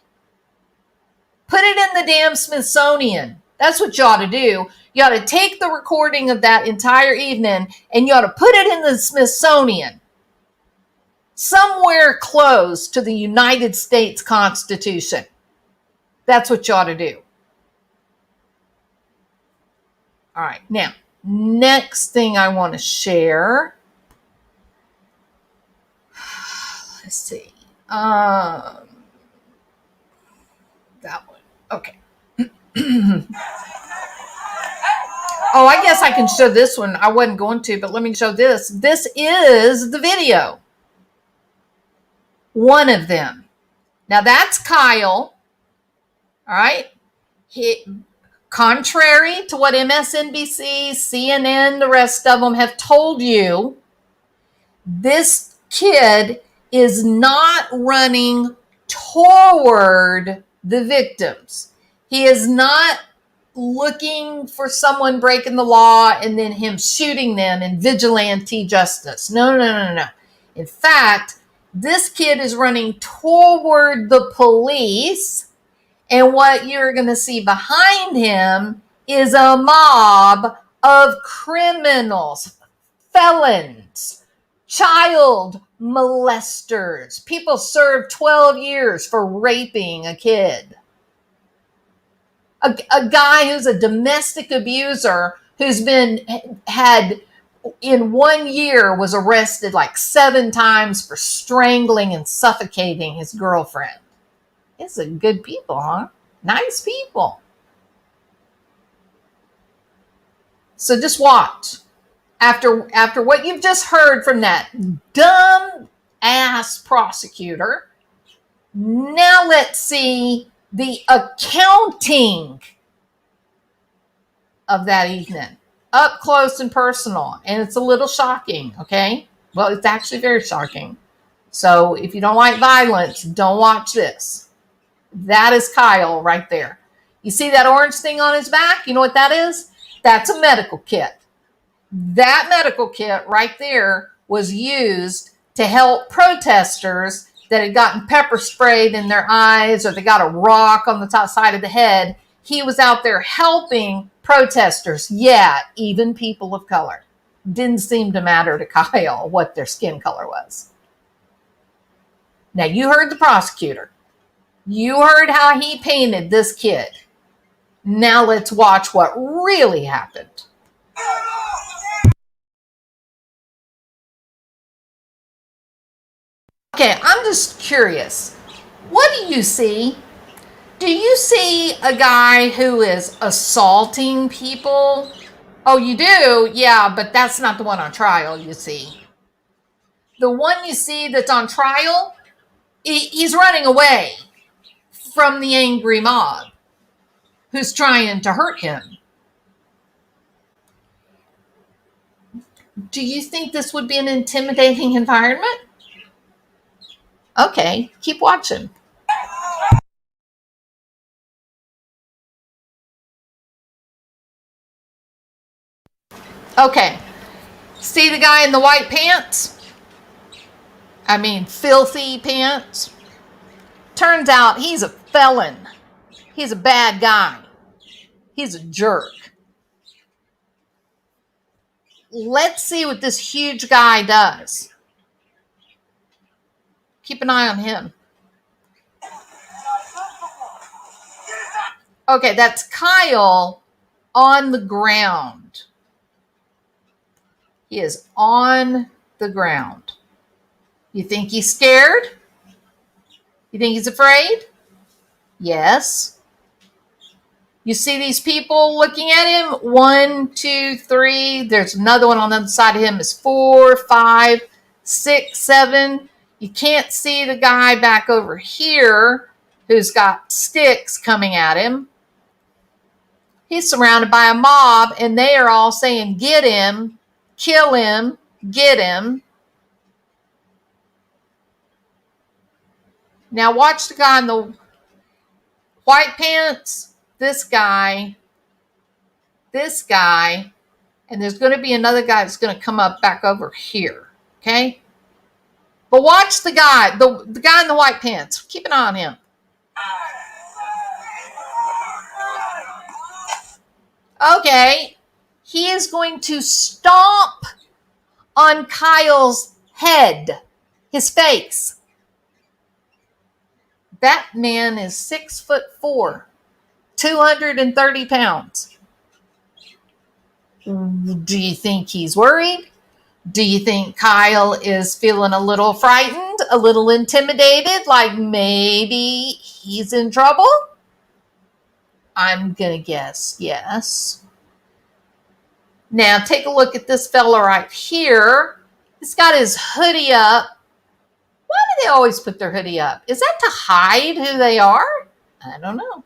Put it in the damn Smithsonian. That's what you ought to do. You ought to take the recording of that entire evening and you ought to put it in the Smithsonian. Somewhere close to the United States Constitution. That's what you ought to do. All right, now, next thing I want to share. Let's see. That one. Okay. Oh, I guess I can show this one. I wasn't going to, but let me show this. This is the video. One of them. Now that's Kyle. All right. Contrary to what MSNBC, CNN, the rest of them have told you, this kid is not running toward the victims. He is not looking for someone breaking the law and then him shooting them in vigilante justice. No. In fact, this kid is running toward the police, and what you're going to see behind him is a mob of criminals, felons, child molesters. People served 12 years for raping a kid. A guy who's a domestic abuser who's had in 1 year was arrested like 7 times for strangling and suffocating his girlfriend. It's a good people, huh? Nice people. So just watch. After what you've just heard from that dumb ass prosecutor, now let's see the accounting of that evening, up close and personal. And it's a little shocking, okay? Well, it's actually very shocking. So if you don't like violence, don't watch this. That is Kyle right there. You see that orange thing on his back? You know what that is? That's a medical kit. That medical kit right there was used to help protesters that had gotten pepper sprayed in their eyes or they got a rock on the top side of the head. He was out there helping protesters. Yeah, even people of color. Didn't seem to matter to Kyle what their skin color was. Now, you heard the prosecutor. You heard how he painted this kid. Now let's watch what really happened. Okay, I'm just curious. What do you see? Do you see a guy who is assaulting people? Oh, you do? Yeah, but that's not the one on trial, you see. The one you see that's on trial, he's running away from the angry mob who's trying to hurt him. Do you think this would be an intimidating environment? Okay, keep watching. Okay, see the guy in the white pants? I mean, filthy pants. Turns out he's a felon. He's a bad guy. He's a jerk. Let's see what this huge guy does. Keep an eye on him. Okay, that's Kyle on the ground. He is on the ground. You think he's scared? You think he's afraid? Yes. You see these people looking at him? 1, 2, 3. There's another one on the other side of him. Is 4, 5, 6, 7. You can't see the guy back over here who's got sticks coming at him. He's surrounded by a mob, and they are all saying, get him, kill him, get him. Now watch the guy in the white pants, this guy, and there's going to be another guy that's going to come up back over here, okay? But watch the guy, the guy in the white pants. Keep an eye on him. Okay, he is going to stomp on Kyle's head, his face. That man is 6'4", 230 pounds. Do you think he's worried? Do you think Kyle is feeling a little frightened, a little intimidated, like maybe he's in trouble? I'm going to guess yes. Now take a look at this fella right here. He's got his hoodie up. Why do they always put their hoodie up? Is that to hide who they are? I don't know.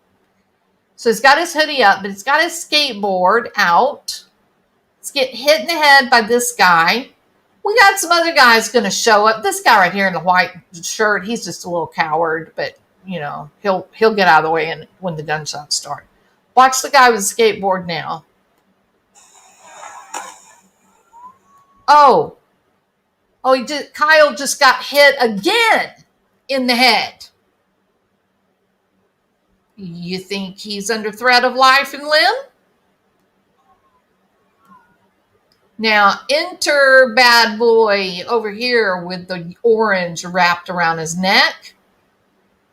So he's got his hoodie up, but he's got his skateboard out. He's getting hit in the head by this guy. We got some other guys going to show up. This guy right here in the white shirt, he's just a little coward, but you know, he'll get out of the way and when the gunshots start. Watch the guy with the skateboard now. Oh, Kyle just got hit again in the head. You think he's under threat of life and limb? Now, enter bad boy over here with the orange wrapped around his neck.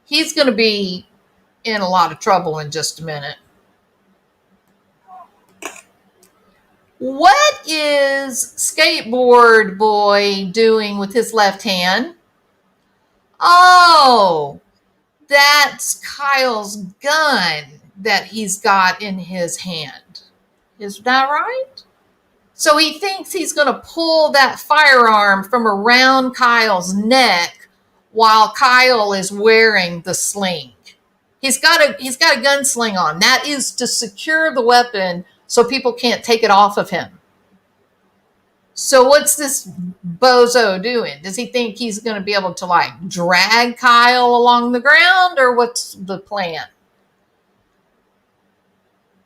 He's going to be in a lot of trouble in just a minute. What is skateboard boy doing with his left hand? Oh, that's Kyle's gun that he's got in his hand. Is that right? So he thinks he's going to pull that firearm from around Kyle's neck while Kyle is wearing the sling. He's got a gun sling on. That is to secure the weapon so people can't take it off of him. So what's this bozo doing? Does he think he's going to be able to like drag Kyle along the ground, or what's the plan?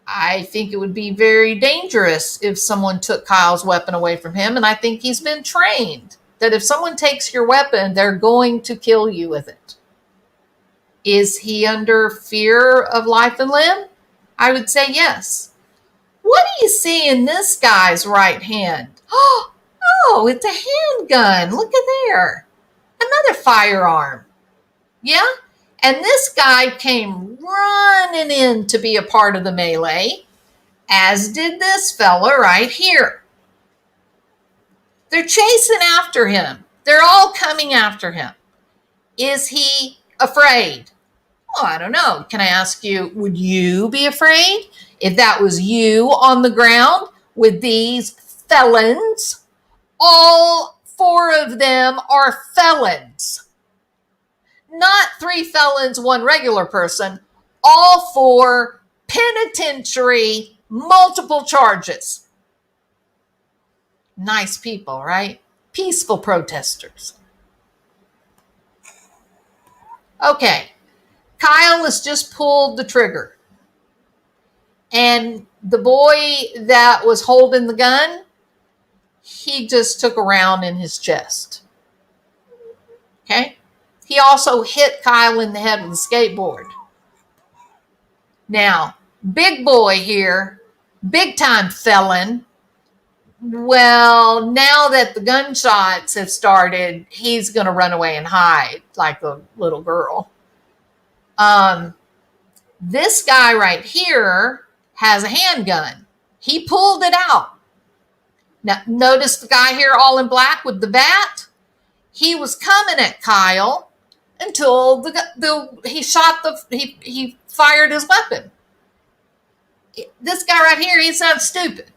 I think it would be very dangerous if someone took Kyle's weapon away from him, and I think he's been trained that if someone takes your weapon, they're going to kill you with it. Is he under fear of life and limb? I would say yes. What do you see in this guy's right hand? Oh, it's a handgun. Look at there. Another firearm. Yeah? And this guy came running in to be a part of the melee, as did this fella right here. They're chasing after him. They're all coming after him. Is he afraid? Well, I don't know. Can I ask you, would you be afraid if that was you on the ground with these felons? All 4 of them are felons. Not 3 felons, 1 regular person. All 4 penitentiary, multiple charges. Nice people, right? Peaceful protesters. Okay. Kyle has just pulled the trigger. And the boy that was holding the gun, he just took a round in his chest. Okay? He also hit Kyle in the head with a skateboard. Now, big boy here, big time felon. Well, now that the gunshots have started, he's going to run away and hide like a little girl. This guy right here has a handgun. He pulled it out. Now, notice the guy here all in black with the bat? He was coming at Kyle until he fired his weapon. This guy right here, he's not stupid.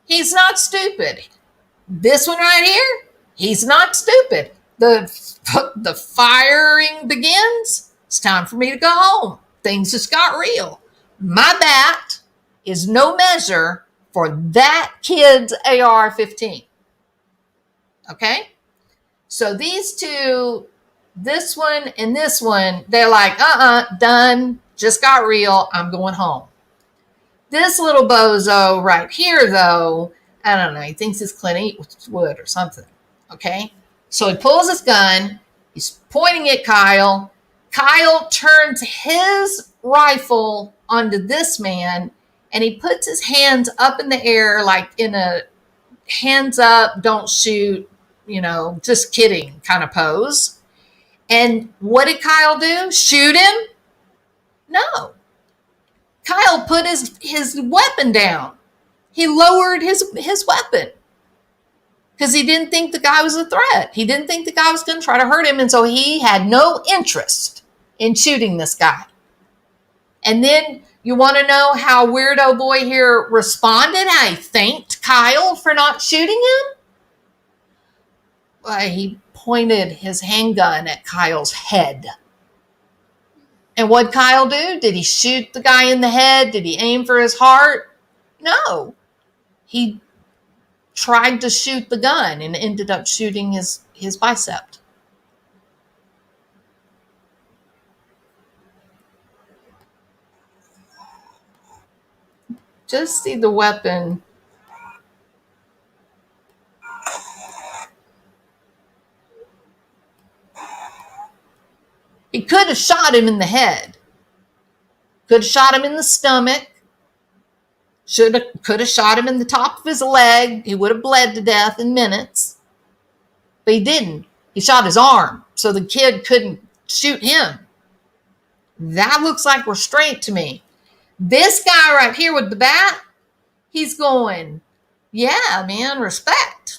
He's not stupid. This one right here, he's not stupid. The firing begins. It's time for me to go home. Things just got real. My bat is no measure for that kid's AR-15. Okay? So these two, this one and this one, they're like, done. Just got real. I'm going home. This little bozo right here, though, I don't know. He thinks it's Clint Eastwood or something. Okay? So he pulls his gun. He's pointing at Kyle. Kyle turns his rifle onto this man, and he puts his hands up in the air like in a hands up, don't shoot, just kidding kind of pose. And what did Kyle do? Shoot him? No. Kyle put his weapon down. He lowered his weapon because he didn't think the guy was a threat. He didn't think the guy was going to try to hurt him, and so he had no interest in shooting this guy. And then you want to know how weirdo boy here responded? How he thanked Kyle for not shooting him? Well, he pointed his handgun at Kyle's head. And what'd Kyle do? Did he shoot the guy in the head? Did he aim for his heart? No. He tried to shoot the gun and ended up shooting his bicep. Just see the weapon. He could have shot him in the head. Could have shot him in the stomach. Could have shot him in the top of his leg. He would have bled to death in minutes. But he didn't. He shot his arm, so the kid couldn't shoot him. That looks like restraint to me. This guy right here with the bat, he's going, yeah, man, respect.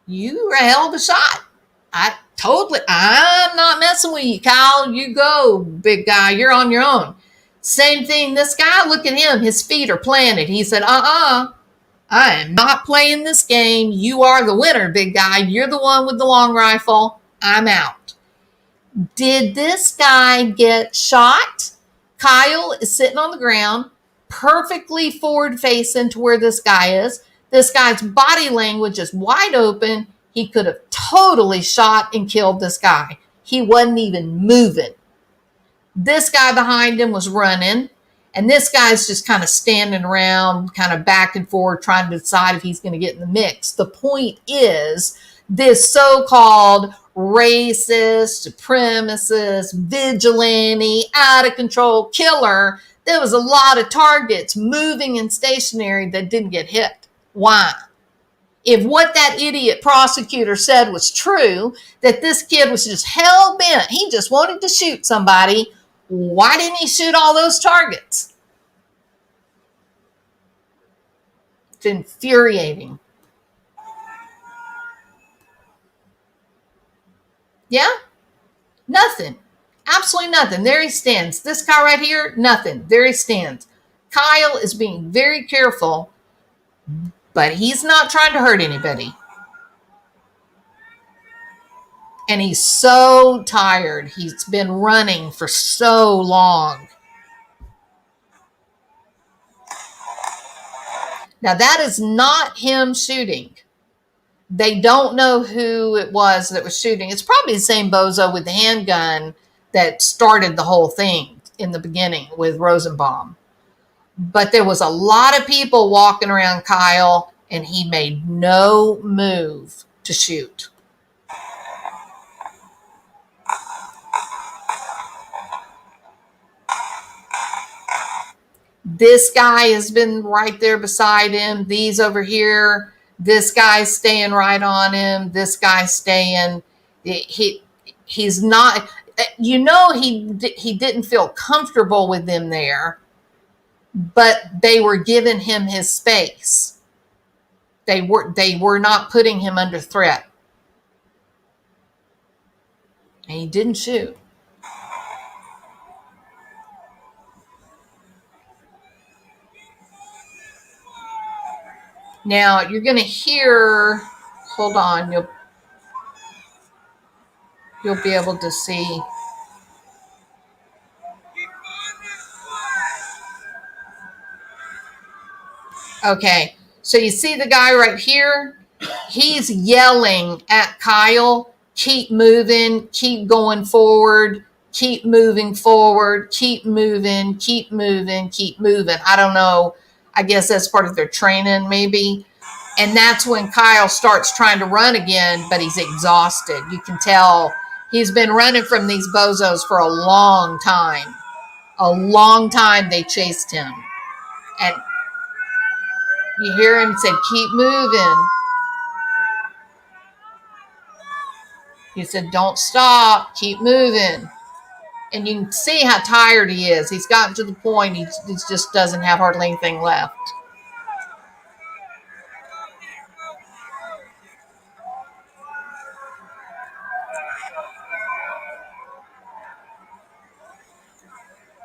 You were a hell of a shot. I'm not messing with you, Kyle. You go, big guy. You're on your own. Same thing, this guy, look at him. His feet are planted. He said, I am not playing this game. You are the winner, big guy. You're the one with the long rifle. I'm out. Did this guy get shot? Kyle is sitting on the ground, perfectly forward facing to where this guy is. This guy's body language is wide open. He could have totally shot and killed this guy. He wasn't even moving. This guy behind him was running, and this guy's just kind of standing around, kind of back and forth, trying to decide if he's going to get in the mix. The point is, this so-called racist, supremacist, vigilante, out-of-control killer, there was a lot of targets moving and stationary that didn't get hit. Why? If what that idiot prosecutor said was true, that this kid was just hell-bent, he just wanted to shoot somebody, why didn't he shoot all those targets? It's infuriating. Yeah? Nothing. Absolutely nothing. There he stands. This guy right here, nothing. There he stands. Kyle is being very careful, but he's not trying to hurt anybody. And he's so tired. He's been running for so long. Now, that is not him shooting. They don't know who it was that was shooting. It's probably the same bozo with the handgun that started the whole thing in the beginning with Rosenbaum. But there was a lot of people walking around Kyle, and he made no move to shoot. This guy has been right there beside him. These over here, this guy's staying right on him. This guy's staying. He's not. He didn't feel comfortable with them there, but they were giving him his space. They were not putting him under threat, and he didn't shoot. Now you're going to hear. Hold on, you'll be able to see. Okay, so you see the guy right here? He's yelling at Kyle, keep moving, keep going forward, keep moving forward, keep moving, keep moving, keep moving. I don't know. I guess that's part of their training, maybe. And that's when Kyle starts trying to run again, but he's exhausted. You can tell he's been running from these bozos for a long time. A long time they chased him. And you hear him say, keep moving. He said, don't stop, keep moving. And you can see how tired he is. He's gotten to the point he just doesn't have hardly anything left.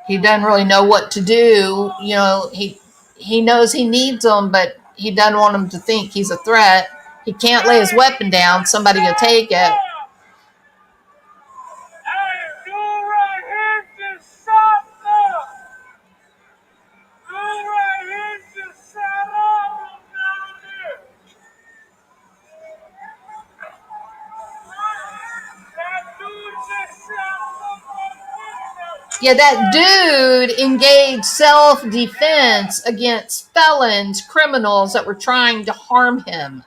He doesn't really know what to do. You know, he knows he needs them, but he doesn't want them to think he's a threat. He can't lay his weapon down. Somebody will take it. Yeah, that dude engaged self-defense against felons, criminals that were trying to harm him.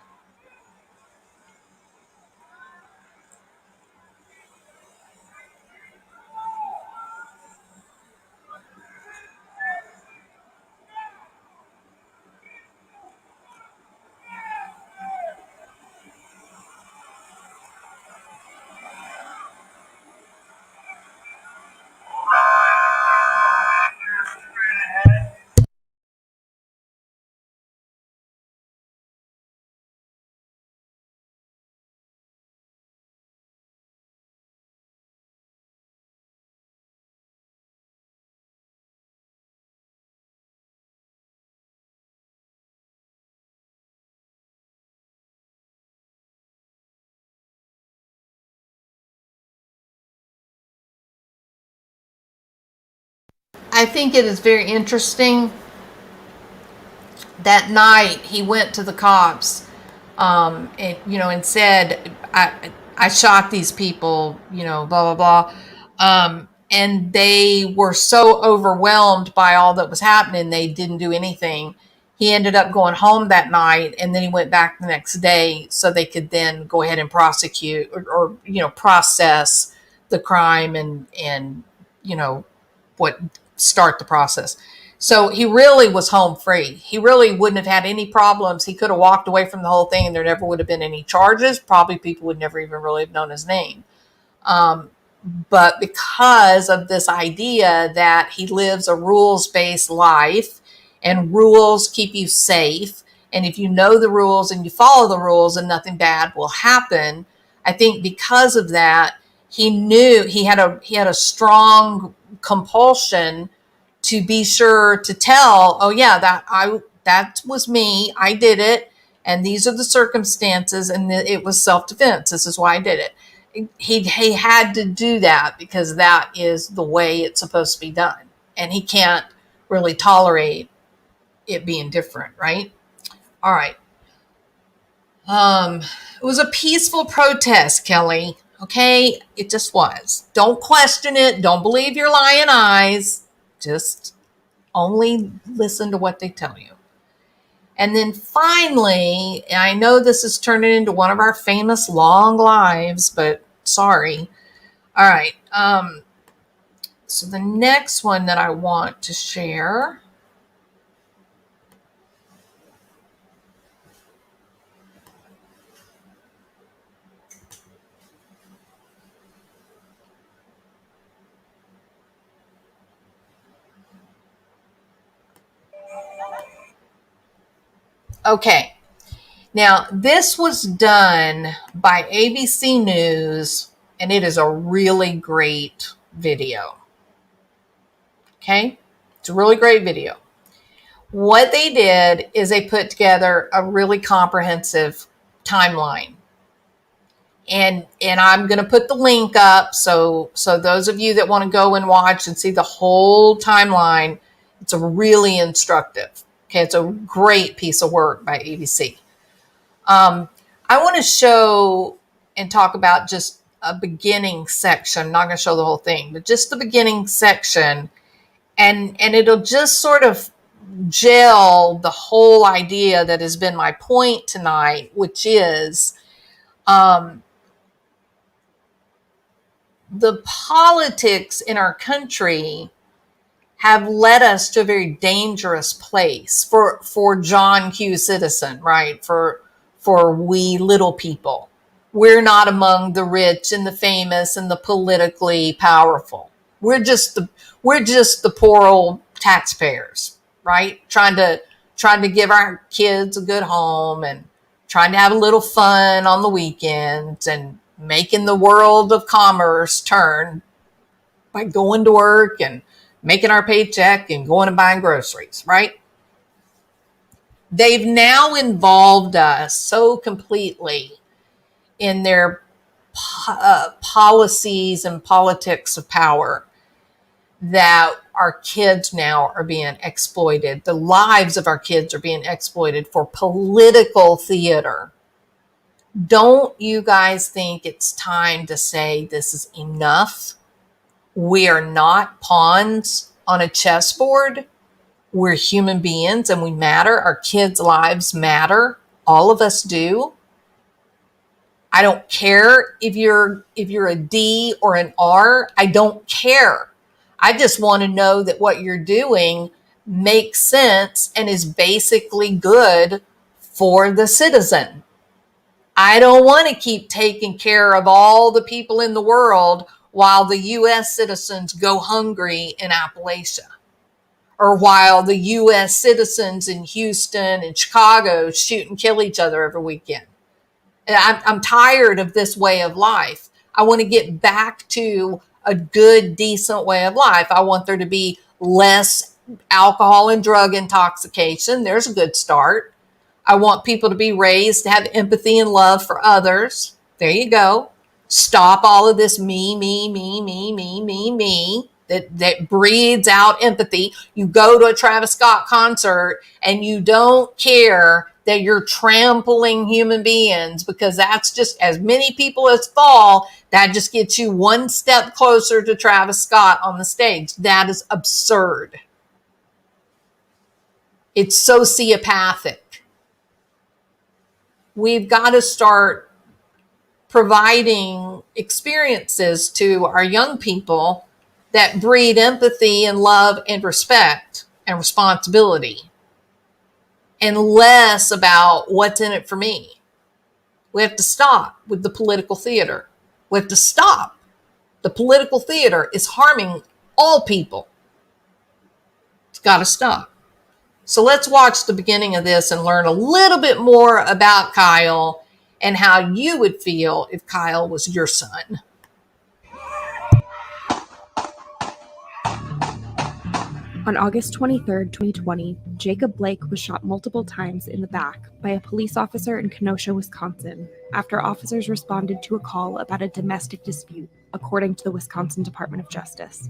I think it is very interesting. That night he went to the cops, and said, I shot these people, blah, blah, blah. And they were so overwhelmed by all that was happening, they didn't do anything. He ended up going home that night, and then he went back the next day so they could then go ahead and prosecute or process the crime and what start the process. So he really was home free. He really wouldn't have had any problems. He could have walked away from the whole thing and there never would have been any charges. Probably people would never even really have known his name. But because of this idea that he lives a rules-based life and rules keep you safe, and if you know the rules and you follow the rules and nothing bad will happen, I think because of that, he knew he had a strong compulsion to be sure to tell, oh yeah, that was me, I did it, and these are the circumstances, and it was self-defense. This is why I did it. He had to do that because that is the way it's supposed to be done, and he can't really tolerate it being different, right? All right. It was a peaceful protest, Kelly. Okay, it just was. Don't question it. Don't believe your lying eyes. Just only listen to what they tell you. And then finally, I know this is turning into one of our famous long lives, but sorry. All right. So the next one that I want to share Okay. Now, this was done by ABC News, and it is a really great video. Okay? It's a really great video. What they did is they put together a really comprehensive timeline. And I'm going to put the link up so those of you that want to go and watch and see the whole timeline, it's a really instructive. Okay, it's a great piece of work by ABC. I want to show and talk about just a beginning section. I'm not going to show the whole thing, but just the beginning section, and it'll just sort of gel the whole idea that has been my point tonight, which is the politics in our country have led us to a very dangerous place for John Q. Citizen, right? For we little people. We're not among the rich and the famous and the politically powerful. We're just the poor old taxpayers, right? Trying to give our kids a good home and trying to have a little fun on the weekends and making the world of commerce turn by going to work and making our paycheck and going and buying groceries, right? They've now involved us so completely in their policies and politics of power that our kids now are being exploited. The lives of our kids are being exploited for political theater. Don't you guys think it's time to say this is enough? We are not pawns on a chessboard. We're human beings and we matter. Our kids' lives matter. All of us do. I don't care if you're a D or an R. I don't care. I just want to know that what you're doing makes sense and is basically good for the citizen. I don't want to keep taking care of all the people in the world while the U.S. citizens go hungry in Appalachia, or while the U.S. citizens in Houston and Chicago shoot and kill each other every weekend. I'm tired of this way of life. I want to get back to a good, decent way of life. I want there to be less alcohol and drug intoxication. There's a good start. I want people to be raised to have empathy and love for others. There you go. Stop all of this me that breeds out empathy. You go to a Travis Scott concert and you don't care that you're trampling human beings because that's just as many people as fall. That just gets you one step closer to Travis Scott on the stage. That is absurd. It's sociopathic. We've got to start providing experiences to our young people that breed empathy and love and respect and responsibility, and less about what's in it for me. We have to stop with the political theater. We have to stop. The political theater is harming all people. It's got to stop. So let's watch the beginning of this and learn a little bit more about Kyle and how you would feel if Kyle was your son. On August 23, 2020, Jacob Blake was shot multiple times in the back by a police officer in Kenosha, Wisconsin, after officers responded to a call about a domestic dispute, according to the Wisconsin Department of Justice.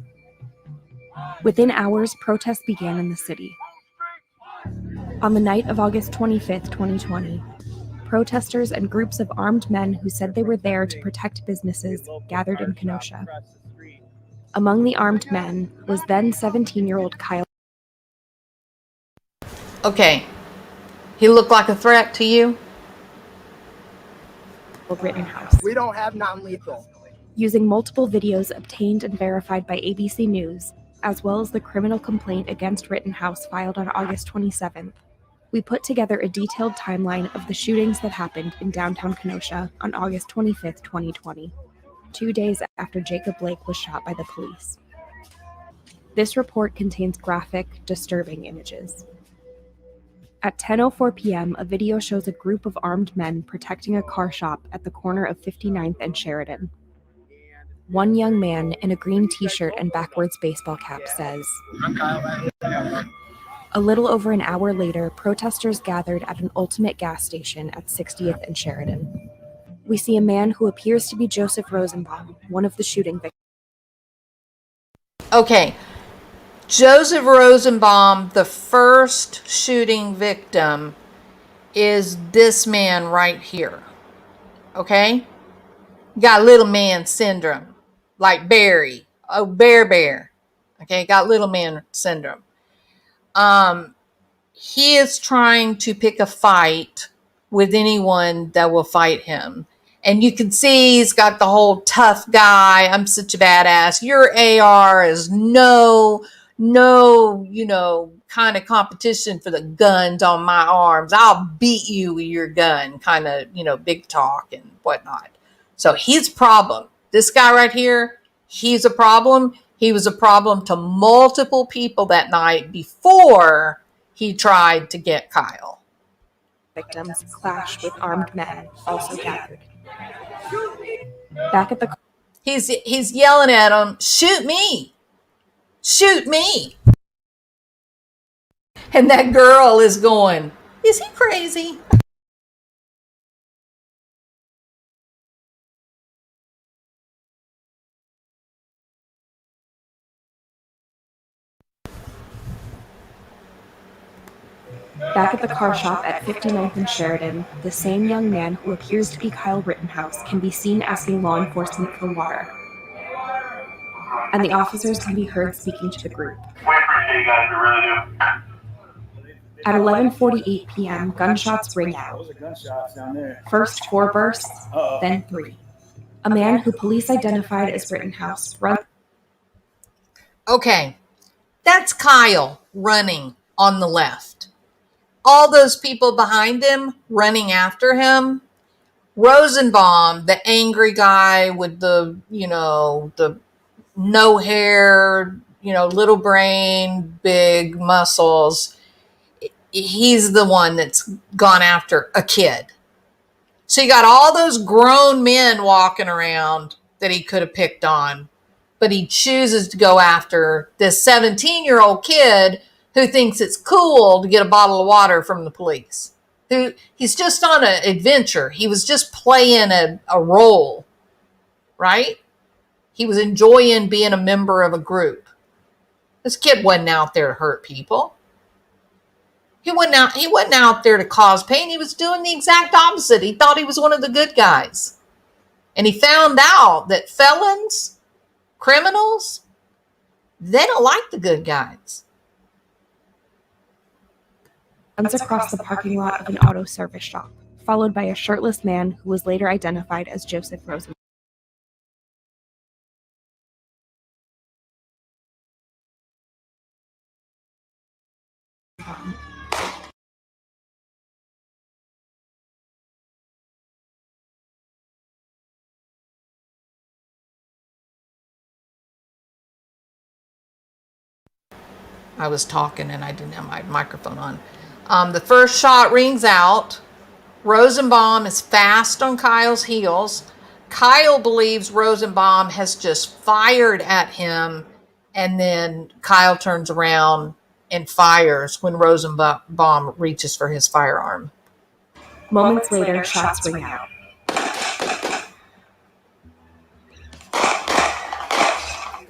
Within hours, protests began in the city. On the night of August 25, 2020, protesters and groups of armed men who said they were there to protect businesses gathered in Kenosha. Among the armed men was then 17-year-old Kyle. Okay. He looked like a threat to you? Rittenhouse. We don't have non-lethal. Using multiple videos obtained and verified by ABC News, as well as the criminal complaint against Rittenhouse filed on August 27th, we put together a detailed timeline of the shootings that happened in downtown Kenosha on August 25th, 2020. 2 days after Jacob Blake was shot by the police. This report contains graphic, disturbing images. At 10:04 p.m., a video shows a group of armed men protecting a car shop at the corner of 59th and Sheridan. One young man in a green t-shirt and backwards baseball cap says, A little over an hour later, protesters gathered at an Ultimate gas station at 60th and Sheridan. We see a man who appears to be Joseph Rosenbaum, one of the shooting victims. Okay, Joseph Rosenbaum, the first shooting victim, is this man right here. Okay? Got little man syndrome, like Barry. Oh, bear. Okay, got little man syndrome. He is trying to pick a fight with anyone that will fight him. And you can see he's got the whole tough guy. I'm such a badass. Your AR is no, kind of competition for the guns on my arms. I'll beat you with your gun, kind of, big talk and whatnot. So he's a problem. This guy right here, he's a problem. He was a problem to multiple people that night before he tried to get Kyle. Victims clash with armed men also gathered. Back at the He's yelling at him, shoot me. And that girl is going, is he crazy? Back at the car shop at 59th and Sheridan, the same young man who appears to be Kyle Rittenhouse can be seen asking law enforcement for water. And the officers can be heard speaking to the group. We appreciate you guys, we really do. At 11:48 p.m., gunshots ring out. First 4 bursts, then 3. A man who police identified as Rittenhouse runs. Okay, that's Kyle running on the left. All those people behind him running after him. Rosenbaum, the angry guy with the no hair, little brain, big muscles. He's the one that's gone after a kid. So you got all those grown men walking around that he could have picked on, but he chooses to go after this 17-year-old kid who thinks it's cool to get a bottle of water from the police. He's just on an adventure. He was just playing a role, right? He was enjoying being a member of a group. This kid wasn't out there to hurt people. He wasn't out there to cause pain. He was doing the exact opposite. He thought he was one of the good guys. And he found out that felons, criminals, they don't like the good guys. Runs across the parking lot of an auto service shop, followed by a shirtless man who was later identified as Joseph Rosenbaum. I was talking and I didn't have my microphone on. The first shot rings out. Rosenbaum is fast on Kyle's heels. Kyle believes Rosenbaum has just fired at him, and then Kyle turns around and fires when Rosenbaum reaches for his firearm. Moments later, shots ring out.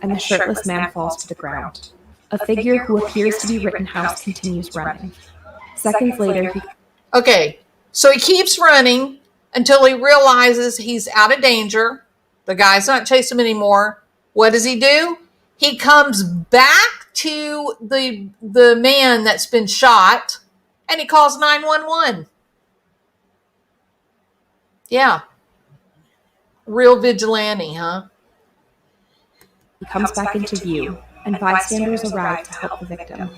And the shirtless man falls to the ground. A figure who appears to be Rittenhouse continues running. Seconds later, Okay, so he keeps running until he realizes he's out of danger. The guy's not chasing him anymore. What does he do? He comes back to the man that's been shot, and he calls 911. Yeah. Real vigilante, huh? he comes back into view, and bystanders arrive to help the victim.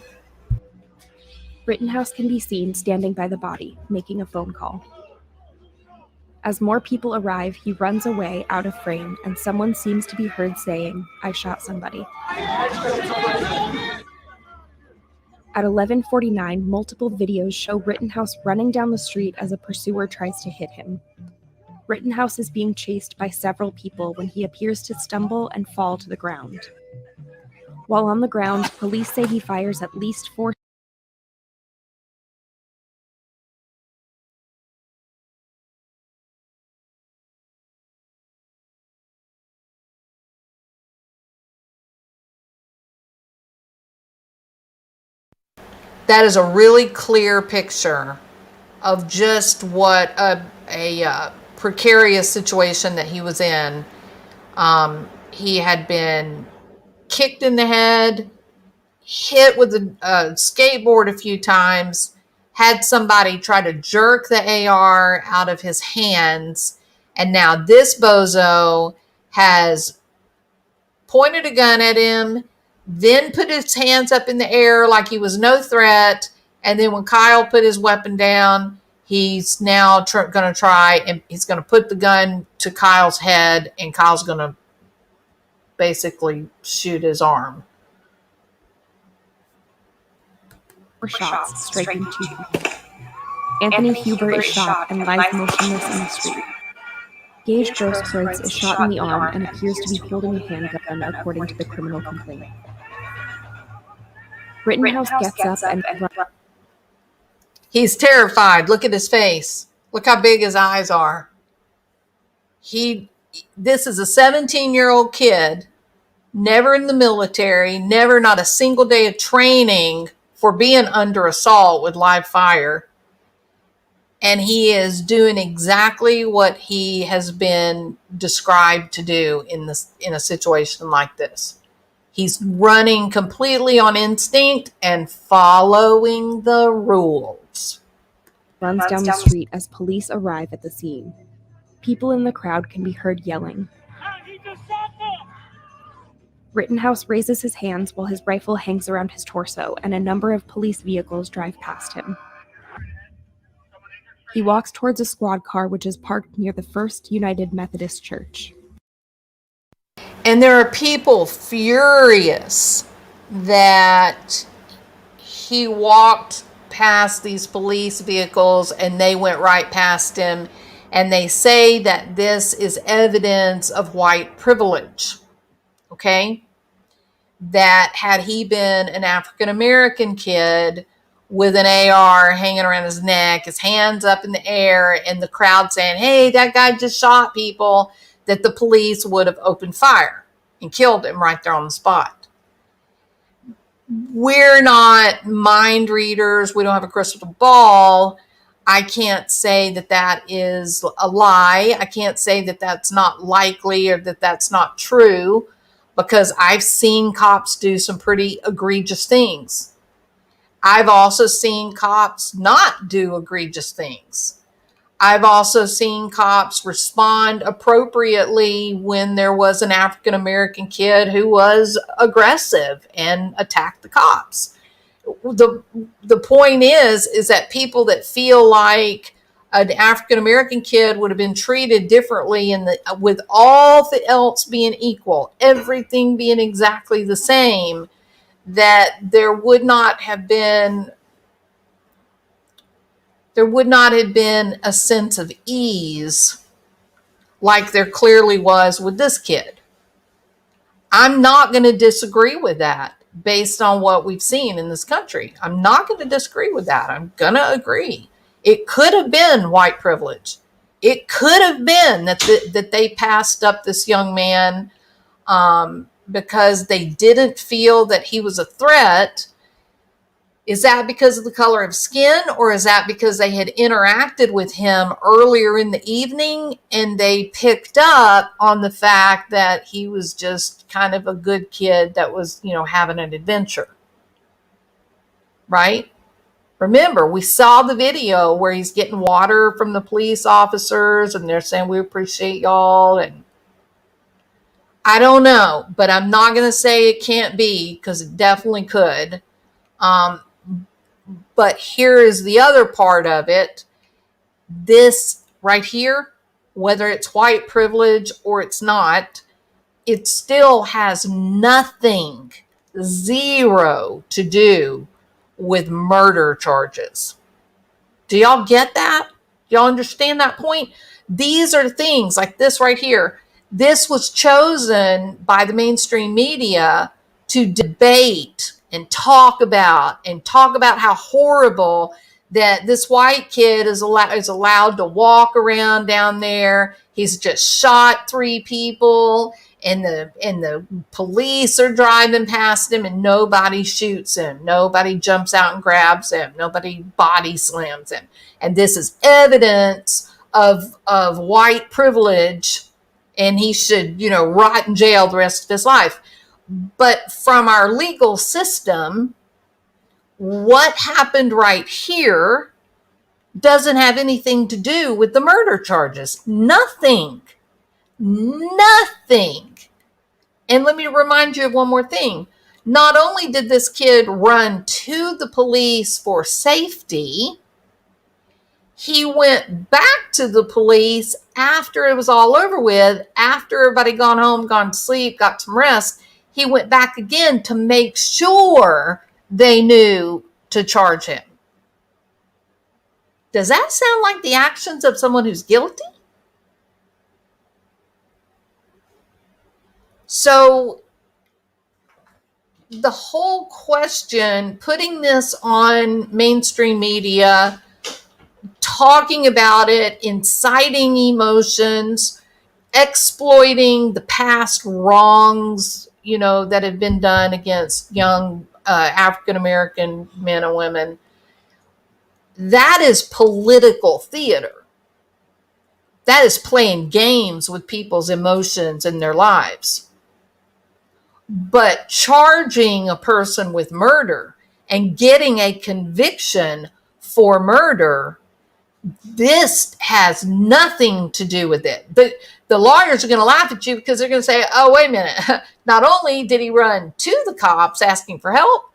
Rittenhouse can be seen standing by the body, making a phone call. As more people arrive, he runs away out of frame, and someone seems to be heard saying, "I shot somebody." At 11:49, multiple videos show Rittenhouse running down the street as a pursuer tries to hit him. Rittenhouse is being chased by several people when he appears to stumble and fall to the ground. While on the ground, police say he fires at least 4. That is a really clear picture of just what a precarious situation that he was in. He had been kicked in the head, hit with a skateboard a few times, had somebody try to jerk the AR out of his hands, and now this bozo has pointed a gun at him, then put his hands up in the air like he was no threat, and then when Kyle put his weapon down, he's now going to try and he's going to put the gun to Kyle's head, and Kyle's going to basically shoot his arm. Shots striking 2 people. Anthony Huber is shot and lies motionless in the street. Gage Grosskreutz is shot in the arm and appears to be holding a handgun, according to the criminal complaint. Rittenhouse gets up and runs. He's terrified. Look at his face. Look how big his eyes are. This is a 17-year-old kid, never in the military, never, not a single day of training for being under assault with live fire. And he is doing exactly what he has been described to do in a situation like this. He's running completely on instinct and following the rules. Runs down the street as police arrive at the scene. People in the crowd can be heard yelling. Rittenhouse raises his hands while his rifle hangs around his torso, and a number of police vehicles drive past him. He walks towards a squad car which is parked near the First United Methodist Church. And there are people furious that he walked past these police vehicles and they went right past him. And they say that this is evidence of white privilege. Okay? That had he been an African-American kid with an AR hanging around his neck, his hands up in the air, and the crowd saying, hey, that guy just shot people, that the police would have opened fire and killed him right there on the spot. We're not mind readers. We don't have a crystal ball. I can't say that that is a lie. I can't say that that's not likely or that that's not true, because I've seen cops do some pretty egregious things. I've also seen cops not do egregious things. I've also seen cops respond appropriately when there was an African-American kid who was aggressive and attacked the cops. The point is that people that feel like an African-American kid would have been treated differently with all else being equal, everything being exactly the same, that there would not have been a sense of ease like there clearly was with this kid. I'm not going to disagree with that based on what we've seen in this country. I'm not going to disagree with that. I'm going to agree. It could have been white privilege. It could have been that they passed up this young man because they didn't feel that he was a threat. Is that because of the color of skin, or is that because they had interacted with him earlier in the evening and they picked up on the fact that he was just kind of a good kid that was, having an adventure? Right? Remember, we saw the video where he's getting water from the police officers and they're saying, we appreciate y'all. And I don't know, but I'm not going to say it can't be, because it definitely could. But here is the other part of it. This right here, whether it's white privilege or it's not, it still has nothing, zero to do with murder charges. Do y'all get that? Y'all understand that point? These are things like this right here. This was chosen by the mainstream media to debate and talk about how horrible that this white kid is allowed to walk around down there. He's just shot 3 people, and the police are driving past him, and nobody shoots him. Nobody jumps out and grabs him. Nobody body slams him. And this is evidence of white privilege, and he should, rot in jail the rest of his life. But from our legal system, what happened right here doesn't have anything to do with the murder charges. Nothing. And let me remind you of one more thing. Not only did this kid run to the police for safety, he went back to the police after it was all over with, after everybody gone home, gone to sleep, got some rest. He went back again to make sure they knew to charge him. Does that sound like the actions of someone who's guilty? So the whole question, putting this on mainstream media, talking about it, inciting emotions, exploiting the past wrongs, that have been done against young African-American men and women, that is political theater. That is playing games with people's emotions and their lives. But charging a person with murder and getting a conviction for murder, this has nothing to do with it. But the lawyers are going to laugh at you because they're going to say, oh, wait a minute. Not only did he run to the cops asking for help,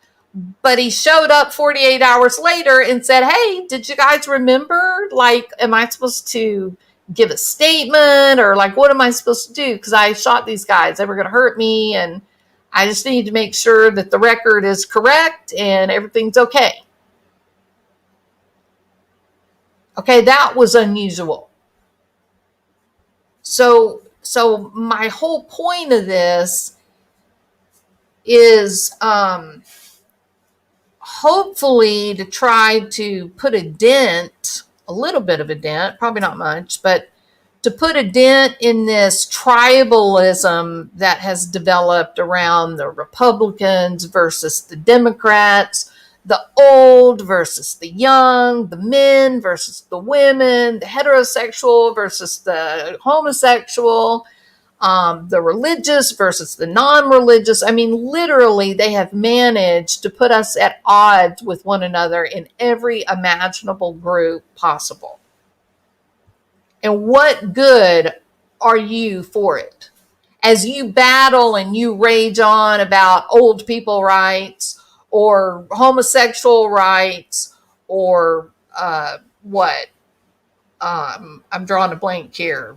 but he showed up 48 hours later and said, hey, did you guys remember? Am I supposed to give a statement, or what am I supposed to do? Because I shot these guys. They were going to hurt me, and I just need to make sure that the record is correct and everything's okay. Okay, that was unusual. So my whole point of this is hopefully to try to put a little bit of a dent, probably not much, but to put a dent in this tribalism that has developed around the Republicans versus the Democrats, the old versus the young, the men versus the women, the heterosexual versus the homosexual, the religious versus the non-religious. I mean, literally, they have managed to put us at odds with one another in every imaginable group possible. And what good are you for it? As you battle and you rage on about old people rights, or homosexual rights, or what? I'm drawing a blank here.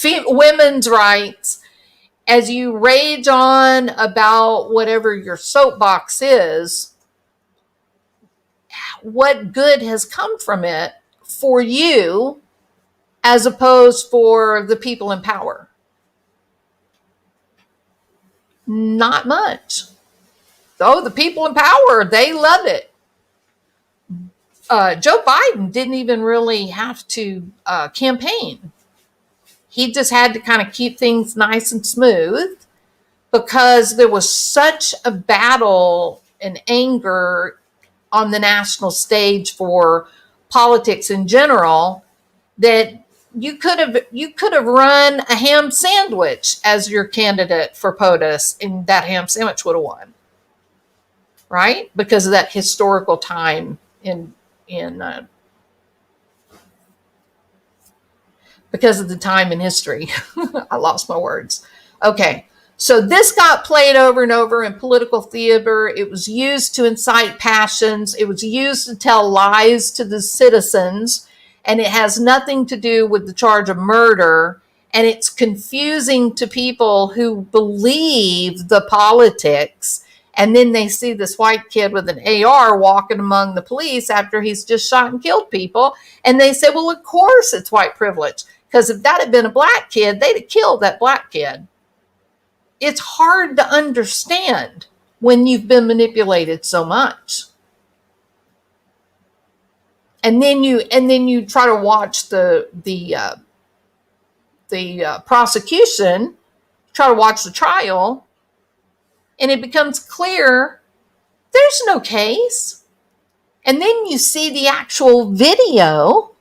Women's rights. As you rage on about whatever your soapbox is, what good has come from it for you as opposed for the people in power? Not much. Oh, the people in power, they love it. Joe Biden didn't even really have to campaign. He just had to kind of keep things nice and smooth because there was such a battle and anger on the national stage for politics in general that you could have run a ham sandwich as your candidate for POTUS, and that ham sandwich would have won. Right? Because of that historical time because of the time in history. I lost my words. Okay. So this got played over and over in political theater. It was used to incite passions. It was used to tell lies to the citizens. And it has nothing to do with the charge of murder. And it's confusing to people who believe the politics And then they see this white kid with an AR walking among the police after he's just shot and killed people. And they say, well, of course it's white privilege. Because if that had been a black kid, they'd have killed that black kid. It's hard to understand when you've been manipulated so much. And then you try to watch the prosecution, try to watch the trial, and it becomes clear there's no case. And then you see the actual video,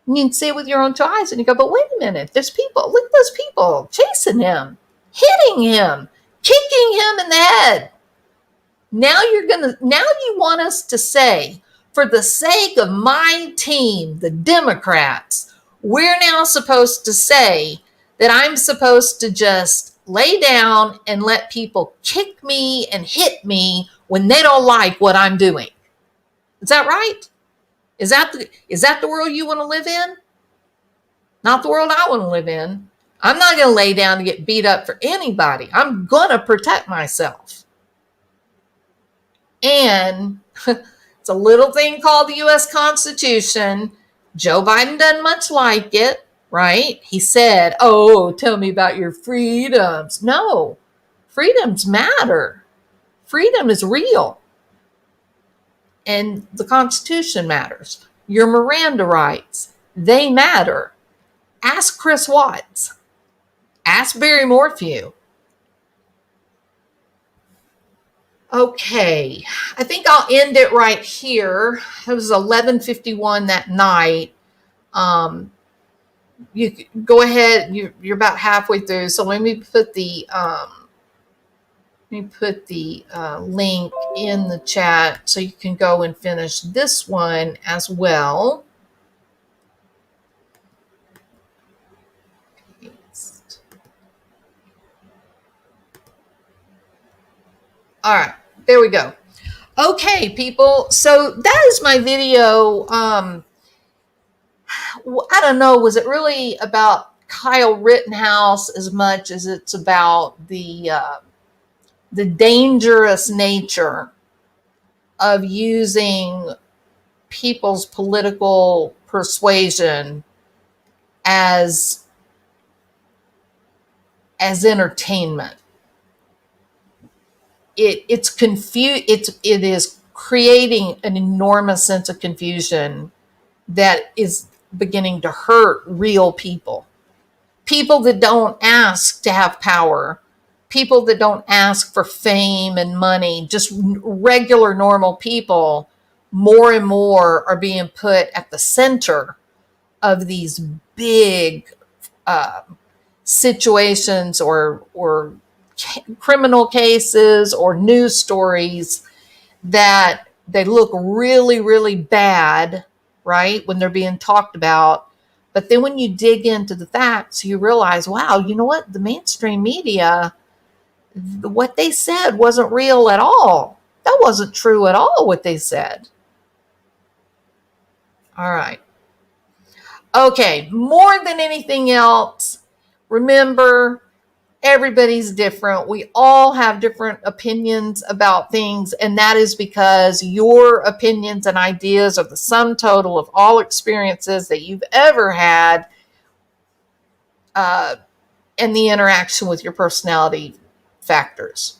and you can see it with your own two eyes, and you go, but wait a minute, there's people, look at those people chasing him, hitting him, kicking him in the head. Now you want us to say, for the sake of my team, the Democrats, we're now supposed to say that I'm supposed to just lay down and let people kick me and hit me when they don't like what I'm doing. Is that right? Is that the world you want to live in? Not the world I want to live in. I'm not going to lay down and get beat up for anybody. I'm going to protect myself. And it's a little thing called the U.S. Constitution. Joe Biden doesn't much like it, right? He said, oh, tell me about your freedoms. No, freedoms matter. Freedom is real. And the Constitution matters. Your Miranda rights, they matter. Ask Chris Watts. Ask Barry Morphew. Okay, I think I'll end it right here. It was 11:51 that night. You go ahead. You're about halfway through. So let me put the link in the chat so you can go and finish this one as well. All right, there we go. Okay, people. So that is my video. I don't know. Was it really about Kyle Rittenhouse as much as it's about the dangerous nature of using people's political persuasion as entertainment? It is creating an enormous sense of confusion that is beginning to hurt real people. People that don't ask to have power, people that don't ask for fame and money, just regular normal people, more and more are being put at the center of these big situations or criminal cases or news stories that they look really, really bad, right, when they're being talked about. But then when you dig into the facts, you realize, wow, you know what? The mainstream media, what they said wasn't real at all. That wasn't true at all, what they said. All right. Okay, more than anything else, remember, everybody's different. We all have different opinions about things, and that is because your opinions and ideas are the sum total of all experiences that you've ever had, and the interaction with your personality factors.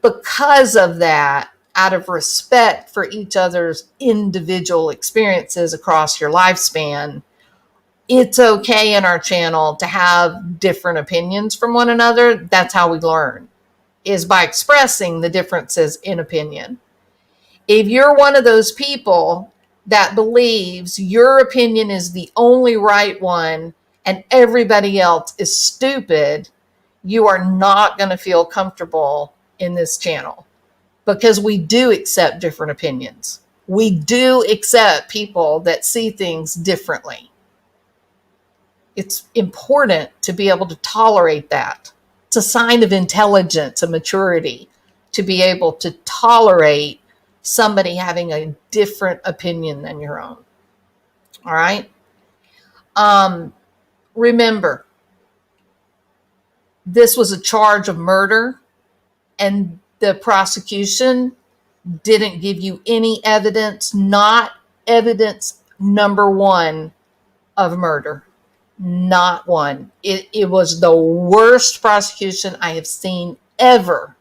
Because of that, out of respect for each other's individual experiences across your lifespan, it's okay in our channel to have different opinions from one another. That's how we learn, is by expressing the differences in opinion. If you're one of those people that believes your opinion is the only right one and everybody else is stupid, you are not going to feel comfortable in this channel, because we do accept different opinions. We do accept people that see things differently. It's important to be able to tolerate that. It's a sign of intelligence and maturity to be able to tolerate somebody having a different opinion than your own. All right. Remember, this was a charge of murder, and The prosecution didn't give you any evidence, not evidence number one of murder. Not one. It was the worst prosecution I have seen ever.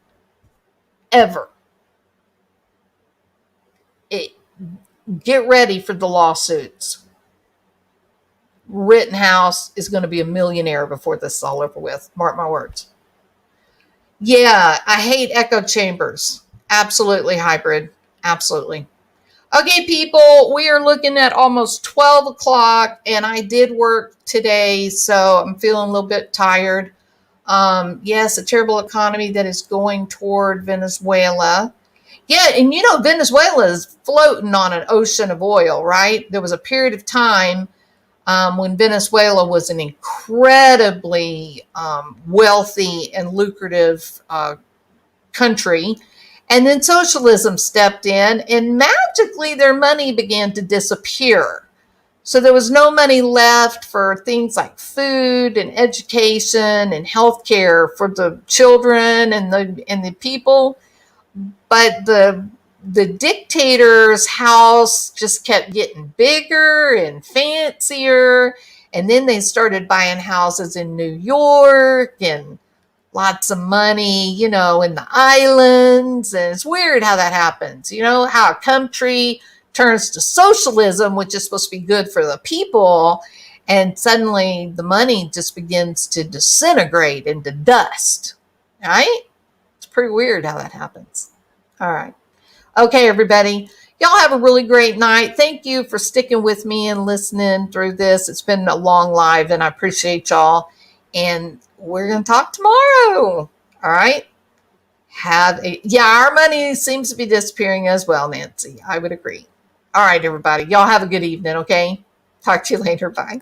Ever. Get ready for the lawsuits. Rittenhouse is going to be a millionaire before this is all over with. Mark my words. Yeah, I hate echo chambers. Absolutely hybrid. Absolutely. Okay, people, we are looking at almost 12 o'clock, and I did work today, so I'm feeling a little bit tired. Yes, a terrible economy that is going toward Venezuela. Yeah, and Venezuela is floating on an ocean of oil, right? There was a period of time when Venezuela was an incredibly wealthy and lucrative country. And then socialism stepped in, and magically their money began to disappear. So there was no money left for things like food and education and healthcare for the children and the people. But the dictator's house just kept getting bigger and fancier. And then they started buying houses in New York and lots of money, in the islands. And it's weird how that happens, how a country turns to socialism, which is supposed to be good for the people. And suddenly the money just begins to disintegrate into dust, right? It's pretty weird how that happens. All right. Okay, everybody. Y'all have a really great night. Thank you for sticking with me and listening through this. It's been a long live, and I appreciate y'all. And we're going to talk tomorrow. All right. Our money seems to be disappearing as well, Nancy. I would agree. All right, everybody. Y'all have a good evening, okay? Talk to you later. Bye.